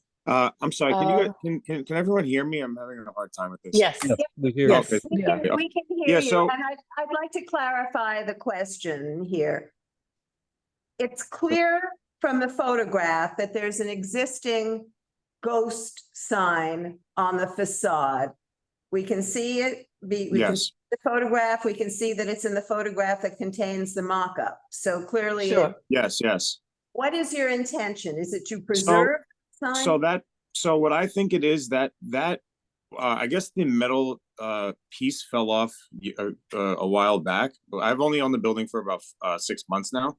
I'm sorry, can you, Uh, can everyone hear me? I'm having a hard time with this. Yes. Yeah, we hear Yes. you. Okay. Yeah. We can hear Yeah, you, so- and I'd like to clarify the question here. It's clear from the photograph that there's an existing ghost sign on the facade. We can see it, we can Yes. see the photograph, we can see that it's in the photograph that contains the mock-up. So clearly, Sure. Yes, yes. what is your intention? Is it to preserve the sign? So what I think it is that I guess the metal piece fell off a while back. I've only owned the building for about 6 months now,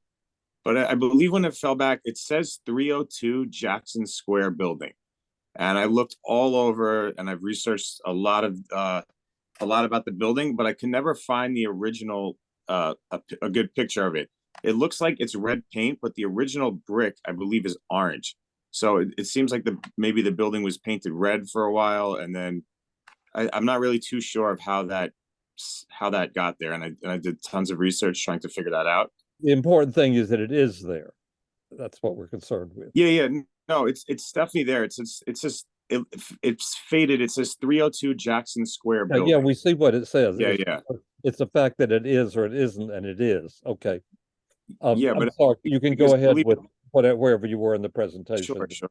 but I believe when it fell back, it says 302 Jackson Square building, and I looked all over and I've researched a lot about the building, but I can never find the original a good picture of it. It looks like it's red paint, but the original brick, I believe, is orange. So it seems like maybe the building was painted red for a while, and then I'm not really too sure of how that got there. And I did tons of research trying to figure that out. The important thing is that it is there. That's what we're concerned with. Yeah. No, it's definitely there. It's faded. It says 302 Jackson Square building. Yeah, we see what it says. Yeah. It's the fact that it is or it isn't, and it is. Okay. Yeah, I'm but sorry, you can go ahead with wherever you were in the presentation. Sure.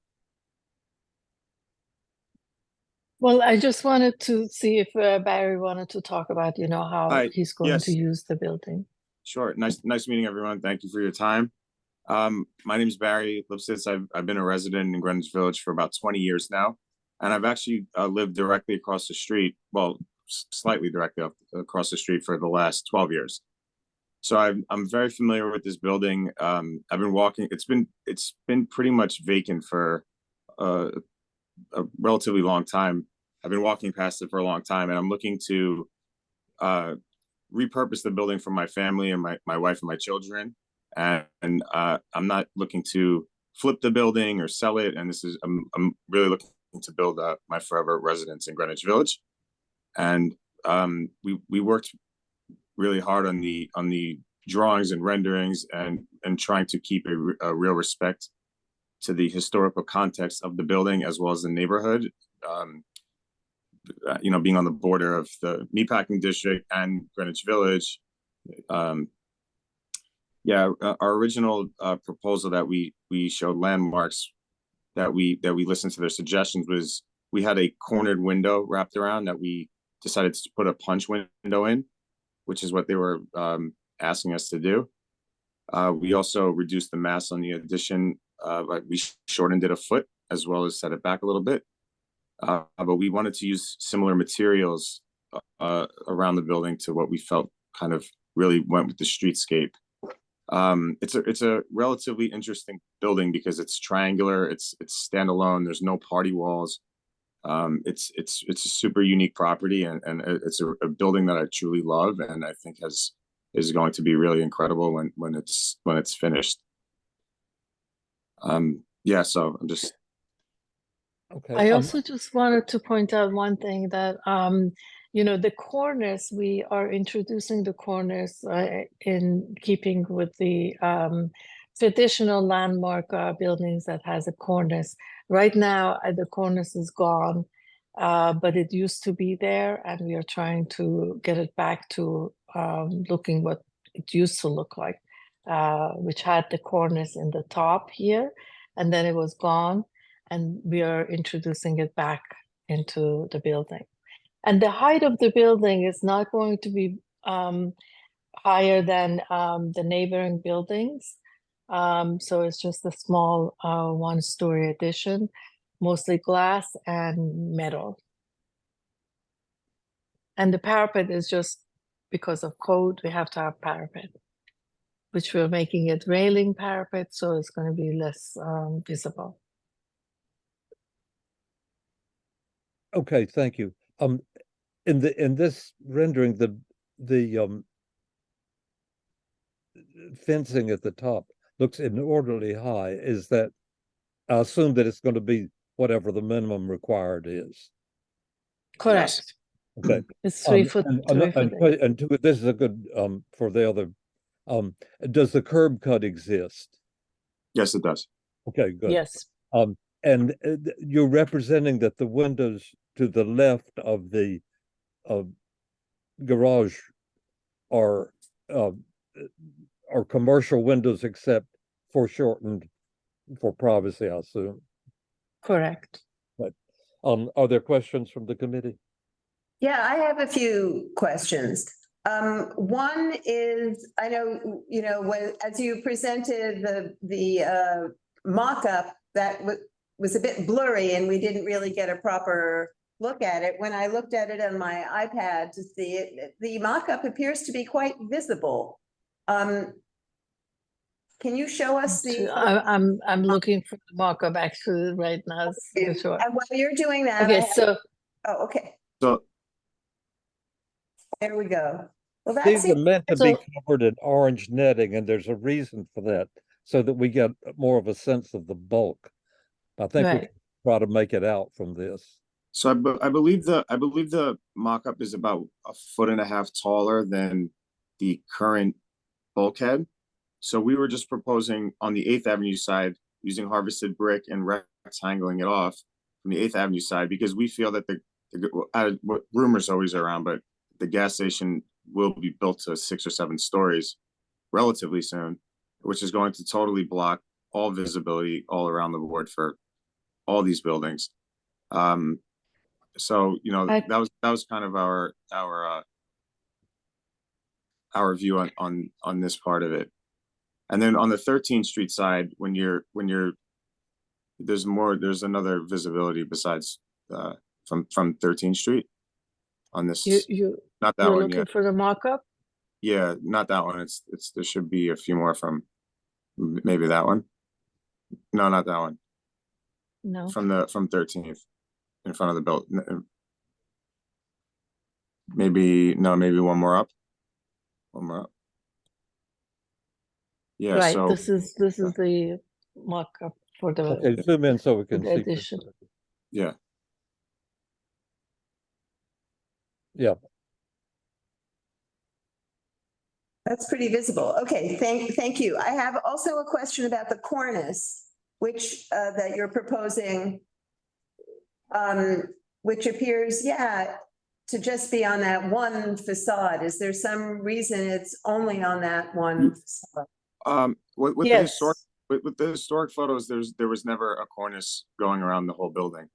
Well, I just wanted to see if Barry wanted to talk about, how he's going to use the building. Sure. Nice meeting everyone. Thank you for your time. My name is Barry Lipsitz. I've been a resident in Greenwich Village for about 20 years now, and I've actually lived directly across the street. Well, slightly directly across the street for the last 12 years. So I'm very familiar with this building. I've been walking. It's been pretty much vacant for a relatively long time. I've been walking past it for a long time, and I'm looking to repurpose the building for my family and my wife and my children. And I'm not looking to flip the building or sell it. And I'm really looking to build my forever residence in Greenwich Village. And we worked really hard on the drawings and renderings and trying to keep a real respect to the historical context of the building as well as the neighborhood. Being on the border of the meatpacking district and Greenwich Village. Our original proposal that we showed landmarks that we listened to their suggestions was we had a cornered window wrapped around that we decided to put a punch window in, which is what they were asking us to do. We also reduced the mass on the addition. We shortened it a foot as well as set it back a little bit. But we wanted to use similar materials around the building to what we felt kind of really went with the streetscape. It's a relatively interesting building because it's triangular, it's standalone, there's no party walls. It's a super unique property and it's a building that I truly love and I think is going to be really incredible when it's finished. So I'm just Okay. I also just wanted to point out one thing that, the corners, we are introducing the corners in keeping with the traditional landmark buildings that has a cornice. Right now, the cornice is gone, but it used to be there, and we are trying to get it back to looking what it used to look like, which had the cornice in the top here, and then it was gone. And we are introducing it back into the building. And the height of the building is not going to be higher than the neighboring buildings. So it's just a small one-story addition, mostly glass and metal. And the parapet is just because of code, we have to have parapet, which we're making it railing parapet, so it's going to be less visible. Okay, thank you. In this rendering, the fencing at the top looks inordinately high. Is that, I assume that it's going to be whatever the minimum required is. Correct. Okay. It's 3 foot. And this is a good for the other Does the curb cut exist? Yes, it does. Okay, good. Yes. And you're representing that the windows to the left of the garage are commercial windows except foreshortened for privacy, I assume. Correct. But are there questions from the committee? Yeah, I have a few questions. One is, I know, you know, as you presented the mock-up, that was a bit blurry and we didn't really get a proper look at it. When I looked at it on my iPad to see it, the mock-up appears to be quite visible. Can you show us the? I'm looking for the mock-up actually right now. And Sure. while you're doing that, Okay, so oh, okay, So there we go. Well, that These are seems meant to be so- covered in orange netting, and there's a reason for that, so that we get more of a sense of the bulk. I think we Right. can try to make it out from this. So I believe the mock-up is about 1.5 feet taller than the current bulkhead. So we were just proposing on the 8th Avenue side, using harvested brick and rectangling it off from the 8th Avenue side, because we feel that what rumors always around, but the gas station will be built to 6 or 7 stories relatively soon, which is going to totally block all visibility all around the board for all these buildings. So, you know, that was kind of our view on this part of it. And then on the 13th Street side, when you're there's another visibility besides from 13th Street on this. Not that you're one looking yet. for the mock-up? Yeah, not that one. It's there should be a few more from maybe that one. No, not that one. No. From 13th in front of the building. Maybe one more up. One more up. Yeah, Right, so this is the mock-up for the Okay, zoom in so we can the see. addition. yeah. Yeah, That's pretty visible. Okay, thank you. I have also a question about the cornice, which that you're proposing, which appears, yeah, to just be on that one facade. Is there some reason it's only on that one facade? With the Yes. historic photos, there was never a cornice going around the whole building.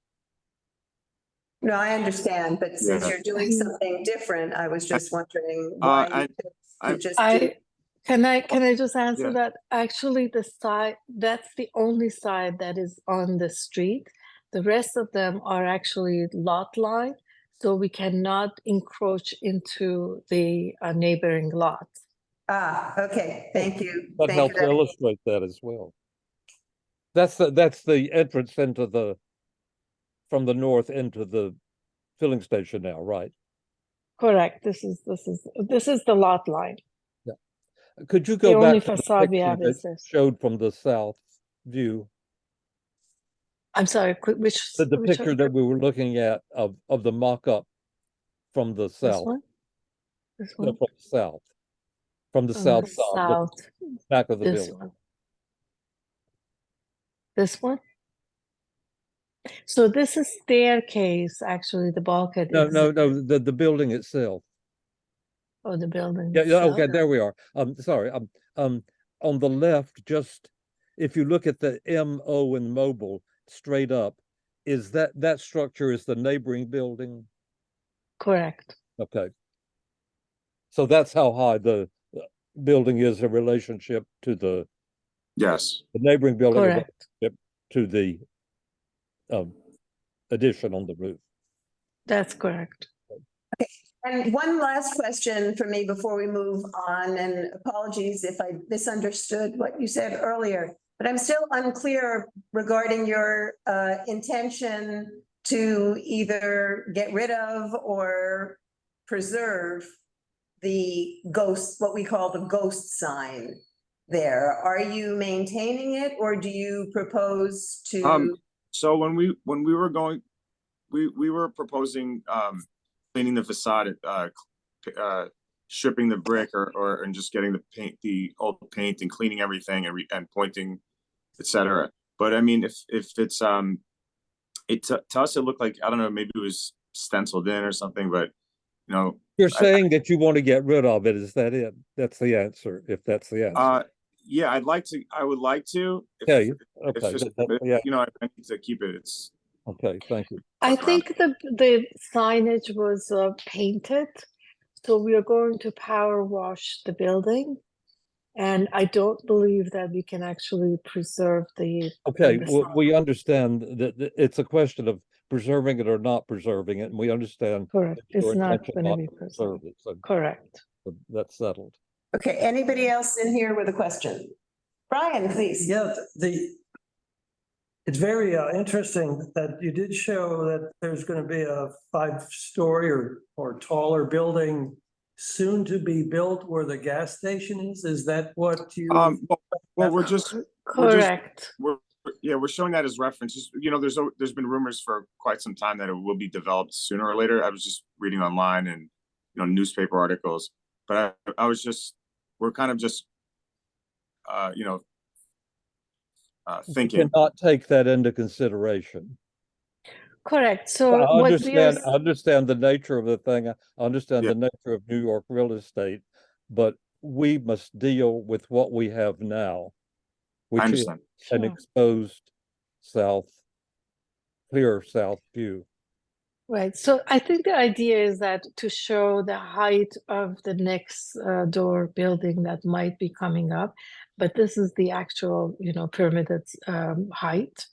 No, I understand, but since Yeah. you're doing something different, I was just wondering why you could just do. Can I just answer Yeah. that? Actually, that's the only side that is on the street. The rest of them are actually lot line, so we cannot encroach into the neighboring lots. Okay, thank you. that Thank helps you. illustrate that as well. That's the entrance into from the north into the filling station now, right? Correct. This is the lot line. Could you The go only back to the facade we picture have is that this. showed from the south view? I'm sorry, which? The which picture that we were looking at of the mock-up from the This south. one? This No, one? from the south. From the From south the side, the south, back of the this building. one. This one? So this is staircase, actually, the bulkhead No, is. no, the building itself. Oh, the building. Yeah, itself. okay, there we are. Sorry, on the left, just if you look at the MO in mobile straight up, is that structure is the neighboring building? Correct. Okay. So that's how high the building is in relationship to the Yes. neighboring building, in Correct. relationship to the addition on the roof. That's correct. And one last question for me before we move on, and apologies if I misunderstood what you said earlier, but I'm still unclear regarding your intention to either get rid of or preserve the ghost, what we call the ghost sign there. Are you maintaining it or do you propose to? So when we were going, we were proposing cleaning the facade, stripping the brick and just getting the old paint and cleaning everything and pointing, etc. But I mean, if it's to us it looked like, I don't know, maybe it was stenciled in or something, but you know. You're saying that you want to get rid of it. Is that it? That's the answer. If that's the answer. Yeah, I would like to. Okay. Yeah. You know, I need to keep it. It's okay. Thank you. I think the signage was painted, so we are going to power wash the building. And I don't believe that we can actually preserve the. Okay, well, we understand that it's a question of preserving it or not preserving it, and we understand. Correct. It's not intention going to be to preserved. preserve it, so Correct. that's settled. Okay, anybody else in here with a question? Brian, please. Yeah, it's very interesting that you did show that there's going to be a 5-story or taller building soon to be built where the gas station is. Is that what you? Well, we're just correct. We're showing that as reference. Just, you know, there's been rumors for quite some time that it will be developed sooner or later. I was just reading online and, you know, newspaper articles, but we're kind of just you know, thinking. You cannot take that into consideration. Correct. So I understand the nature of the thing. I understand the nature of New York real estate, but we must deal with what we have now, which is an exposed clear south view. Right. So I think the idea is that to show the height of the next door building that might be coming up, but this is the actual, you know, permitted height.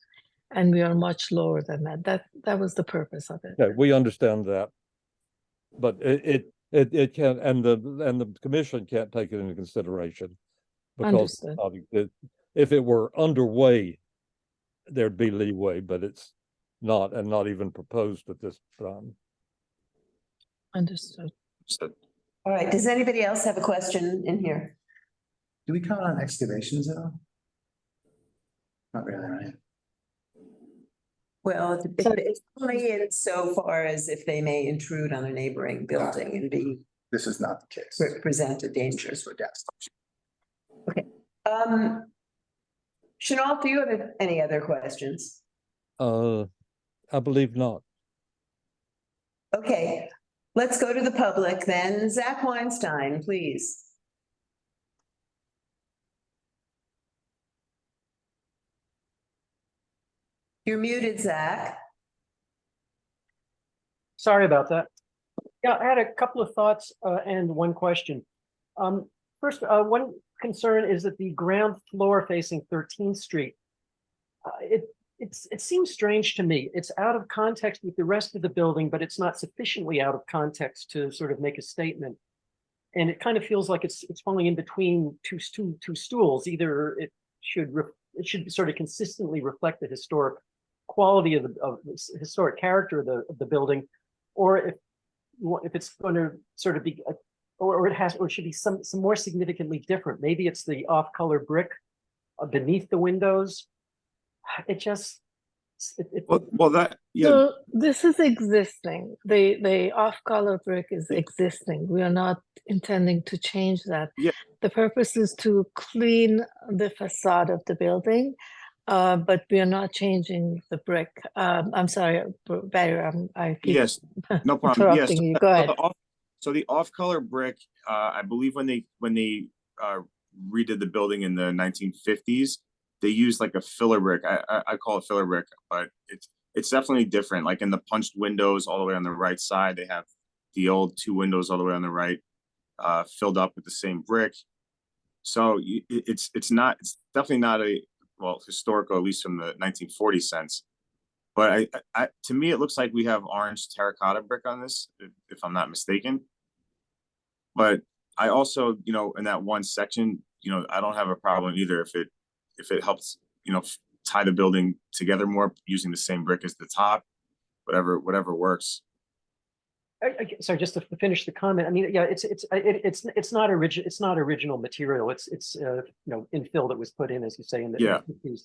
And we are much lower than that. That was the purpose of it. Yeah, we understand that, but it can, and the commission can't take it into consideration because if it were underway, there'd be leeway, but it's not, and not even proposed at this time. Understood. All right. Does anybody else have a question in here? Do we count on excavations at all? Not really, right? Well, it's only in so far as if they may intrude on a neighboring building and be. This is not the case. Present a danger for death. Okay. Chanel, do you have any other questions? I believe not. Okay, let's go to the public then. Zach Weinstein, please. You're muted, Zach. Sorry about that. Yeah, I had a couple of thoughts and one question. First, one concern is that the ground floor facing 13th Street, it seems strange to me. It's out of context with the rest of the building, but it's not sufficiently out of context to sort of make a statement. And it kind of feels like it's falling in between two stools. Either it should sort of consistently reflect the historic quality of the historic character of the building, or if it's going to sort of be or it should be some more significantly different. Maybe it's the off-color brick beneath the windows. It just So this is existing. The off-color brick is existing. We are not intending to change that. The purpose is to clean the facade of the building. But we are not changing the brick. I'm sorry, Barry. I keep no problem. interrupting you. Go ahead. So the off-color brick, I believe when they redid the building in the 1950s, they used like a filler brick. I call it filler brick, but it's definitely different. Like in the punched windows all the way on the right side, they have the old 2 windows all the way on the right, filled up with the same brick. So it's definitely not historical, at least from the 1940 sense. But to me, it looks like we have orange terracotta brick on this, if I'm not mistaken. But I also, you know, in that one section, you know, I don't have a problem either if it helps, you know, tie the building together more using the same brick as the top, whatever works. Sorry, just to finish the comment. I mean, yeah, it's not original material. It's you know, infill that was put in, as you say, in the 50s.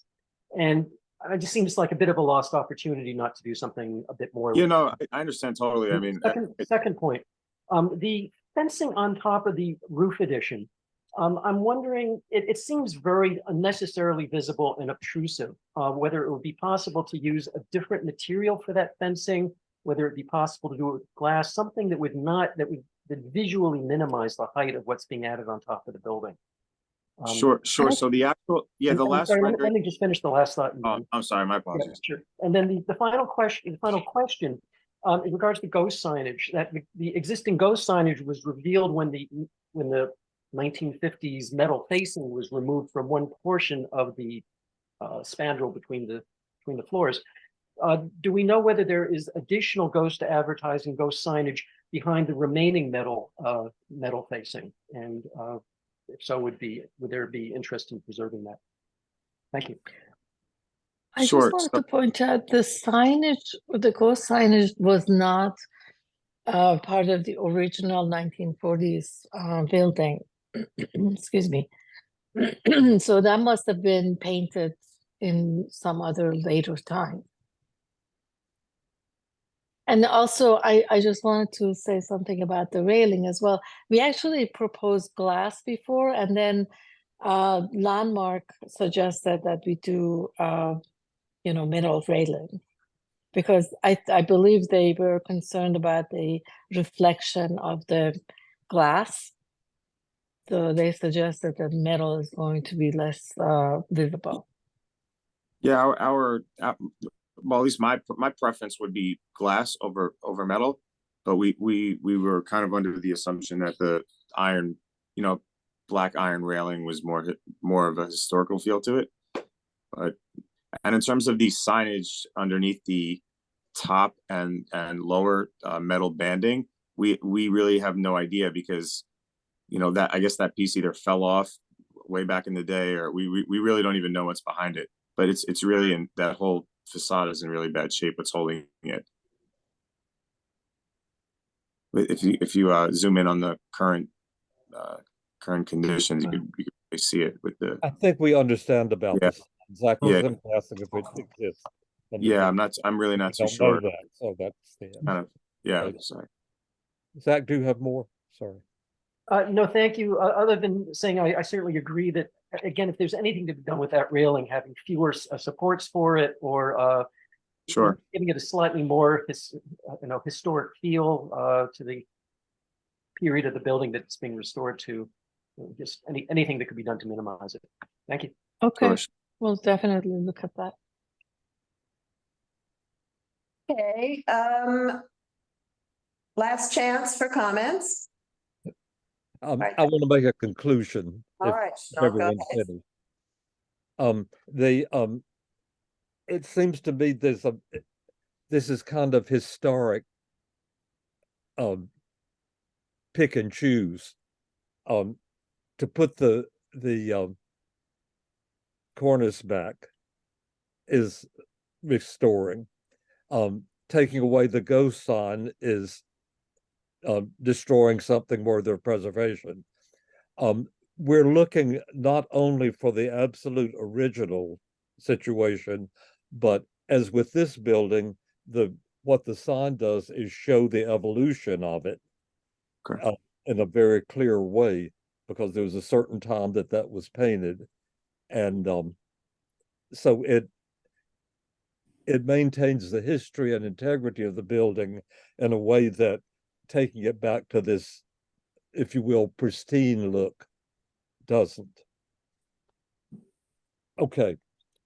And it just seems like a bit of a lost opportunity not to do something a bit more. You know, I understand totally. I mean, second point, the fencing on top of the roof addition, I'm wondering, it seems very unnecessarily visible and obtrusive, whether it would be possible to use a different material for that fencing, whether it be possible to do it with glass, something that would visually minimize the height of what's being added on top of the building. Sure. So the actual, yeah, the last sorry, let rendering. me just finish the last thought. I'm sorry, my Yeah, apologies. sure. And then the final question, in regards to ghost signage, that the existing ghost signage was revealed when the 1950s metal facing was removed from one portion of the spandrel between the floors. Do we know whether there is additional ghost advertising, ghost signage behind the remaining metal facing? And if so, would there be interest in preserving that? Thank you. I just wanted to point out the signage, the ghost signage was not part of the original 1940s building. Excuse me. So that must have been painted in some other later time. And also, I just wanted to say something about the railing as well. We actually proposed glass before, and then Landmark suggested that we do, metal railing, because I believe they were concerned about the reflection of the glass. So they suggested that metal is going to be less visible. Yeah, well, at least my preference would be glass over metal, but we were kind of under the assumption that the iron, black iron railing was more of a historical feel to it. And in terms of the signage underneath the top and lower metal banding, we really have no idea, because that, I guess that piece either fell off way back in the day, or we really don't even know what's behind it. But it's really, in that whole facade is in really bad shape. What's holding it? If you zoom in on the current conditions, you could really see it with the. I think we understand about this. Zach was asking if it exists. Yeah, I'm really not too sure. Know that, so that's the kind of, yeah. Okay. Sorry. Zach, do you have more? Sorry. No, thank you. Other than saying, I certainly agree that, again, if there's anything to be done with that railing, having fewer supports for it, or sure, giving it a slightly more historic feel to the period of the building that it's being restored to, just anything that could be done to minimize it. Thank you. Okay, we'll definitely look at that. Okay, last chance for comments. I want to make a conclusion. All right, if everyone's finished. It seems to me this is kind of historic pick and choose to put the cornice back is restoring. Taking away the ghost sign is destroying something worthy of preservation. We're looking not only for the absolute original situation, but as with this building, what the sign does is show the evolution of it in a very clear way, because there was a certain time that was painted, and so it maintains the history and integrity of the building in a way that taking it back to this, if you will, pristine look doesn't. Okay.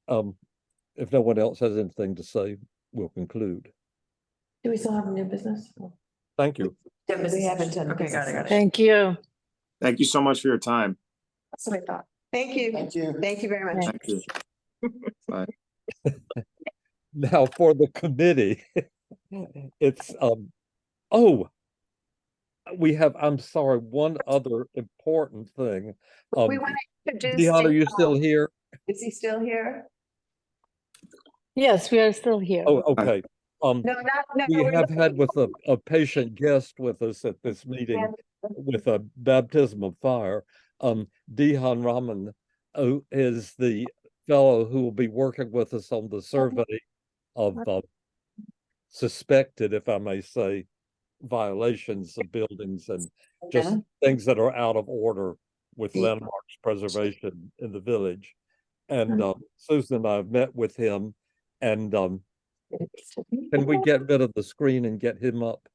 If no one else has anything to say, we'll conclude. Do we still have new business? Thank you. We haven't done. Okay, got it. Thank you. Thank you so much for your time. That's what I thought. Thank you. Thank you. Thank you very much. Thank you. Bye. Now for the committee, it's I'm sorry, one other important thing. We want to introduce. Dion, are you still here? Is he still here? Yes, we are still here. Oh, okay. No, we have had with a patient guest with us at this meeting with a baptism of fire. Dihan Raman is the fellow who will be working with us on the survey of suspected, if I may say, violations of buildings and just things that are out of order with landmarks preservation in the village. And Susan and I have met with him, and can we get rid of the screen and get him up?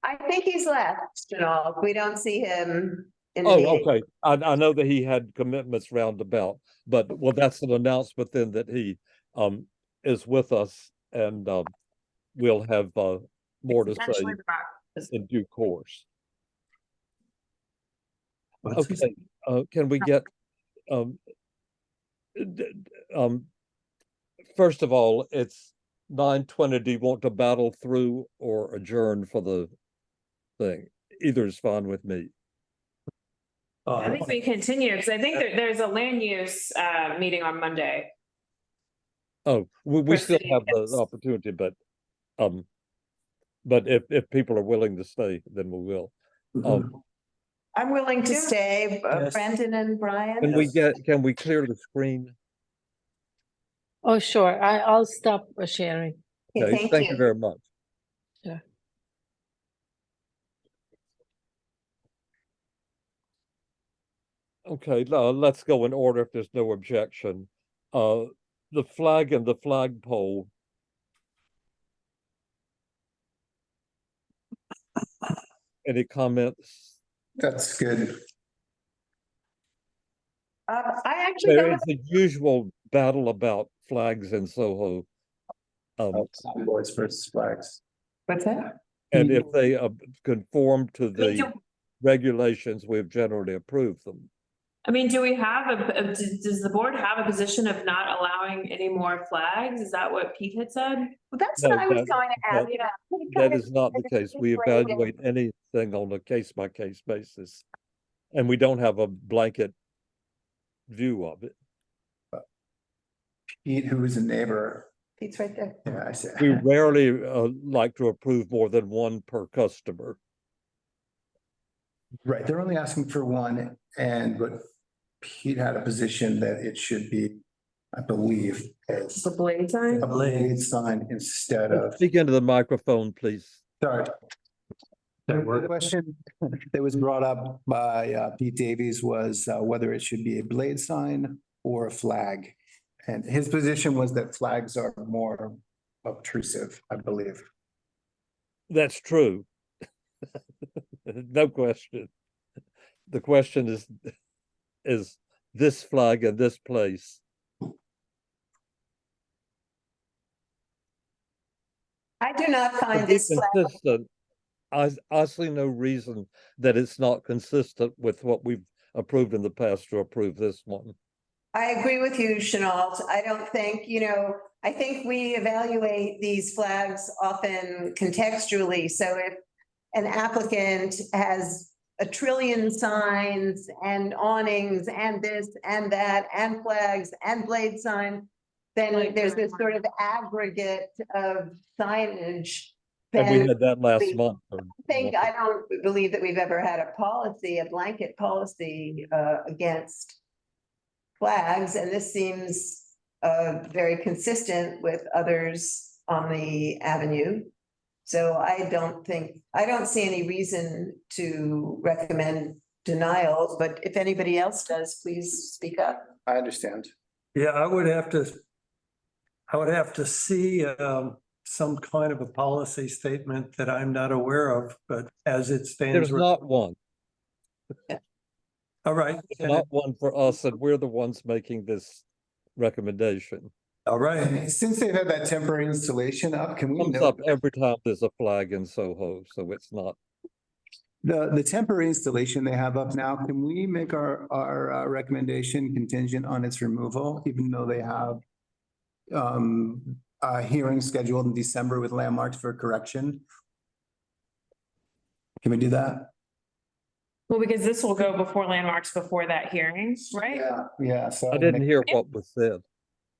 I think he's left, Janal. We don't see him in the Oh, meeting. okay. I know that he had commitments roundabout, but well, that's an announcement then that he is with us, and we'll have more to say Potentially not. in due course. What's his- Okay, can we get first of all, it's 9:20. Do you want to battle through or adjourn for the thing? Either is fine with me. I think we continue, because I think there's a land use meeting on Monday. Oh, we For still city have the kids. opportunity, but if people are willing to stay, then we will. I'm willing to stay, Yes. Brandon and Brian. Can we clear the screen? Oh, sure. I'll stop sharing. Okay, Okay, thank you very much. Sure. Okay, let's go in order if there's no objection. The flag and the flagpole. Any comments? That's good. I actually There don't. is the usual battle about flags in Soho. Boys versus flags. What's that? And if they conform to I mean, the regulations, we've generally approved them. I mean, do we have does the board have a position of not allowing any more flags? Is that what Pete had said? Well, that's No, what I was that- going to ask. That is not the case. We evaluate anything on a case-by-case basis. And we don't have a blanket view of it. Pete, who is a neighbor. Pete's right there. Yeah, I see. We rarely like to approve more than one per customer. Right, they're only asking for one, but Pete had a position that it should be, I believe, as The blade sign? a blade sign instead of, Speak into the microphone, please. sorry. The question that was brought up by Pete Davies was whether it should be a blade sign or a flag. And his position was that flags are more obtrusive, I believe. That's true. No question. The question is this flag in this place? I do not To find be this flag. consistent, I see no reason that it's not consistent with what we've approved in the past to approve this one. I agree with you, Chenault. I don't think, I think we evaluate these flags often contextually. So if an applicant has a trillion signs and awnings and this and that and flags and blade sign, then there's this sort of aggregate of signage. And we then had that last we- month. I don't believe that we've ever had a blanket policy against flags, and this seems very consistent with others on the avenue. So I don't see any reason to recommend denial, but if anybody else does, please speak up. I understand. Yeah, I would have to see some kind of a policy statement that I'm not aware of, but as it stands. There's not one. All right. There's not one for us, and we're the ones making this recommendation. All right. Since they've had that temporary installation up, can we Comes note up every time there's a flag in Soho, so it's not. the temporary installation they have up now, can we make our recommendation contingent on its removal, even though they have a hearing scheduled in December with landmarks for correction? Can we do that? Well, because this will go before landmarks before that hearing, right? Yeah, so. I didn't hear what was said.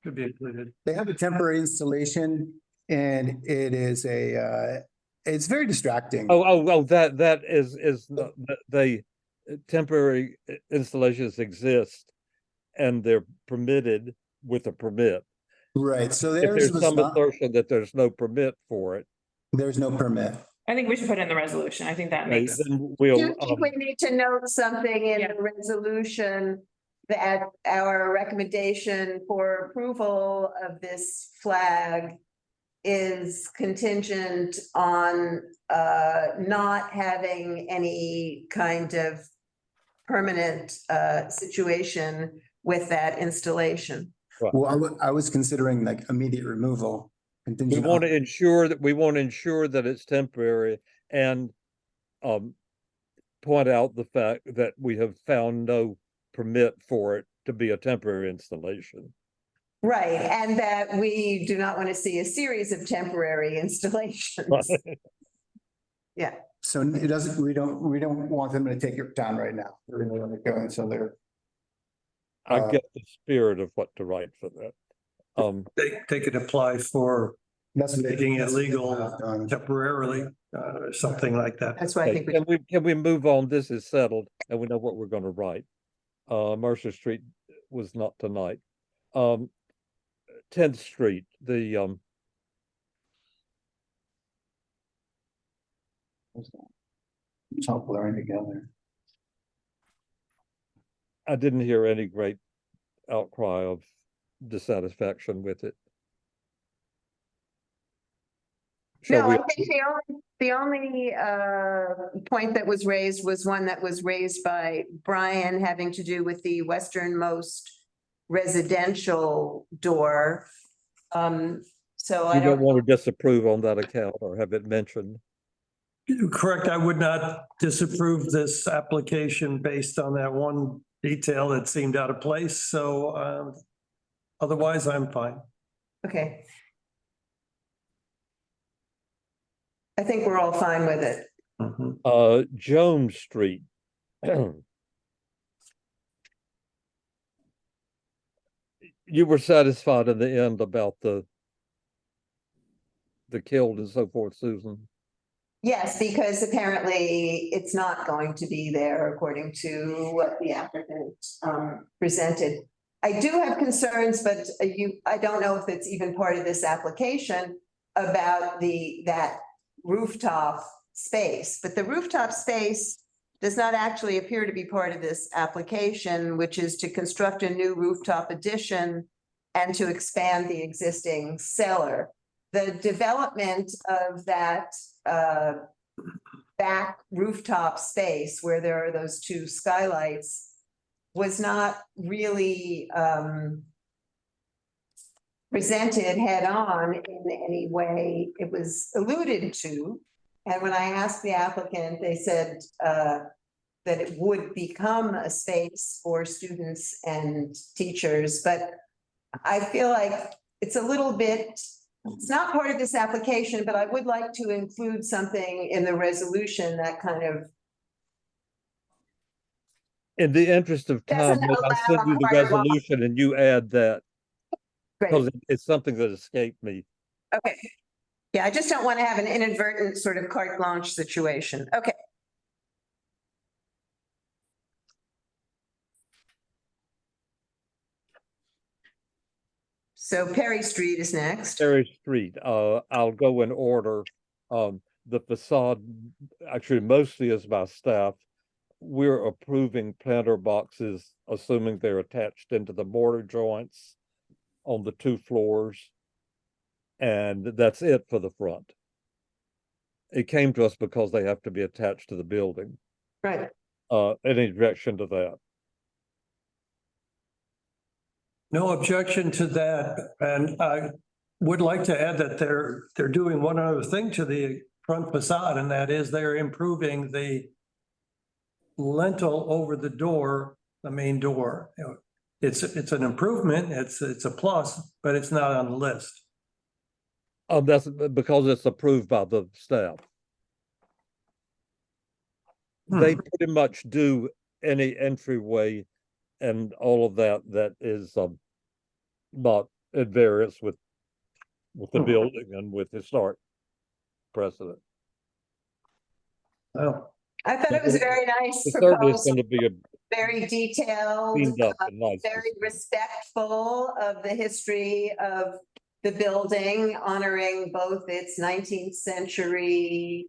Could be included. They have a temporary installation and it is it's very distracting. That is not, they temporary installations exist and they're permitted with a permit. Right, so If there's there's some assertion that there's no permit for it. There's no permit. I think we should put in the resolution. I think that Okay, makes. then Do we'll, you think we need to note something in Yeah. the resolution that our recommendation for approval of this flag is contingent on not having any kind of permanent situation with that installation? Well, I was considering like immediate removal. we Contingent want on- to ensure that it's temporary and point out the fact that we have found no permit for it to be a temporary installation. Right, and that we do not want to see a series of temporary installations. Yeah, So it doesn't, we don't want them to take it down right now. We're gonna let it go until they're. I get the spirit of what to write for that. They could apply for That's what they- making it that's what they legal have done. temporarily, something like that. that's why I Okay, think we can we move on? This is settled and we know what we're gonna write. Mercer Street was not tonight. 10th Street, It's all blurring together. I didn't hear any great outcry of dissatisfaction with it. Shall No, we- I think the only point that was raised was one that was raised by Brian having to do with the westernmost residential door. So I You don't don't, want to disapprove on that account or have it mentioned? Correct, I would not disapprove this application based on that one detail that seemed out of place, so otherwise I'm fine. okay. I think we're all fine with it. Jones Street. You were satisfied in the end about the killed and so forth, Susan? Yes, because apparently it's not going to be there according to what the applicant presented. I do have concerns, but I don't know if it's even part of this application about that rooftop space, but the rooftop space does not actually appear to be part of this application, which is to construct a new rooftop addition and to expand the existing cellar. The development of that back rooftop space where there are those two skylights was not really presented head on in any way. It was alluded to. And when I asked the applicant, they said that it would become a space for students and teachers, but I feel like it's a little bit, it's not part of this application, but I would like to include something in the resolution that kind of. In the interest of time, Doesn't I'll send allow you the hard law. resolution and you add that. Great. Because it's something that escaped me. Okay. Yeah, I just don't want to have an inadvertent sort of carte blanche situation. Okay. So Perry Street is next. Perry Street, I'll go in order. The facade, actually mostly is by staff. We're approving planter boxes, assuming they're attached into the mortar joints on the 2 floors. And that's it for the front. It came to us because they have to be attached to the building. Right. Any objection to that? No objection to that, and I would like to add that they're doing one other thing to the front facade, and that is they're improving the lintel over the door, the main door. You know, it's an improvement, it's a plus, but it's not on the list. That's because it's approved by the staff. They pretty much do any entryway and all of that is not at variance with the building and with historic precedent. Oh, I thought it was a very nice It certainly is proposal, going to be a very detailed, cleaned up and nice. very respectful of the history of the building, honoring both its 19th century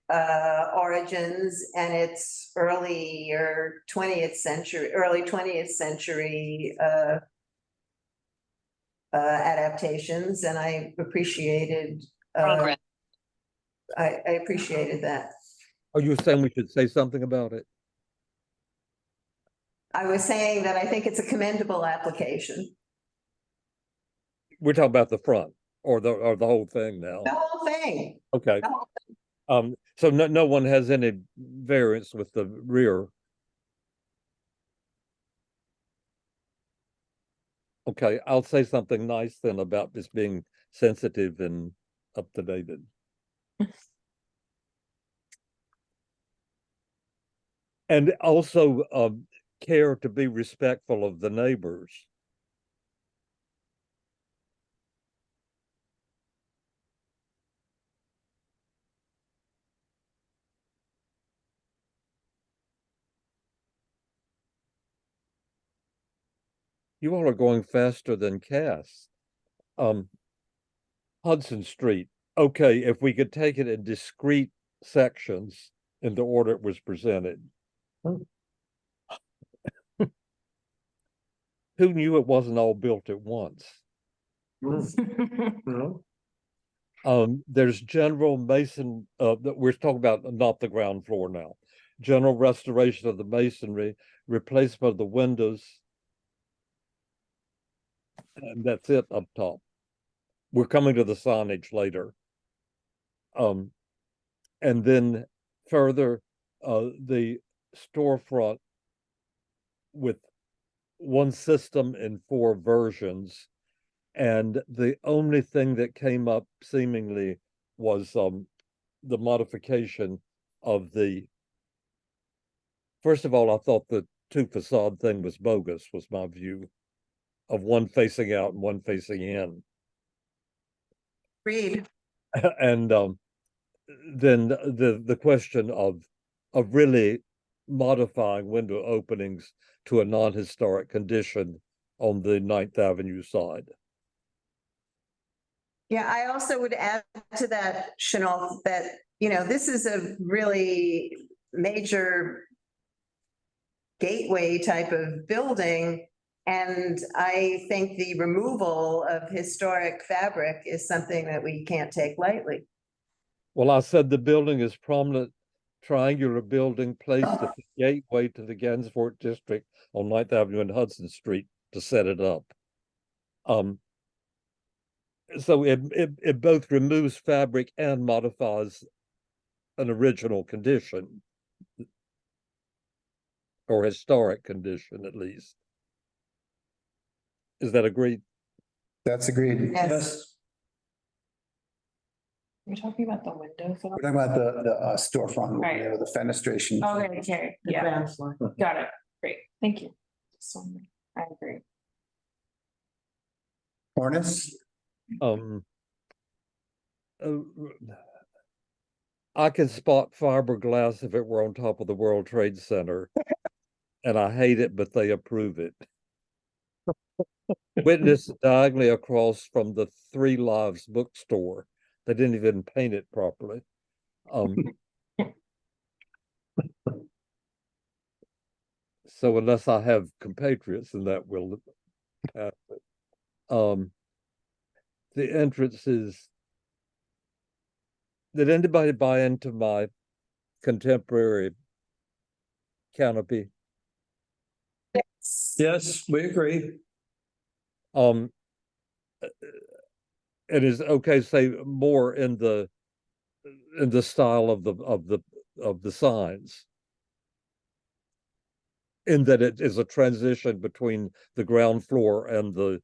origins and its early 20th century adaptations, and I appreciated I appreciated that. Are you saying we should say something about it? I was saying that I think it's a commendable application. We're talking about the front or the whole thing now. The whole thing. Okay. The whole thing. So no one has any variance with the rear. Okay, I'll say something nice then about this being sensitive and up to date. And also care to be respectful of the neighbors. You all are going faster than Cass. Hudson Street. Okay, if we could take it in discrete sections in the order it was presented. Who knew it wasn't all built at once? There's general mason, we're talking about not the ground floor now. General restoration of the masonry, replacement of the windows. And that's it up top. We're coming to the signage later. And then further, the storefront with one system in 4 versions. And the only thing that came up seemingly was the modification of the, first of all, I thought the 2 facade thing was bogus, was my view, of one facing out and one facing in. Agreed. And then the question of really modifying window openings to a non-historic condition on the 9th Avenue side. Yeah, I also would add to that, Chanel, that, this is a really major gateway type of building. And I think the removal of historic fabric is something that we can't take lightly. Well, I said the building is prominent triangular building placed at the gateway to the Gansevoort district on 9th Avenue and Hudson Street to set it up. So it both removes fabric and modifies an original condition or historic condition, at least. Is that agreed? That's agreed. Yes. You're talking about the windows. We're talking about the storefront, Right. the fenestration. Okay, The yeah, ground floor. got it. Great, thank you. I agree. Cornice? I can spot fiberglass if it were on top of the World Trade Center. And I hate it, but they approve it. Witness diagonally across from the 3 Lives bookstore. They didn't even paint it properly. So unless I have compatriots, and that will happen. The entrance is. Did anybody buy into my contemporary canopy? Yes, we agree. It is okay to say more in the style of the signs. In that it is a transition between the ground floor and the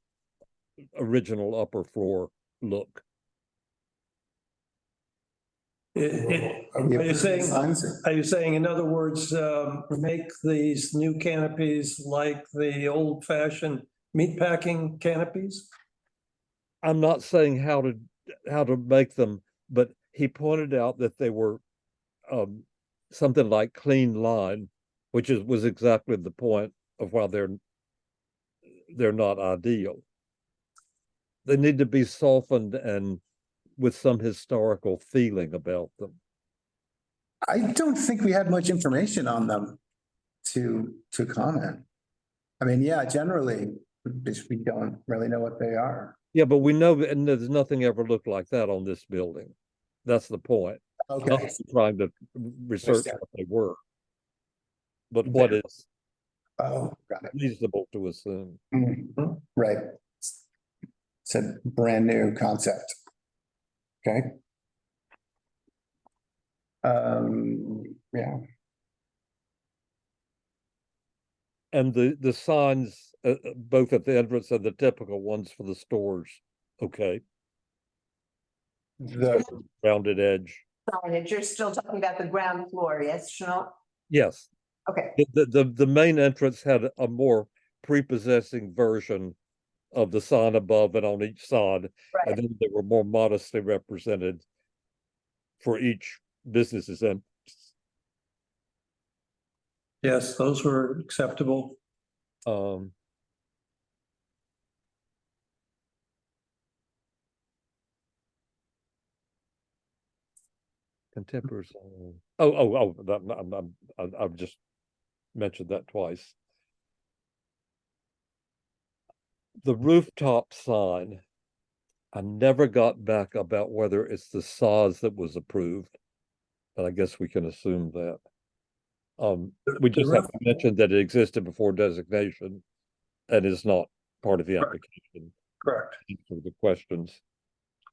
original upper floor look. Are you saying, in other words, make these new canopies like the old fashioned meatpacking canopies? I'm not saying how to make them, but he pointed out that they were something like clean line, which was exactly the point of why they're not ideal. They need to be softened and with some historical feeling about them. I don't think we had much information on them to comment. I mean, yeah, generally, we don't really know what they are. Yeah, but we know, and there's nothing ever looked like that on this building. That's the point. Okay. Not trying to research Understand. what they were. But what is Oh, got it. reasonable to assume. Mhm. Right. It's a brand new concept. Okay. Yeah, And the signs, both at the entrance and the typical ones for the stores, okay, the, rounded edge. Signage, you're still talking about the ground floor, yes, Chanel? Yes, Okay, the main entrance had a more prepossessing version of the sign above and on each side, right. and then they were more modestly represented for each business's entrance. Yes, those were acceptable. Contemporary. I've just mentioned that twice. The rooftop sign, I never got back about whether it's the size that was approved, but I guess we can assume that. We just have to mention that it existed before designation and is not part of the application. Correct. For the questions.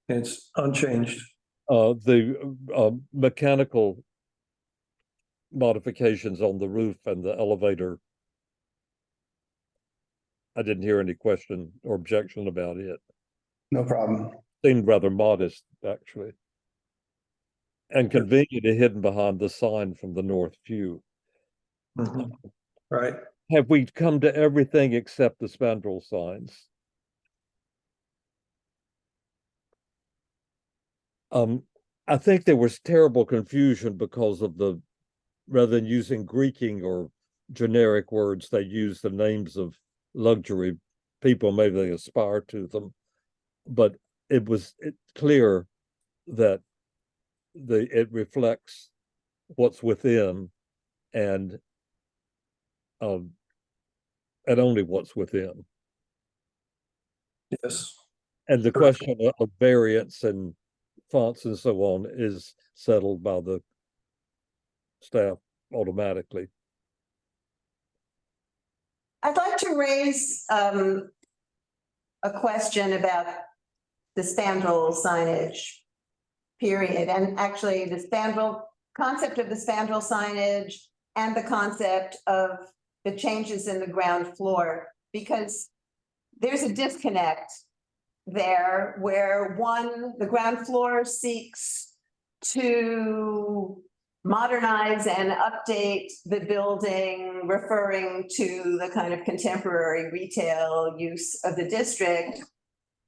It's unchanged. The mechanical modifications on the roof and the elevator, I didn't hear any question or objection about it. no problem. Seemed rather modest, actually. And conveniently hidden behind the sign from the north view. Mhm. Right. Have we come to everything except the spandrel signs? I think there was terrible confusion because of the, rather than using Greeking or generic words, they use the names of luxury people, maybe they aspire to them. But it's clear that it reflects what's within and only what's within. Yes. And the question of variants and fonts and so on is settled by the staff automatically. I'd like to raise a question about the spandrel signage, period. And actually the concept of the spandrel signage and the concept of the changes in the ground floor, because there's a disconnect there where the ground floor seeks to modernize and update the building, referring to the kind of contemporary retail use of the district,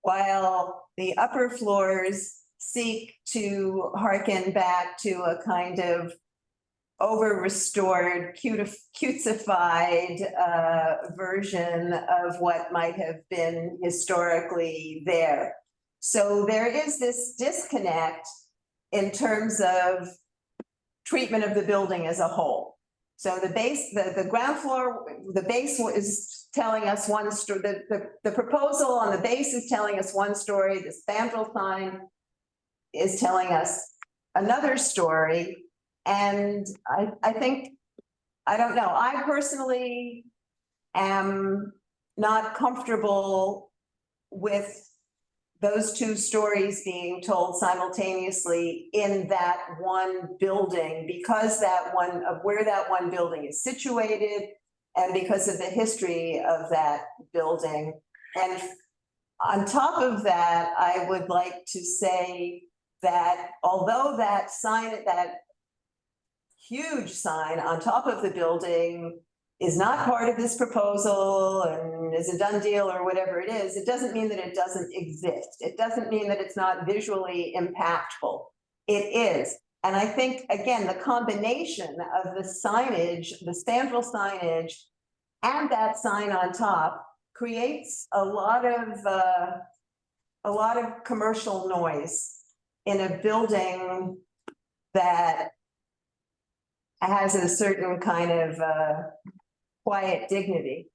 while the upper floors seek to harken back to a kind of over-restored, cutesified version of what might have been historically there. So there is this disconnect in terms of treatment of the building as a whole. So the base, the ground floor, the base is telling us one story. The proposal on the base is telling us one story. The spandrel sign is telling us another story. And I think, I don't know, I personally am not comfortable with those two stories being told simultaneously in that one building, because where that one building is situated and because of the history of that building. And on top of that, I would like to say that although that sign, that huge sign on top of the building is not part of this proposal and is a done deal or whatever it is, it doesn't mean that it doesn't exist. It doesn't mean that it's not visually impactful. It is. And I think, again, the combination of the signage, the spandrel signage, and that sign on top creates a lot of commercial noise in a building that has a certain kind of quiet dignity.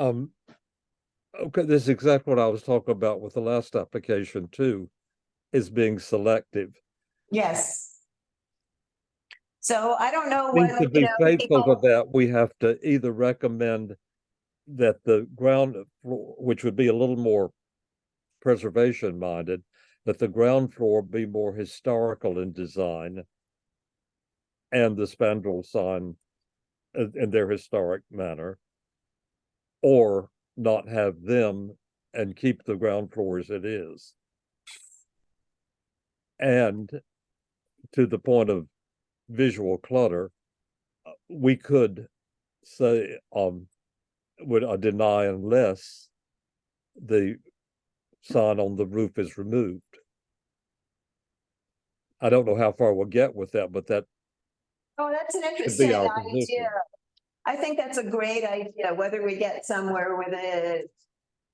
Okay, this is exactly what I was talking about with the last application too, is being selective. Yes. So I don't know I think to what, be faithful to people, that, we have to either recommend that the ground floor, which would be a little more preservation minded, that the ground floor be more historical in design and the spandrel sign in their historic manner, or not have them and keep the ground floor as it is. And to the point of visual clutter, we could say would deny unless the sign on the roof is removed. I don't know how far we'll get with that, but that oh, that's an could interesting be our position. idea. I think that's a great idea, whether we get somewhere with it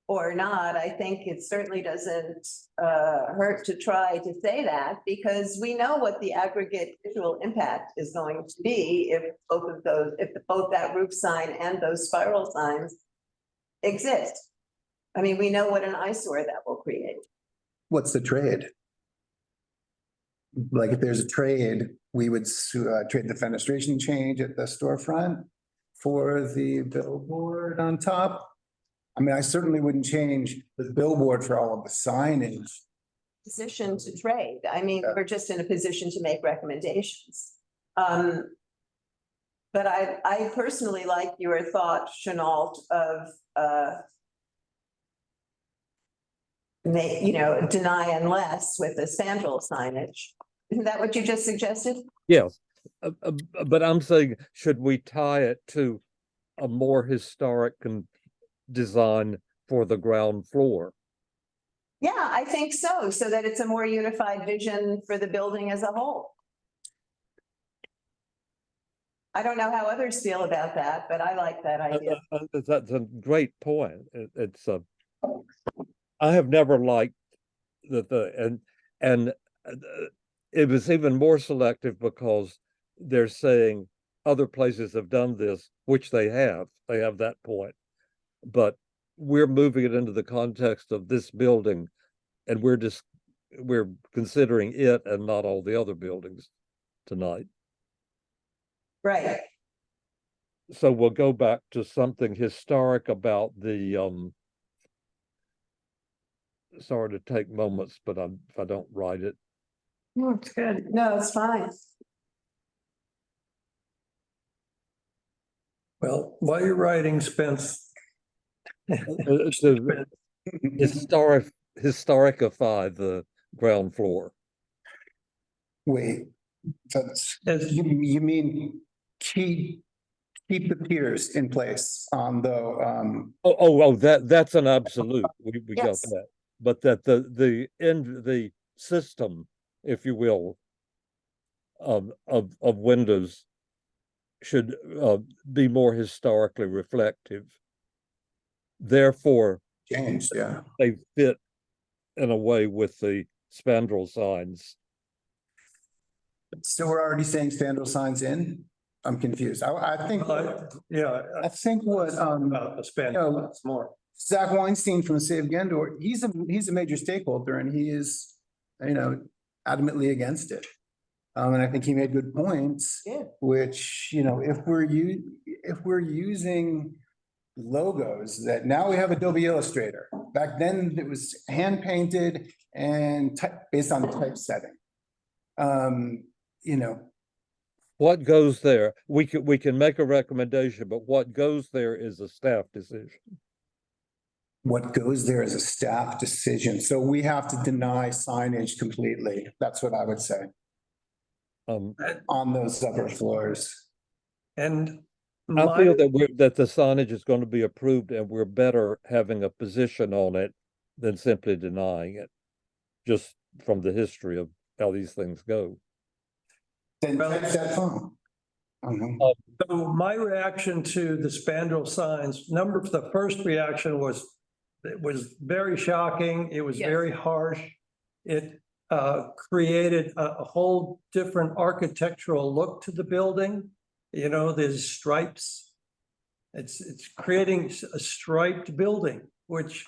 or not. I think it certainly doesn't hurt to try to say that, because we know what the aggregate visual impact is going to be if both of those, if both that roof sign and those spiral signs exist. I mean, we know what an eyesore that will create. What's the trade? Like if there's a trade, we would trade the fenestration change at the storefront for the billboard on top. I mean, I certainly wouldn't change the billboard for all of the signage. Position to trade. I mean, we're just in a position to make recommendations. But I personally like your thought, Chenault, of deny unless with the spandrel signage. Isn't that what you just suggested? Yes, but I'm saying, should we tie it to a more historic design for the ground floor? Yeah, I think so, so that it's a more unified vision for the building as a whole. I don't know how others feel about that, but I like that idea. That's a great point. It's I have never liked and it was even more selective because they're saying other places have done this, which they have that point. But we're moving it into the context of this building, and we're considering it and not all the other buildings tonight. Right. So we'll go back to something historic about the sorry to take moments, but if I don't write it. No, it's good. No, it's fine. Well, while you're writing, Spence. Historicify the ground floor. Wait, you mean keep the piers in place on the that's an absolute. We got Yes. that. But that the system, if you will, of windows should be more historically reflective. Therefore, change, yeah. They fit in a way with the spandrel signs. So we're already saying spandrel signs in? I'm confused. I think, yeah, I think what, about the spandrel, it's more. Zach Weinstein from Save Gendor, he's a major stakeholder and he is, adamantly against it. And I think he made good points, which, if we're using logos that now we have Adobe Illustrator. Back then it was hand painted and based on typesetting. What goes there? We can make a recommendation, but what goes there is a staff decision. What goes there is a staff decision. So we have to deny signage completely. That's what I would say. On those upper floors. And I feel that the signage is going to be approved and we're better having a position on it than simply denying it, just from the history of how these things go. Then that's fine. So my reaction to the spandrel signs, the first reaction was, it was very shocking. It was very harsh. It created a whole different architectural look to the building. You know, there's stripes. It's creating a striped building, which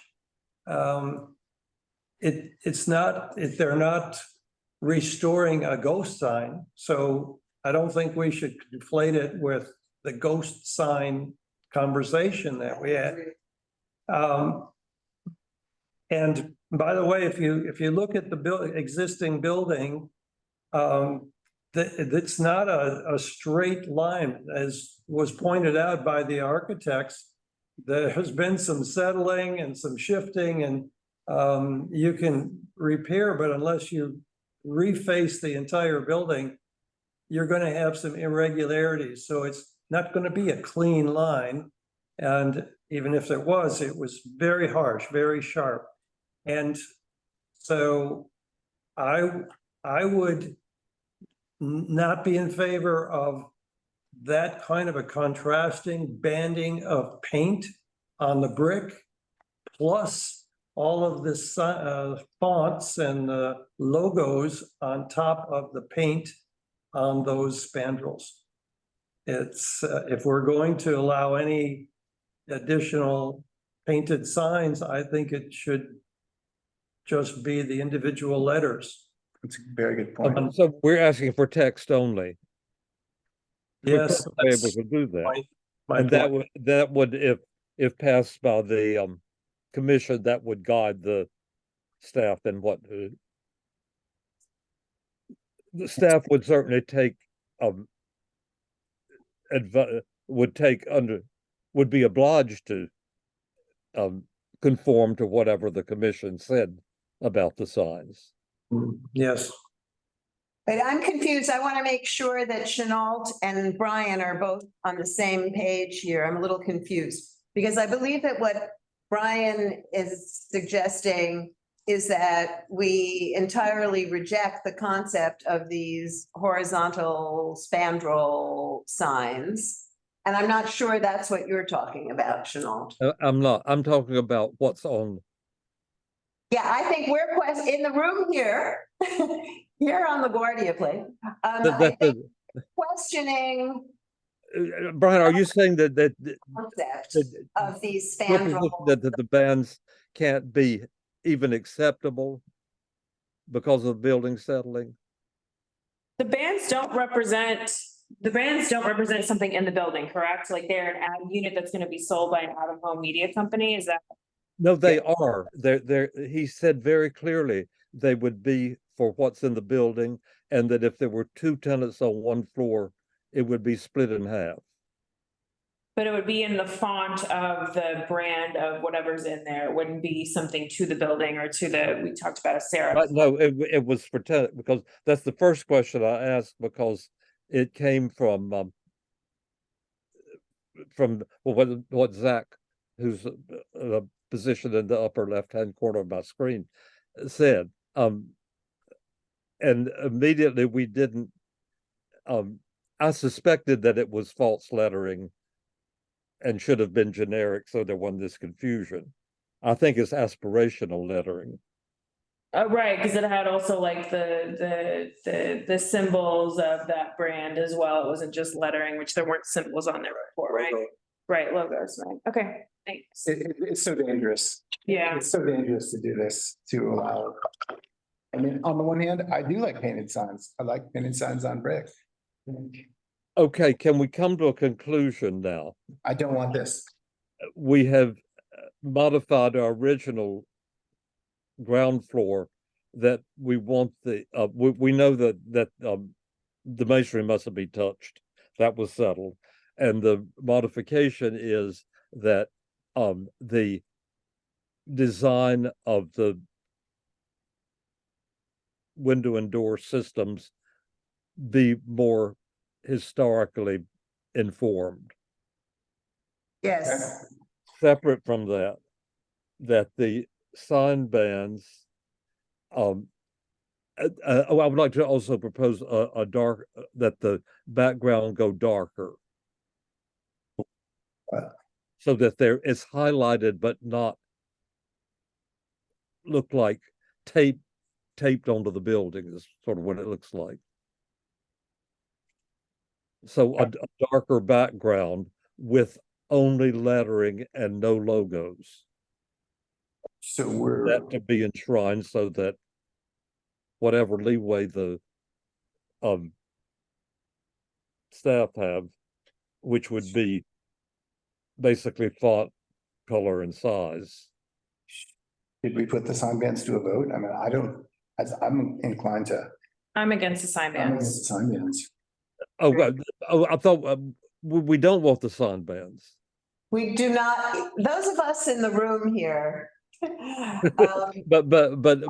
they're not restoring a ghost sign. So I don't think we should conflate it with the ghost sign conversation that we had. And by the way, if you look at the existing building, it's not a straight line, as was pointed out by the architects. There has been some settling and some shifting, and you can repair, but unless you reface the entire building, you're going to have some irregularities. So it's not going to be a clean line. And even if there was, it was very harsh, very sharp. And so I would not be in favor of that kind of a contrasting banding of paint on the brick, plus all of the fonts and logos on top of the paint on those spandrels. It's if we're going to allow any additional painted signs, I think it should just be the individual letters. That's a very good point. So we're asking for text only. Yes, We're able to do that. my And that would, if passed by the commission, that would guide the staff in what the staff would certainly take would be obliged to conform to whatever the commission said about the signs. Yes. But I'm confused. I want to make sure that Chenault and Brian are both on the same page here. I'm a little confused because I believe that what Brian is suggesting is that we entirely reject the concept of these horizontal spandrel signs. And I'm not sure that's what you're talking about, Chenault. I'm not. I'm talking about what's on. Yeah, I think we're in the room here, here on LaGuardia Place. I think questioning Brian, are you saying that concept of these spandrel that the bands can't be even acceptable because of building settling? The bands don't represent something in the building, correct? Like they're an ad unit that's going to be sold by an out-of-home media company. Is that? No, they are. He said very clearly they would be for what's in the building, and that if there were two tenants on one floor, it would be split in half. But it would be in the font of the brand of whatever's in there. It wouldn't be something to the building or to the, we talked about a Sarah. No, it was for tenant, because that's the first question I asked, because it came from what Zach, who's positioned in the upper left-hand corner of my screen, said. And immediately we didn't, I suspected that it was false lettering and should have been generic, so there wasn't this confusion. I think it's aspirational lettering. Right, because it had also like the symbols of that brand as well. It wasn't just lettering, which there weren't symbols on there before, right? Right, logos, right? Okay, thanks. It's so dangerous. Yeah. It's so dangerous to do this, to allow. I mean, on the one hand, I do like painted signs. I like painted signs on brick. Okay, can we come to a conclusion now? I don't want this. We have modified our original ground floor that we want we know that the masonry mustn't be touched. That was settled. And the modification is that the design of the window and door systems be more historically informed. Yes. Separate from that, that the sign bands, I would like to also propose a dark, that the background go darker. So that it's highlighted, but not look like tape taped onto the building is sort of what it looks like. So a darker background with only lettering and no logos. So we're, That to be enshrined so that whatever leeway the staff have, which would be basically font, color, and size. did we put the sign bands to a vote? I mean, I don't, I'm inclined to, I'm against the sign I'm against bands. the sign bands. I thought we don't want the sign bands. We do not, those of us in the room here. But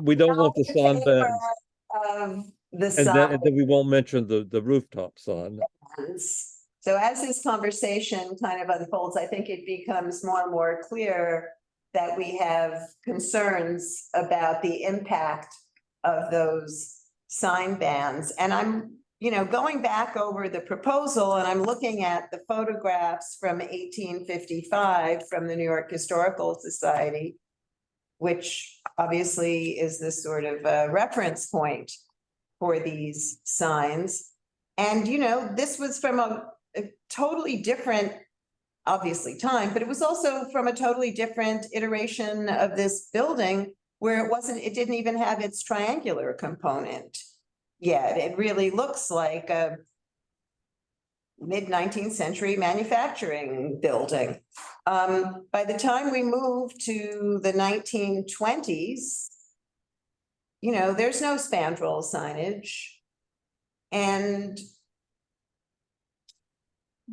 we don't want the sign bands. Of the And sign then we won't mention the rooftop sign. bands. So as this conversation kind of unfolds, I think it becomes more and more clear that we have concerns about the impact of those sign bands. And I'm, going back over the proposal and I'm looking at the photographs from 1855 from the New York Historical Society, which obviously is the sort of reference point for these signs. And, this was from a totally different, obviously, time, but it was also from a totally different iteration of this building where it didn't even have its triangular component yet. It really looks like a mid-19th century manufacturing building. By the time we moved to the 1920s, there's no spandrel signage. And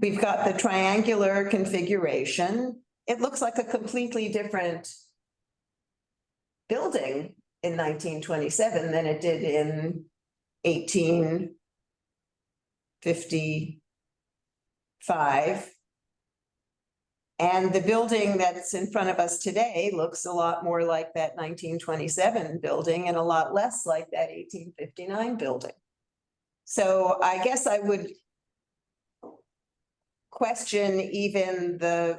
we've got the triangular configuration. It looks like a completely different building in 1927 than it did in 1855. And the building that's in front of us today looks a lot more like that 1927 building and a lot less like that 1859 building. So I guess I would question even the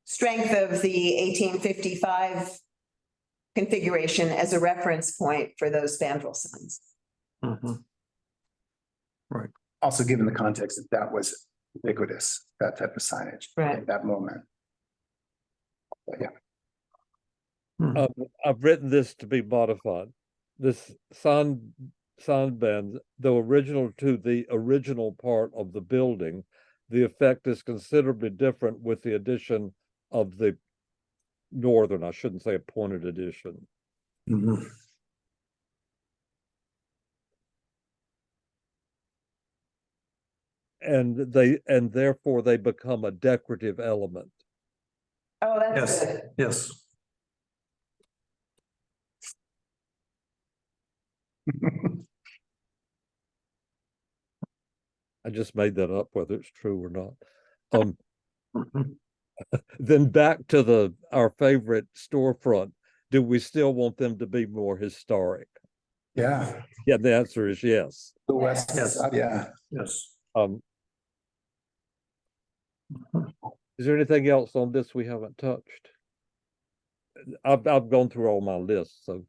strength of the 1855 configuration as a reference point for those spandrel signs. Right. Also, given the context that was ubiquitous, that type of signage at that moment. But yeah. I've written this to be modified. This sign band, though original to the original part of the building, the effect is considerably different with the addition of the northern, I shouldn't say a pointed addition. And therefore they become a decorative element. Oh, that's good. Yes. I just made that up, whether it's true or not. Then back to our favorite storefront. Do we still want them to be more historic? Yeah. Yeah, the answer is yes. The west, Yes. yeah. Yes. Is there anything else on this we haven't touched? I've gone through all my lists, so.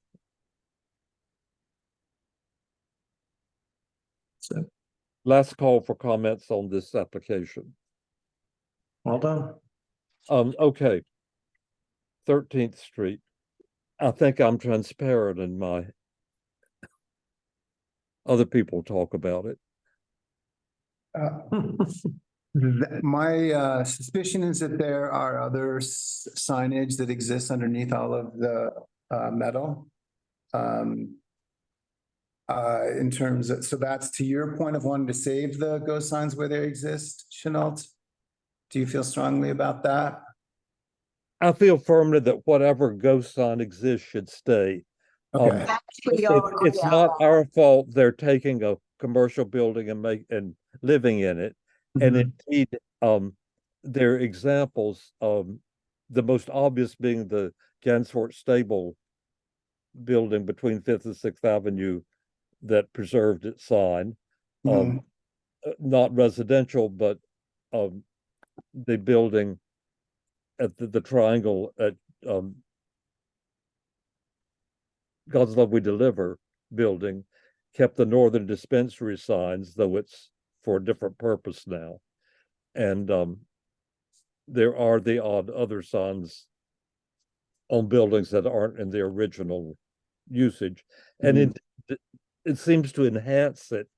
Last call for comments on this application. Well done. Okay. 13th Street. I think I'm transparent in my other people talk about it. My suspicion is that there are other signage that exists underneath all of the metal. In terms of, so that's to your point of wanting to save the ghost signs where they exist, Chenault. Do you feel strongly about that? I feel firmly that whatever ghost sign exists should stay. Okay. It's not our fault they're taking a commercial building and living in it. And indeed, there are examples, the most obvious being the Gansfort Stable building between 5th and 6th Avenue that preserved its sign. Not residential, but the building at the triangle at God's Love We Deliver building kept the northern dispensary signs, though it's for a different purpose now. And there are the odd other signs on buildings that aren't in the original usage. And it seems to enhance it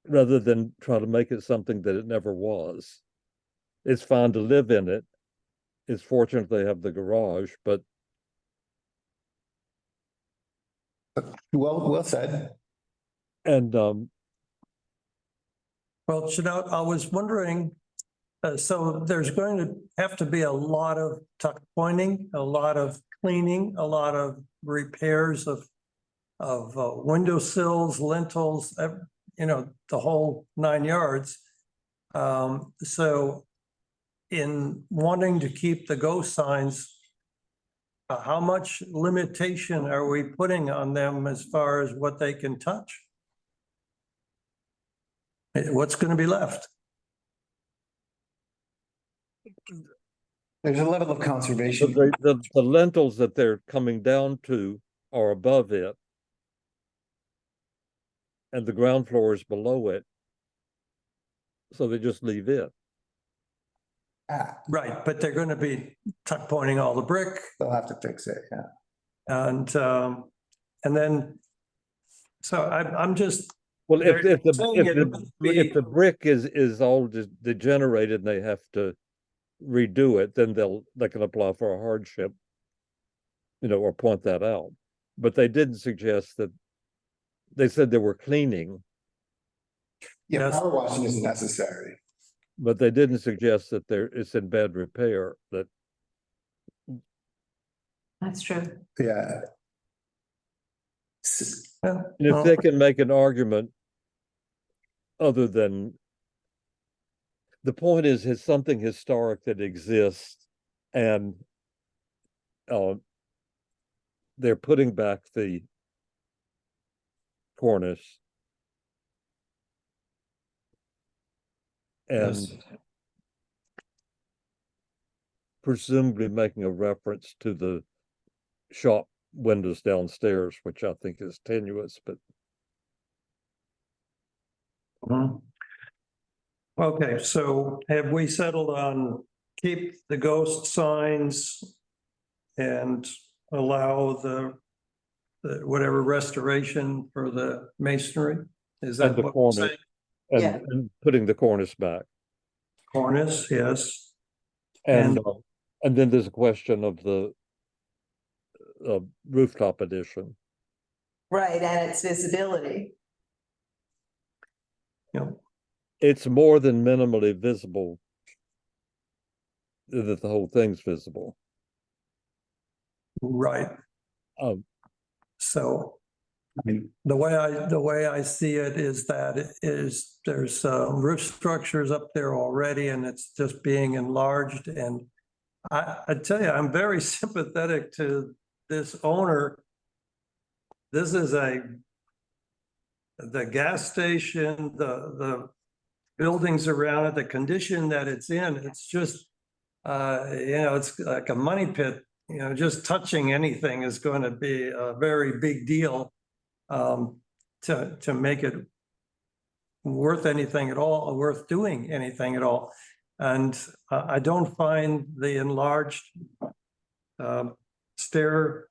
rather than try to make it something that it never was. It's fine to live in it. It's fortunate they have the garage, but Well said. and Well, Chanel, I was wondering, so there's going to have to be a lot of tuck pointing, a lot of cleaning, a lot of repairs of window sills, lintels, you know, the whole 9 yards. So in wanting to keep the ghost signs, how much limitation are we putting on them as far as what they can touch? What's going to be left? There's a level of conservation. the lintels that they're coming down to are above it, and the ground floor is below it. So they just leave it. Right, but they're going to be tuck pointing all the brick. They'll have to fix it, yeah. And then, so I'm just. Well, if they're the saying it must be- if the brick is all degenerated and they have to redo it, then they can apply for a hardship, you know, or point that out. But they didn't suggest that. They said they were cleaning. Yeah, power washing isn't necessary. But they didn't suggest that it's in bad repair. That's true. Yeah. And if they can make an argument other than, the point is something historic that exists, and they're putting back the cornice. And presumably making a reference to the shop windows downstairs, which I think is tenuous, but. Okay, so have we settled on keep the ghost signs and allow the whatever restoration for the masonry? Is that And the what we're cornice, saying? and putting the cornice back. Cornice, yes. And then there's a question of the rooftop addition. Right, and its visibility. Yeah. It's more than minimally visible that the whole thing's visible. Right. So, I mean, the way I see it is that there's roof structures up there already, and it's just being enlarged. And I tell you, I'm very sympathetic to this owner. This is the gas station, the buildings around it, the condition that it's in. It's just, it's like a money pit. Just touching anything is going to be a very big deal to make it worth anything at all, worth doing anything at all. And I don't find the enlarged stair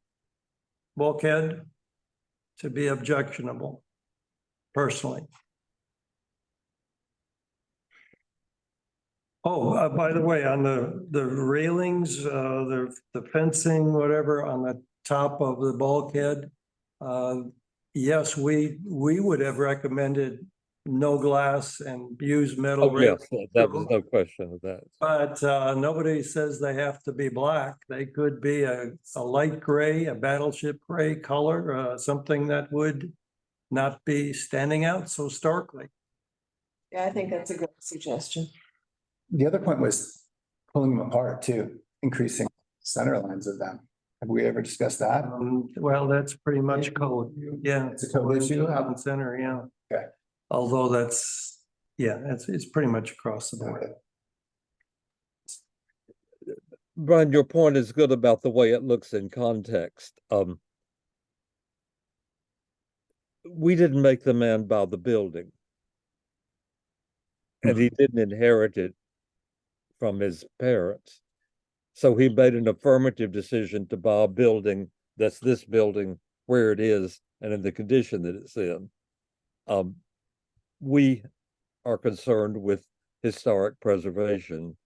bulkhead to be objectionable, personally. Oh, by the way, on the railings, the fencing, whatever, on the top of the bulkhead, yes, we would have recommended no glass and use metal. Oh, yes, that was no question of that. But nobody says they have to be black. They could be a light gray, a battleship gray color, something that would not be standing out so starkly. Yeah, I think that's a good suggestion. The other point was pulling them apart too, increasing center lines of them. Have we ever discussed that? Well, that's pretty much code. Yeah. It's a code issue. Out in center, yeah. Okay. Although it's pretty much across the board. Brian, your point is good about the way it looks in context. we didn't make the man buy the building. And he didn't inherit it from his parents. So he made an affirmative decision to buy a building that's this building where it is and in the condition that it's in. We are concerned with historic preservation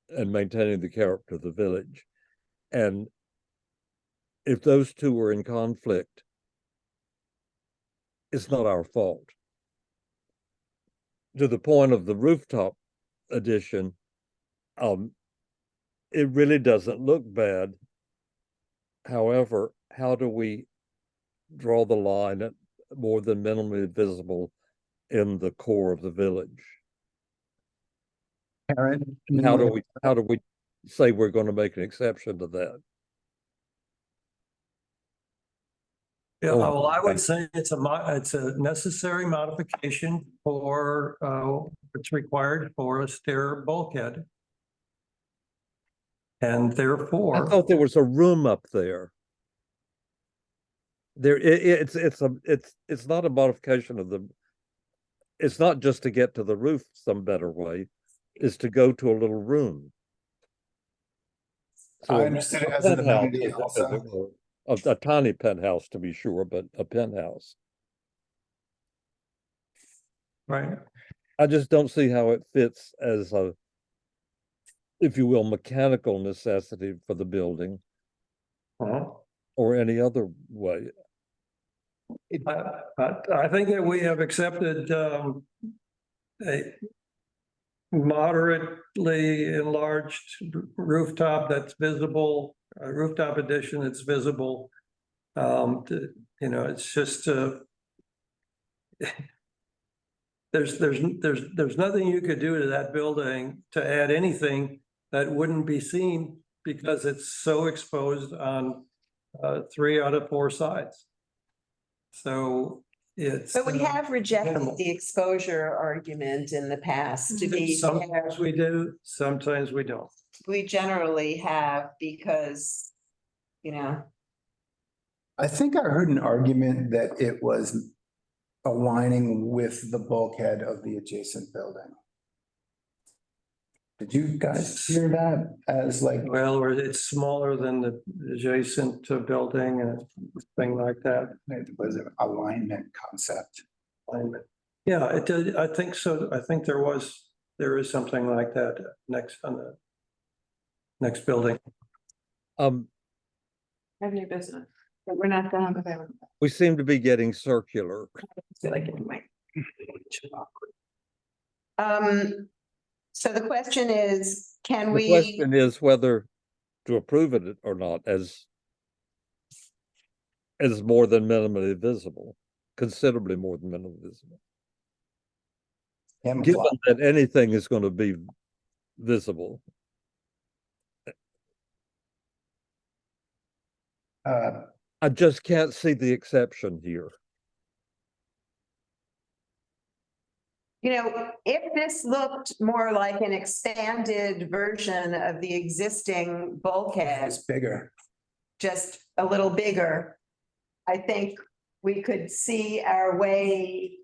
and maintaining the character of the village. And if those two are in conflict, it's not our fault. To the point of the rooftop addition, it really doesn't look bad. However, how do we draw the line at more than minimally visible in the core of the village? Karen, How do we say we're going to make an exception to that? Yeah, Oh, well, I would okay. say it's a necessary modification for, it's required for a stair bulkhead. And I therefore, thought there was a room up there. It's not a modification of the, it's not just to get to the roof some better way, is to go to a little room. I understood it as an penthouse, amenity as also. it were. A tiny penthouse to be sure, but a penthouse. right, I just don't see how it fits as a, if you will, mechanical necessity for the building or any other way. I think that we have accepted a moderately enlarged rooftop that's visible, a rooftop addition that's visible. It's just there's nothing you could do to that building to add anything that wouldn't be seen because it's so exposed on 3 out of 4 sides. So it's. But we have rejected the exposure argument in the past, to be fair. Sometimes we do, sometimes we don't. We generally have because, I think I heard an argument that it was aligning with the bulkhead of the adjacent building. Did you guys hear that as like? Well, it's smaller than the adjacent building and thing like that. It was an alignment concept. Alignment. Yeah, it did. I think so. I think there is something like that next on the next building. I have new business, but we're not done. We seem to be getting circular. So the question is, can The we? question is whether to approve it or not as more than minimally visible, considerably more than minimally visible. Given that anything is going to be visible. I just can't see the exception here. If this looked more like an expanded version of the existing bulkhead, It's bigger. just a little bigger, I think we could see our way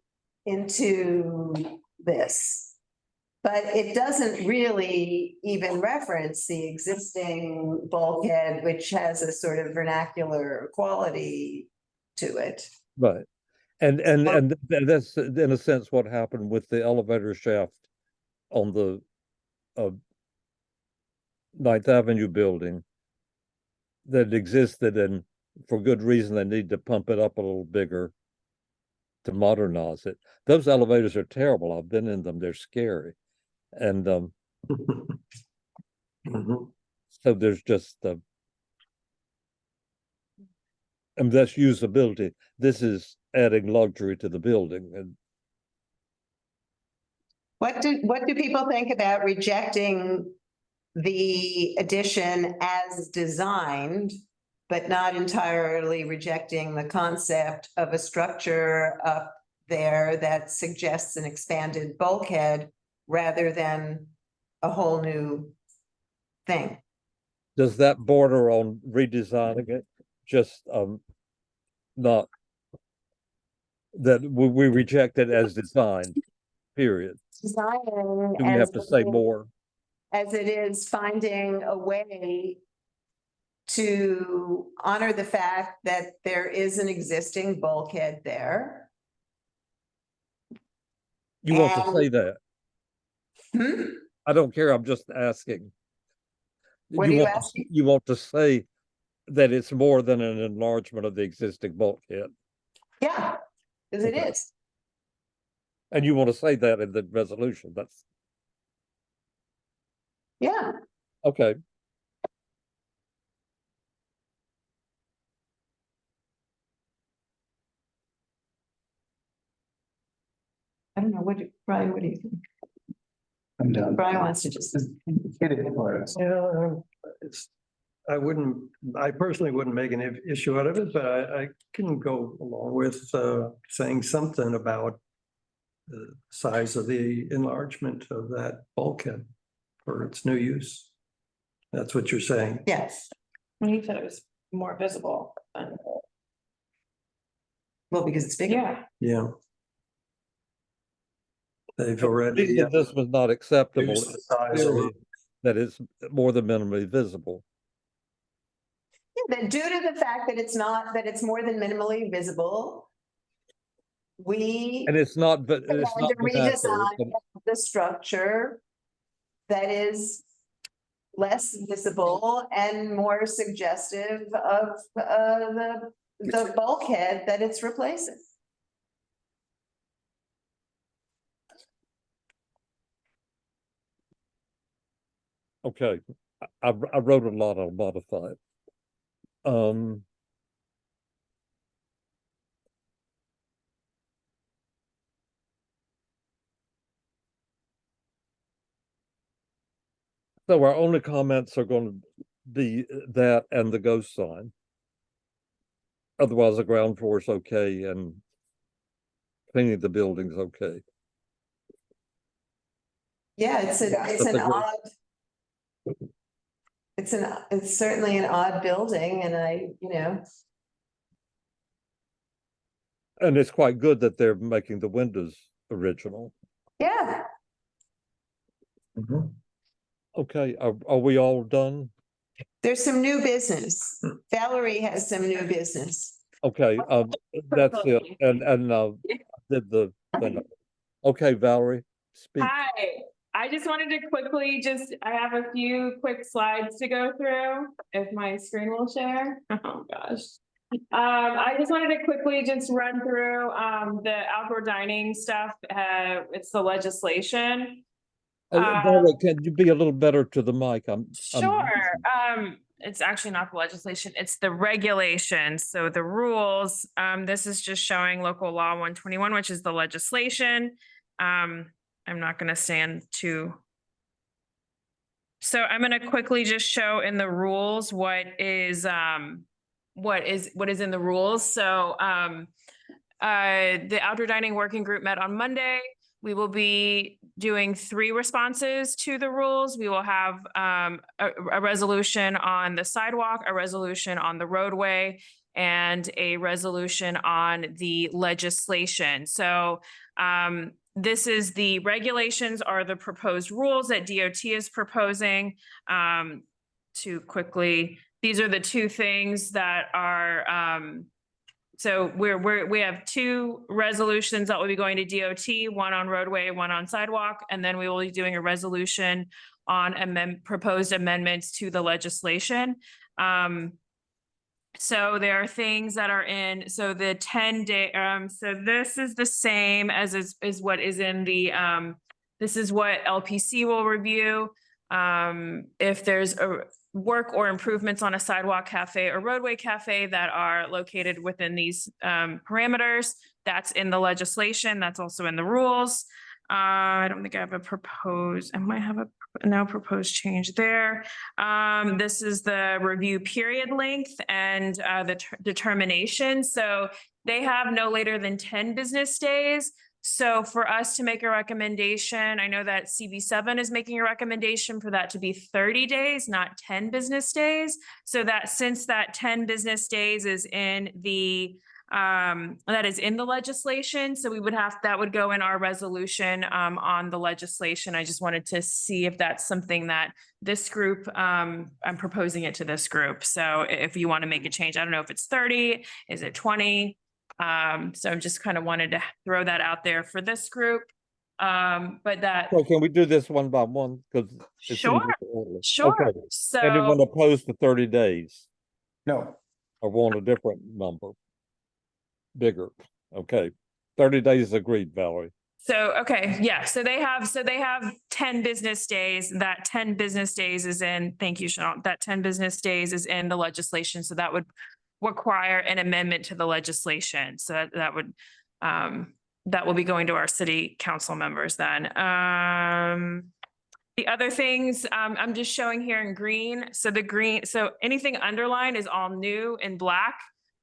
into this. But it doesn't really even reference the existing bulkhead, which has a sort of vernacular quality to it. Right. And that's in a sense what happened with the elevator shaft on the 9th Avenue building that existed, and for good reason they need to pump it up a little bigger to modernize it. Those elevators are terrible. I've been in them. They're scary. And so there's just and that's usability. This is adding luxury to the building. And What do people think about rejecting the addition as designed, but not entirely rejecting the concept of a structure up there that suggests an expanded bulkhead rather than a whole new thing? does that border on redesigning it? Just not that we reject it as design, period. Design Do we have to say more? as it is finding a way to honor the fact that there is an existing bulkhead there. You want to say that? Hmm? I don't care, I'm just asking. What are you want to- asking? You want to say that it's more than an enlargement of the existing bulkhead, Yeah, because it Okay. is. and you want to say that in the resolution, that's, Yeah, okay. I don't know, Brian, what do you think? I'm done. Brian wants to just. Get it for us. Yeah, it's, I personally wouldn't make an issue out of it, but I can go along with saying something about the size of the enlargement of that bulkhead for its new use. That's what you're saying. Yes, He said it was more visible. well, because it's bigger. Yeah. Yeah. They've already. This was not acceptable, reduced the size of it. that it's more than minimally visible. Yeah, that due to the fact that it's more than minimally visible, we And it's not, but are it's going not to vernacular, redesign the structure that is less visible and more suggestive of the bulkhead that it's replacing. okay, I wrote a lot on modify it. So our only comments are going to be that and the ghost sign. Otherwise, the ground floor is okay and cleaning the building's okay. Yeah, it's But an the odd. It's certainly an odd building and And it's quite good that they're making the windows original. yeah. Okay, are we all done? There's some new business. Valerie has some new business. Okay, that's it, and did the thing. Okay, Valerie, speak. Hi, I just wanted to quickly I have a few quick slides to go through, if my screen will share. Oh, gosh. I just wanted to quickly just run through, the outdoor dining stuff. It's the legislation. Valerie, can you be a little better to the mic? Sure. It's actually not the legislation, it's the regulations. So the rules, this is just showing local law 121, which is the legislation. I'm not going to stand to. So I'm going to quickly just show in the rules what is in the rules. So the outdoor dining working group met on Monday. We will be doing 3 responses to the rules. We will have a resolution on the sidewalk, a resolution on the roadway, and a resolution on the legislation. So this is the regulations are the proposed rules that DOT is proposing. To quickly, these are the 2 things that are so we have 2 resolutions that will be going to DOT, one on roadway, one on sidewalk, and then we will be doing a resolution on proposed amendments to the legislation. So there are things that are in, so the 10-day, so this is the same as is what is in the, this is what LPC will review. If there's a work or improvements on a sidewalk, cafe, or roadway cafe that are located within these parameters, that's in the legislation, that's also in the rules. I don't think I have a proposed, I might have a now proposed change there. This is the review period length and the determination. So they have no later than 10 business days. So for us to make a recommendation, I know that CB7 is making a recommendation for that to be 30 days, not 10 business days. So that since that 10 business days is in the that is in the legislation. So we would have, that would go in our resolution on the legislation. I just wanted to see if that's something that this group, I'm proposing it to this group. So if you want to make a change, I don't know if it's 30, is it 20? So I just kind of wanted to throw that out there for this group. But that. So can we do this one by one? Because Sure. Sure. Okay. So Anyone opposed to 30 days? No. Or want a different number? Bigger. Okay. 30 days agreed, Valerie. So, okay, yeah, so they have 10 business days. That 10 business days is in, thank you, Sean, that 10 business days is in the legislation. So that would require an amendment to the legislation. So that would, that will be going to our city council members then. The other things, I'm just showing here in green. So the green, so anything underlined is all new in black.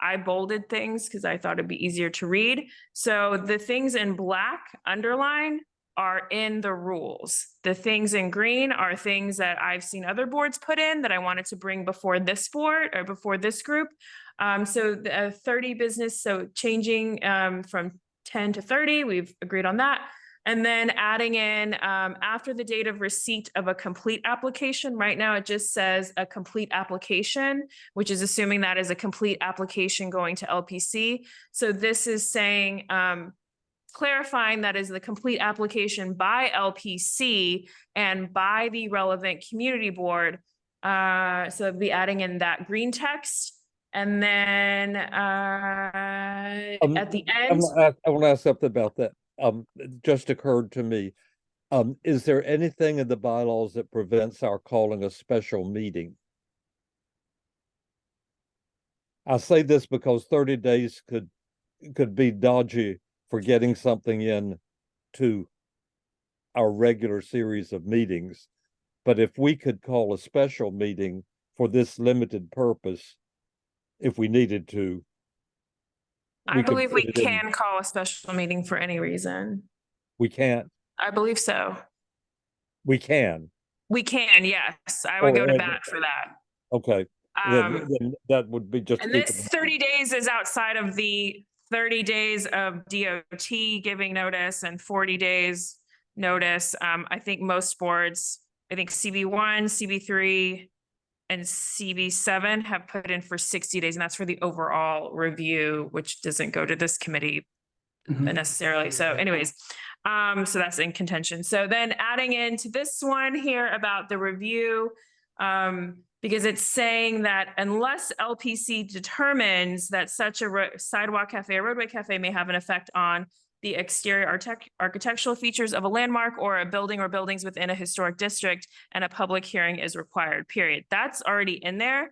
I bolded things because I thought it'd be easier to read. So the things in black underline are in the rules. The things in green are things that I've seen other boards put in that I wanted to bring before this board or before this group. So the 30 business, so changing from 10 to 30, we've agreed on that. And then adding in after the date of receipt of a complete application. Right now, it just says a complete application, which is assuming that is a complete application going to LPC. So this is saying, clarifying that is the complete application by LPC and by the relevant community board. So it'd be adding in that green text. And then at the end. I want to ask something about that. It just occurred to me. Is there anything in the bylaws that prevents our calling a special meeting? I say this because 30 days could be dodgy for getting something in to our regular series of meetings. But if we could call a special meeting for this limited purpose, if we needed to. I believe we can call a special meeting for any reason. We can't. I believe so. We can. We can, yes. I would go to bat for that. Okay. Then that would be just. And this 30 days is outside of the 30 days of DOT giving notice and 40 days notice. I think most boards, I think CB1, CB3, and CB7 have put in for 60 days, and that's for the overall review, which doesn't go to this committee necessarily. So anyways, so that's in contention. So then adding into this one here about the review, because it's saying that unless LPC determines that such a sidewalk cafe or roadway cafe may have an effect on the exterior architectural features of a landmark or a building or buildings within a historic district, and a public hearing is required, period. That's already in there.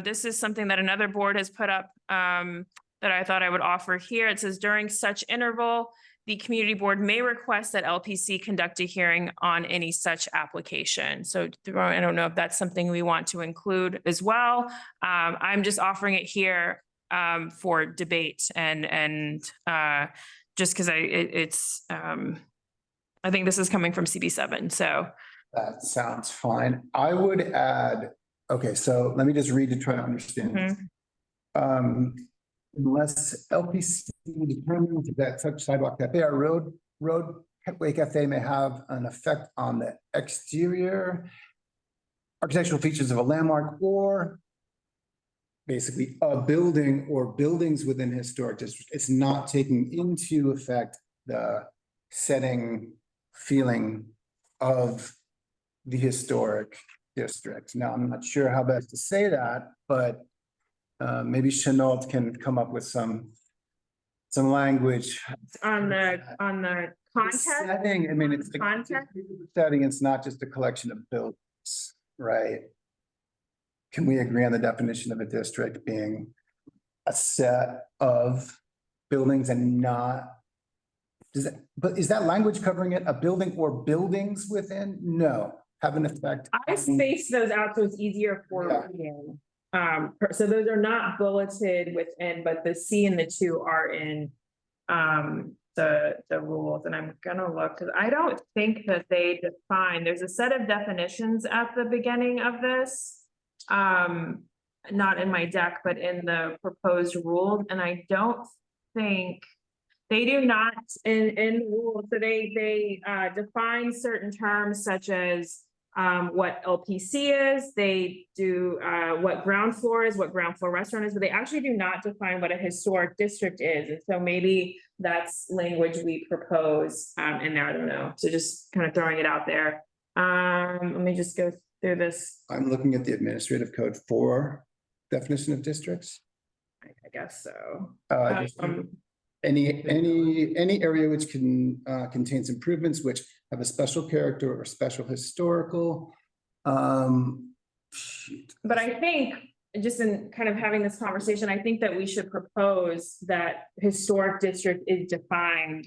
This is something that another board has put up that I thought I would offer here. It says during such interval, the community board may request that LPC conduct a hearing on any such application. So I don't know if that's something we want to include as well. I'm just offering it here for debate and just because I think this is coming from CB7, so. That sounds fine. I would add, okay, so let me just read to try to understand. Unless LPC determines that such sidewalk cafe or roadway cafe may have an effect on the exterior architectural features of a landmark or basically a building or buildings within historic district. It's not taking into effect the setting feeling of the historic district. Now, I'm not sure how best to say that, but maybe Chenault can come up with some language. On the context? Setting, I mean, it's the context. Setting, it's not just a collection of buildings, right? Can we agree on the definition of a district being a set of buildings and not? But is that language covering it? A building or buildings within? No, have an effect. I spaced those out so it's easier for reading. So those are not bulleted within, but the C and the 2 are in the rules. And I'm gonna look because I don't think that they define. There's a set of definitions at the beginning of this. And not in my deck, but in the proposed rules, and I don't think they do not in rules, so they define certain terms such as what LPC is, they do what ground floor is, what ground floor restaurant is, but they actually do not define what a historic district is. And so maybe that's language we propose in there, I don't know. So just kind of throwing it out there. Let me just go through this. I'm looking at the administrative code for definition of districts. I guess so. Just any area which can contains improvements which have a special character or special historical. But I think just in kind of having this conversation, I think that we should propose that historic district is defined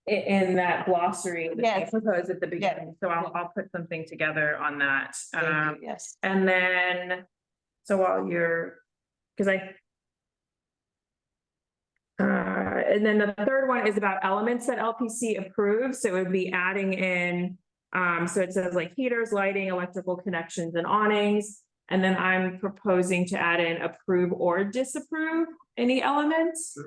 in that glossary that I proposed at the beginning. So I'll put something together on that. Yes. And then, so while you're, because and then the third one is about elements that LPC approves. So it would be adding in, so it says like heaters, lighting, electrical connections, and awnings. And then I'm proposing to add in approve or disapprove any elements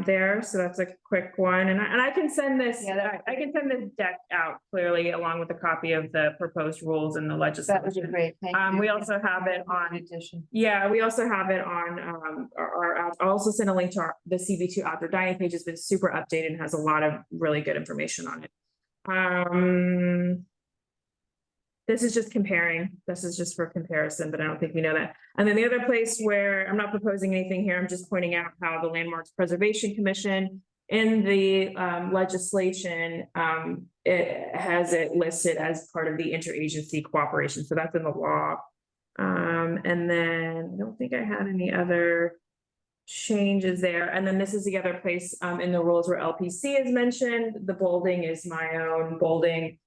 there. So that's a quick one. And I can send this, I can send this deck out clearly along with a copy of the proposed rules and the legislation. That would be great. Thank you. We also have it on, yeah, we also have it on I'll also send a link to the CB2 outdoor dining page. Has been super updated and has a lot of really good information on it. This is just comparing, this is just for comparison, but I don't think we know that. And then the other place where I'm not proposing anything here, I'm just pointing out how the Landmarks Preservation Commission in the legislation, it has it listed as part of the interagency cooperation. So that's in the law. And then I don't think I had any other changes there. And then this is the other place in the rules where LPC is mentioned. The bolding is my own bolding.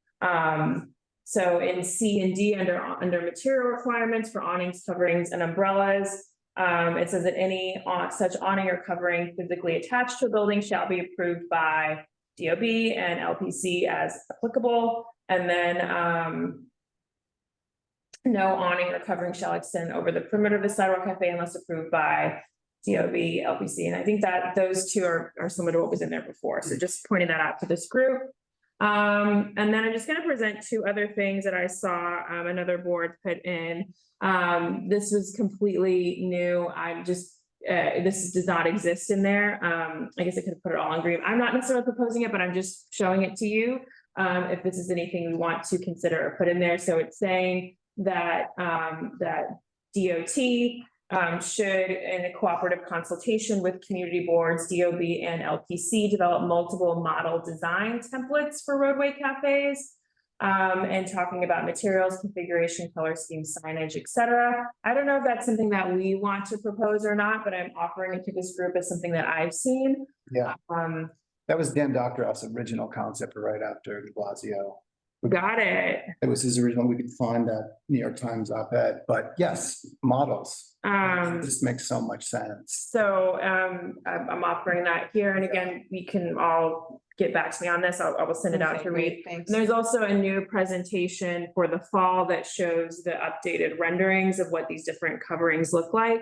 So in C and D under material requirements for awnings, coverings, and umbrellas, it says that any such awning or covering physically attached to a building shall be approved by DOB and LPC as applicable. And then no awning or covering shall extend over the perimeter of the sidewalk cafe unless approved by DOB, LPC. And I think that those two are similar to what was in there before. So just pointing that out to this group. And then I'm just going to present two other things that I saw another board put in. This was completely new. I'm just, this does not exist in there. I guess I could have put it all in green. I'm not necessarily proposing it, but I'm just showing it to you. If this is anything we want to consider or put in there. So it's saying that, that DOT should, in a cooperative consultation with community boards, DOB and LPC, develop multiple model design templates for roadway cafes, and talking about materials, configuration, color scheme, signage, etc. I don't know if that's something that we want to propose or not, but I'm offering it to this group as something that I've seen. Yeah. That was Dan Doctoroff's original concept right after de Blasio. Got it. It was his original. We could find that New York Times op-ed, but yes, models. This makes so much sense. So I'm offering that here. And again, we can all get back to me on this. I will send it out to read. And there's also a new presentation for the fall that shows the updated renderings of what these different coverings look like.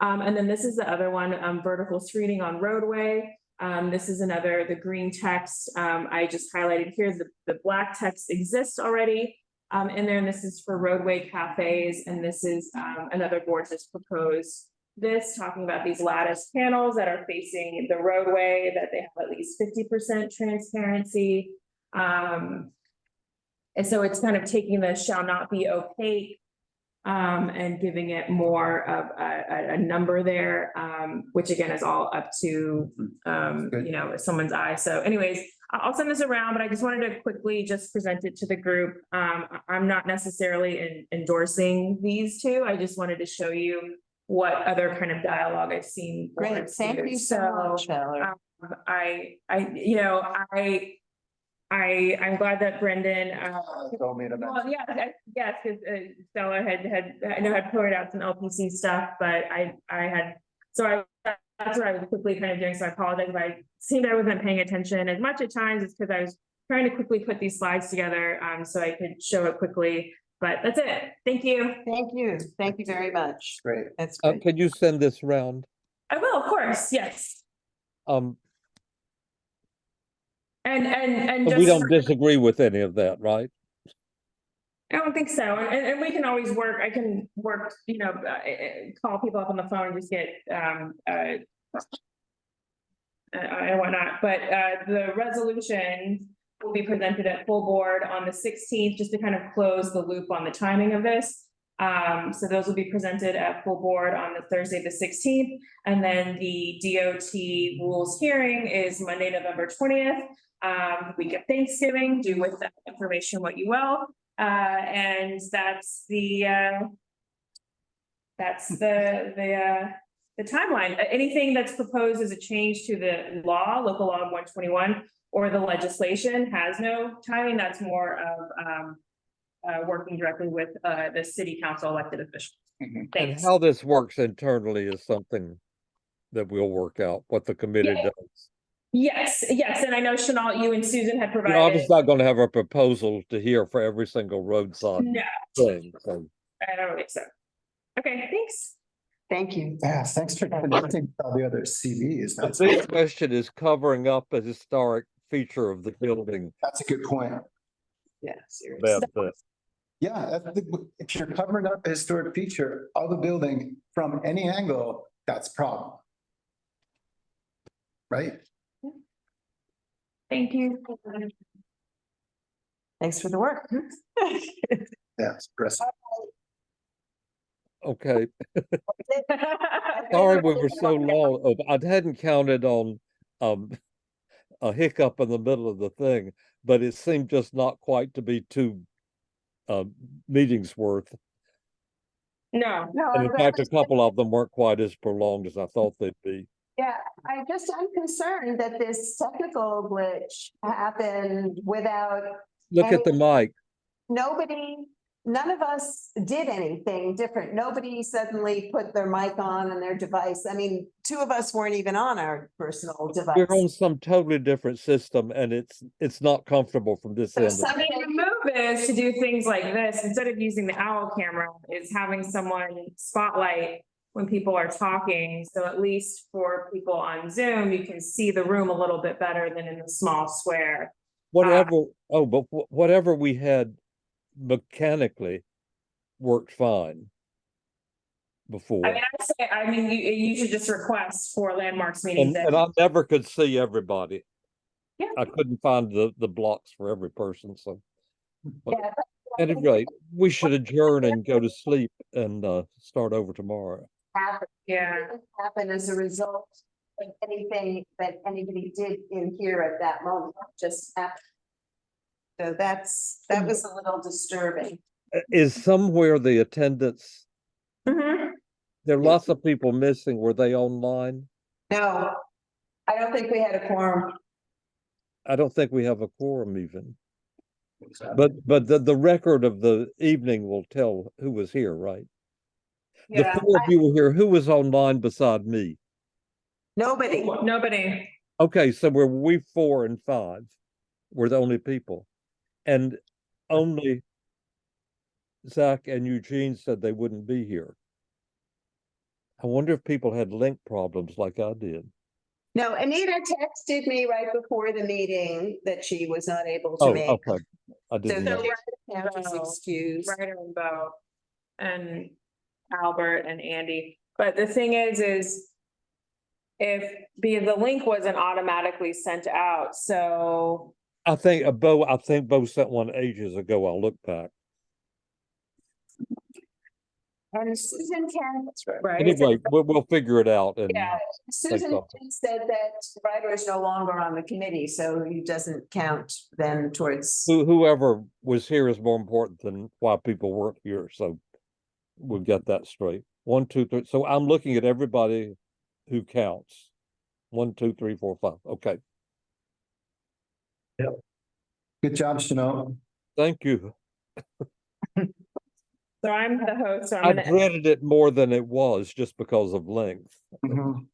And then this is the other one, vertical screening on roadway. This is another, the green text I just highlighted here. The black text exists already in there, and this is for roadway cafes. And this is another board has proposed this, talking about these lattice panels that are facing the roadway, that they have at least 50% transparency. And so it's kind of taking the shall not be opaque and giving it more of a number there, which again is all up to you know, someone's eye. So anyways, I'll send this around, but I just wanted to quickly just present it to the group. I'm not necessarily endorsing these two. I just wanted to show you what other kind of dialogue I've seen. Great, thank you so much, Valerie. I'm glad that Brendan, Told me to well, yes, because Stella had pointed out some LPC stuff, but that's what I was quickly kind of doing. So I apologize if I seemed I wasn't paying attention as much at times. It's because I was trying to quickly put these slides together so I could show it quickly. But that's it. Thank you. Thank you. Thank you very much. Great. That's great. Can you send this round? I will, of course, yes. Um, And we just, don't disagree with any of that, right? I don't think so. And we can always work, I can work, call people up on the phone and just get, and whatnot, but the resolution will be presented at full board on the 16th, just to kind of close the loop on the timing of this. So those will be presented at full board on the Thursday, the 16th, and then the DOT rules hearing is Monday, November 20th. Week of Thanksgiving, do with that information what you will. And that's the timeline. Anything that's proposed as a change to the law, local law 121, or the legislation has no timing. That's more of working directly with the city council elected officials. And Thanks. how this works internally is something that we'll work out, what the committee does. Yes, and I know Chanel, you and Susan had You know, provided. I'm just not gonna have a proposal to hear for every single roadside No, thing, so. I don't think so. Okay, thanks. Thank you. Yeah, thanks for connecting with all the other CVs. The That's, big question is covering up a historic feature of the building. that's a good point. Yeah, seriously. Bad thing. Yeah, if you're covering up a historic feature of the building from any angle, that's a problem. Right? Thank you. Thanks for the work. Yeah, it's impressive. Okay. Sorry we were so long. Oh, I hadn't counted on a hiccup in the middle of the thing, but it seemed just not quite to be two meetings worth. No. And in fact, a couple of them weren't quite as prolonged as I thought they'd be. Yeah, I'm concerned that this technical glitch happened without. Look at the mic. None of us did anything different. Nobody suddenly put their mic on and their device. I mean, two of us weren't even on our personal device. We're on some totally different system and it's not comfortable from this end. I mean, the move is to do things like this, instead of using the owl camera, is having someone spotlight when people are talking. So at least for people on Zoom, you can see the room a little bit better than in the small square. Whatever, but whatever we had mechanically worked fine before. I mean, you should just request for landmarks meetings. And I never could see everybody. Yeah. I couldn't find the blocks for every person, so. Yeah. At any rate, we should adjourn and go to sleep and start over tomorrow. Happen as a result of anything that anybody did in here at that moment, just happened. So that was a little disturbing. Is somewhere the attendance? Mm-hmm. There are lots of people missing. Were they online? No, I don't think we had a quorum. I don't think we have a quorum even. But the record of the evening will tell who was here, right? Yeah, the four of you were here. Who was online beside me? Nobody. Okay, so we 4 and 5 were the only people. And only Zach and Eugene said they wouldn't be here. I wonder if people had link problems like I did. No, Anita texted me right before the meeting that she was not able to make. Okay. I didn't know. Excuse. Ryder and Bo and Albert and Andy. But the thing is if the link wasn't automatically sent out, so. I think Bo sent one ages ago. I'll look back. And Susan can. That's right. Anyway, we'll figure it out. And yeah, Susan said that Ryder is no longer on the committee, so he doesn't count then towards. Whoever was here is more important than why people weren't here. So we'll get that straight. 1, 2, 3. So I'm looking at everybody who counts. 1, 2, 3, 4, 5. Okay. Yep. Good job, Chanel. Thank you. So I'm the host. So I dreaded it more than it was just because of length. Mm-hmm.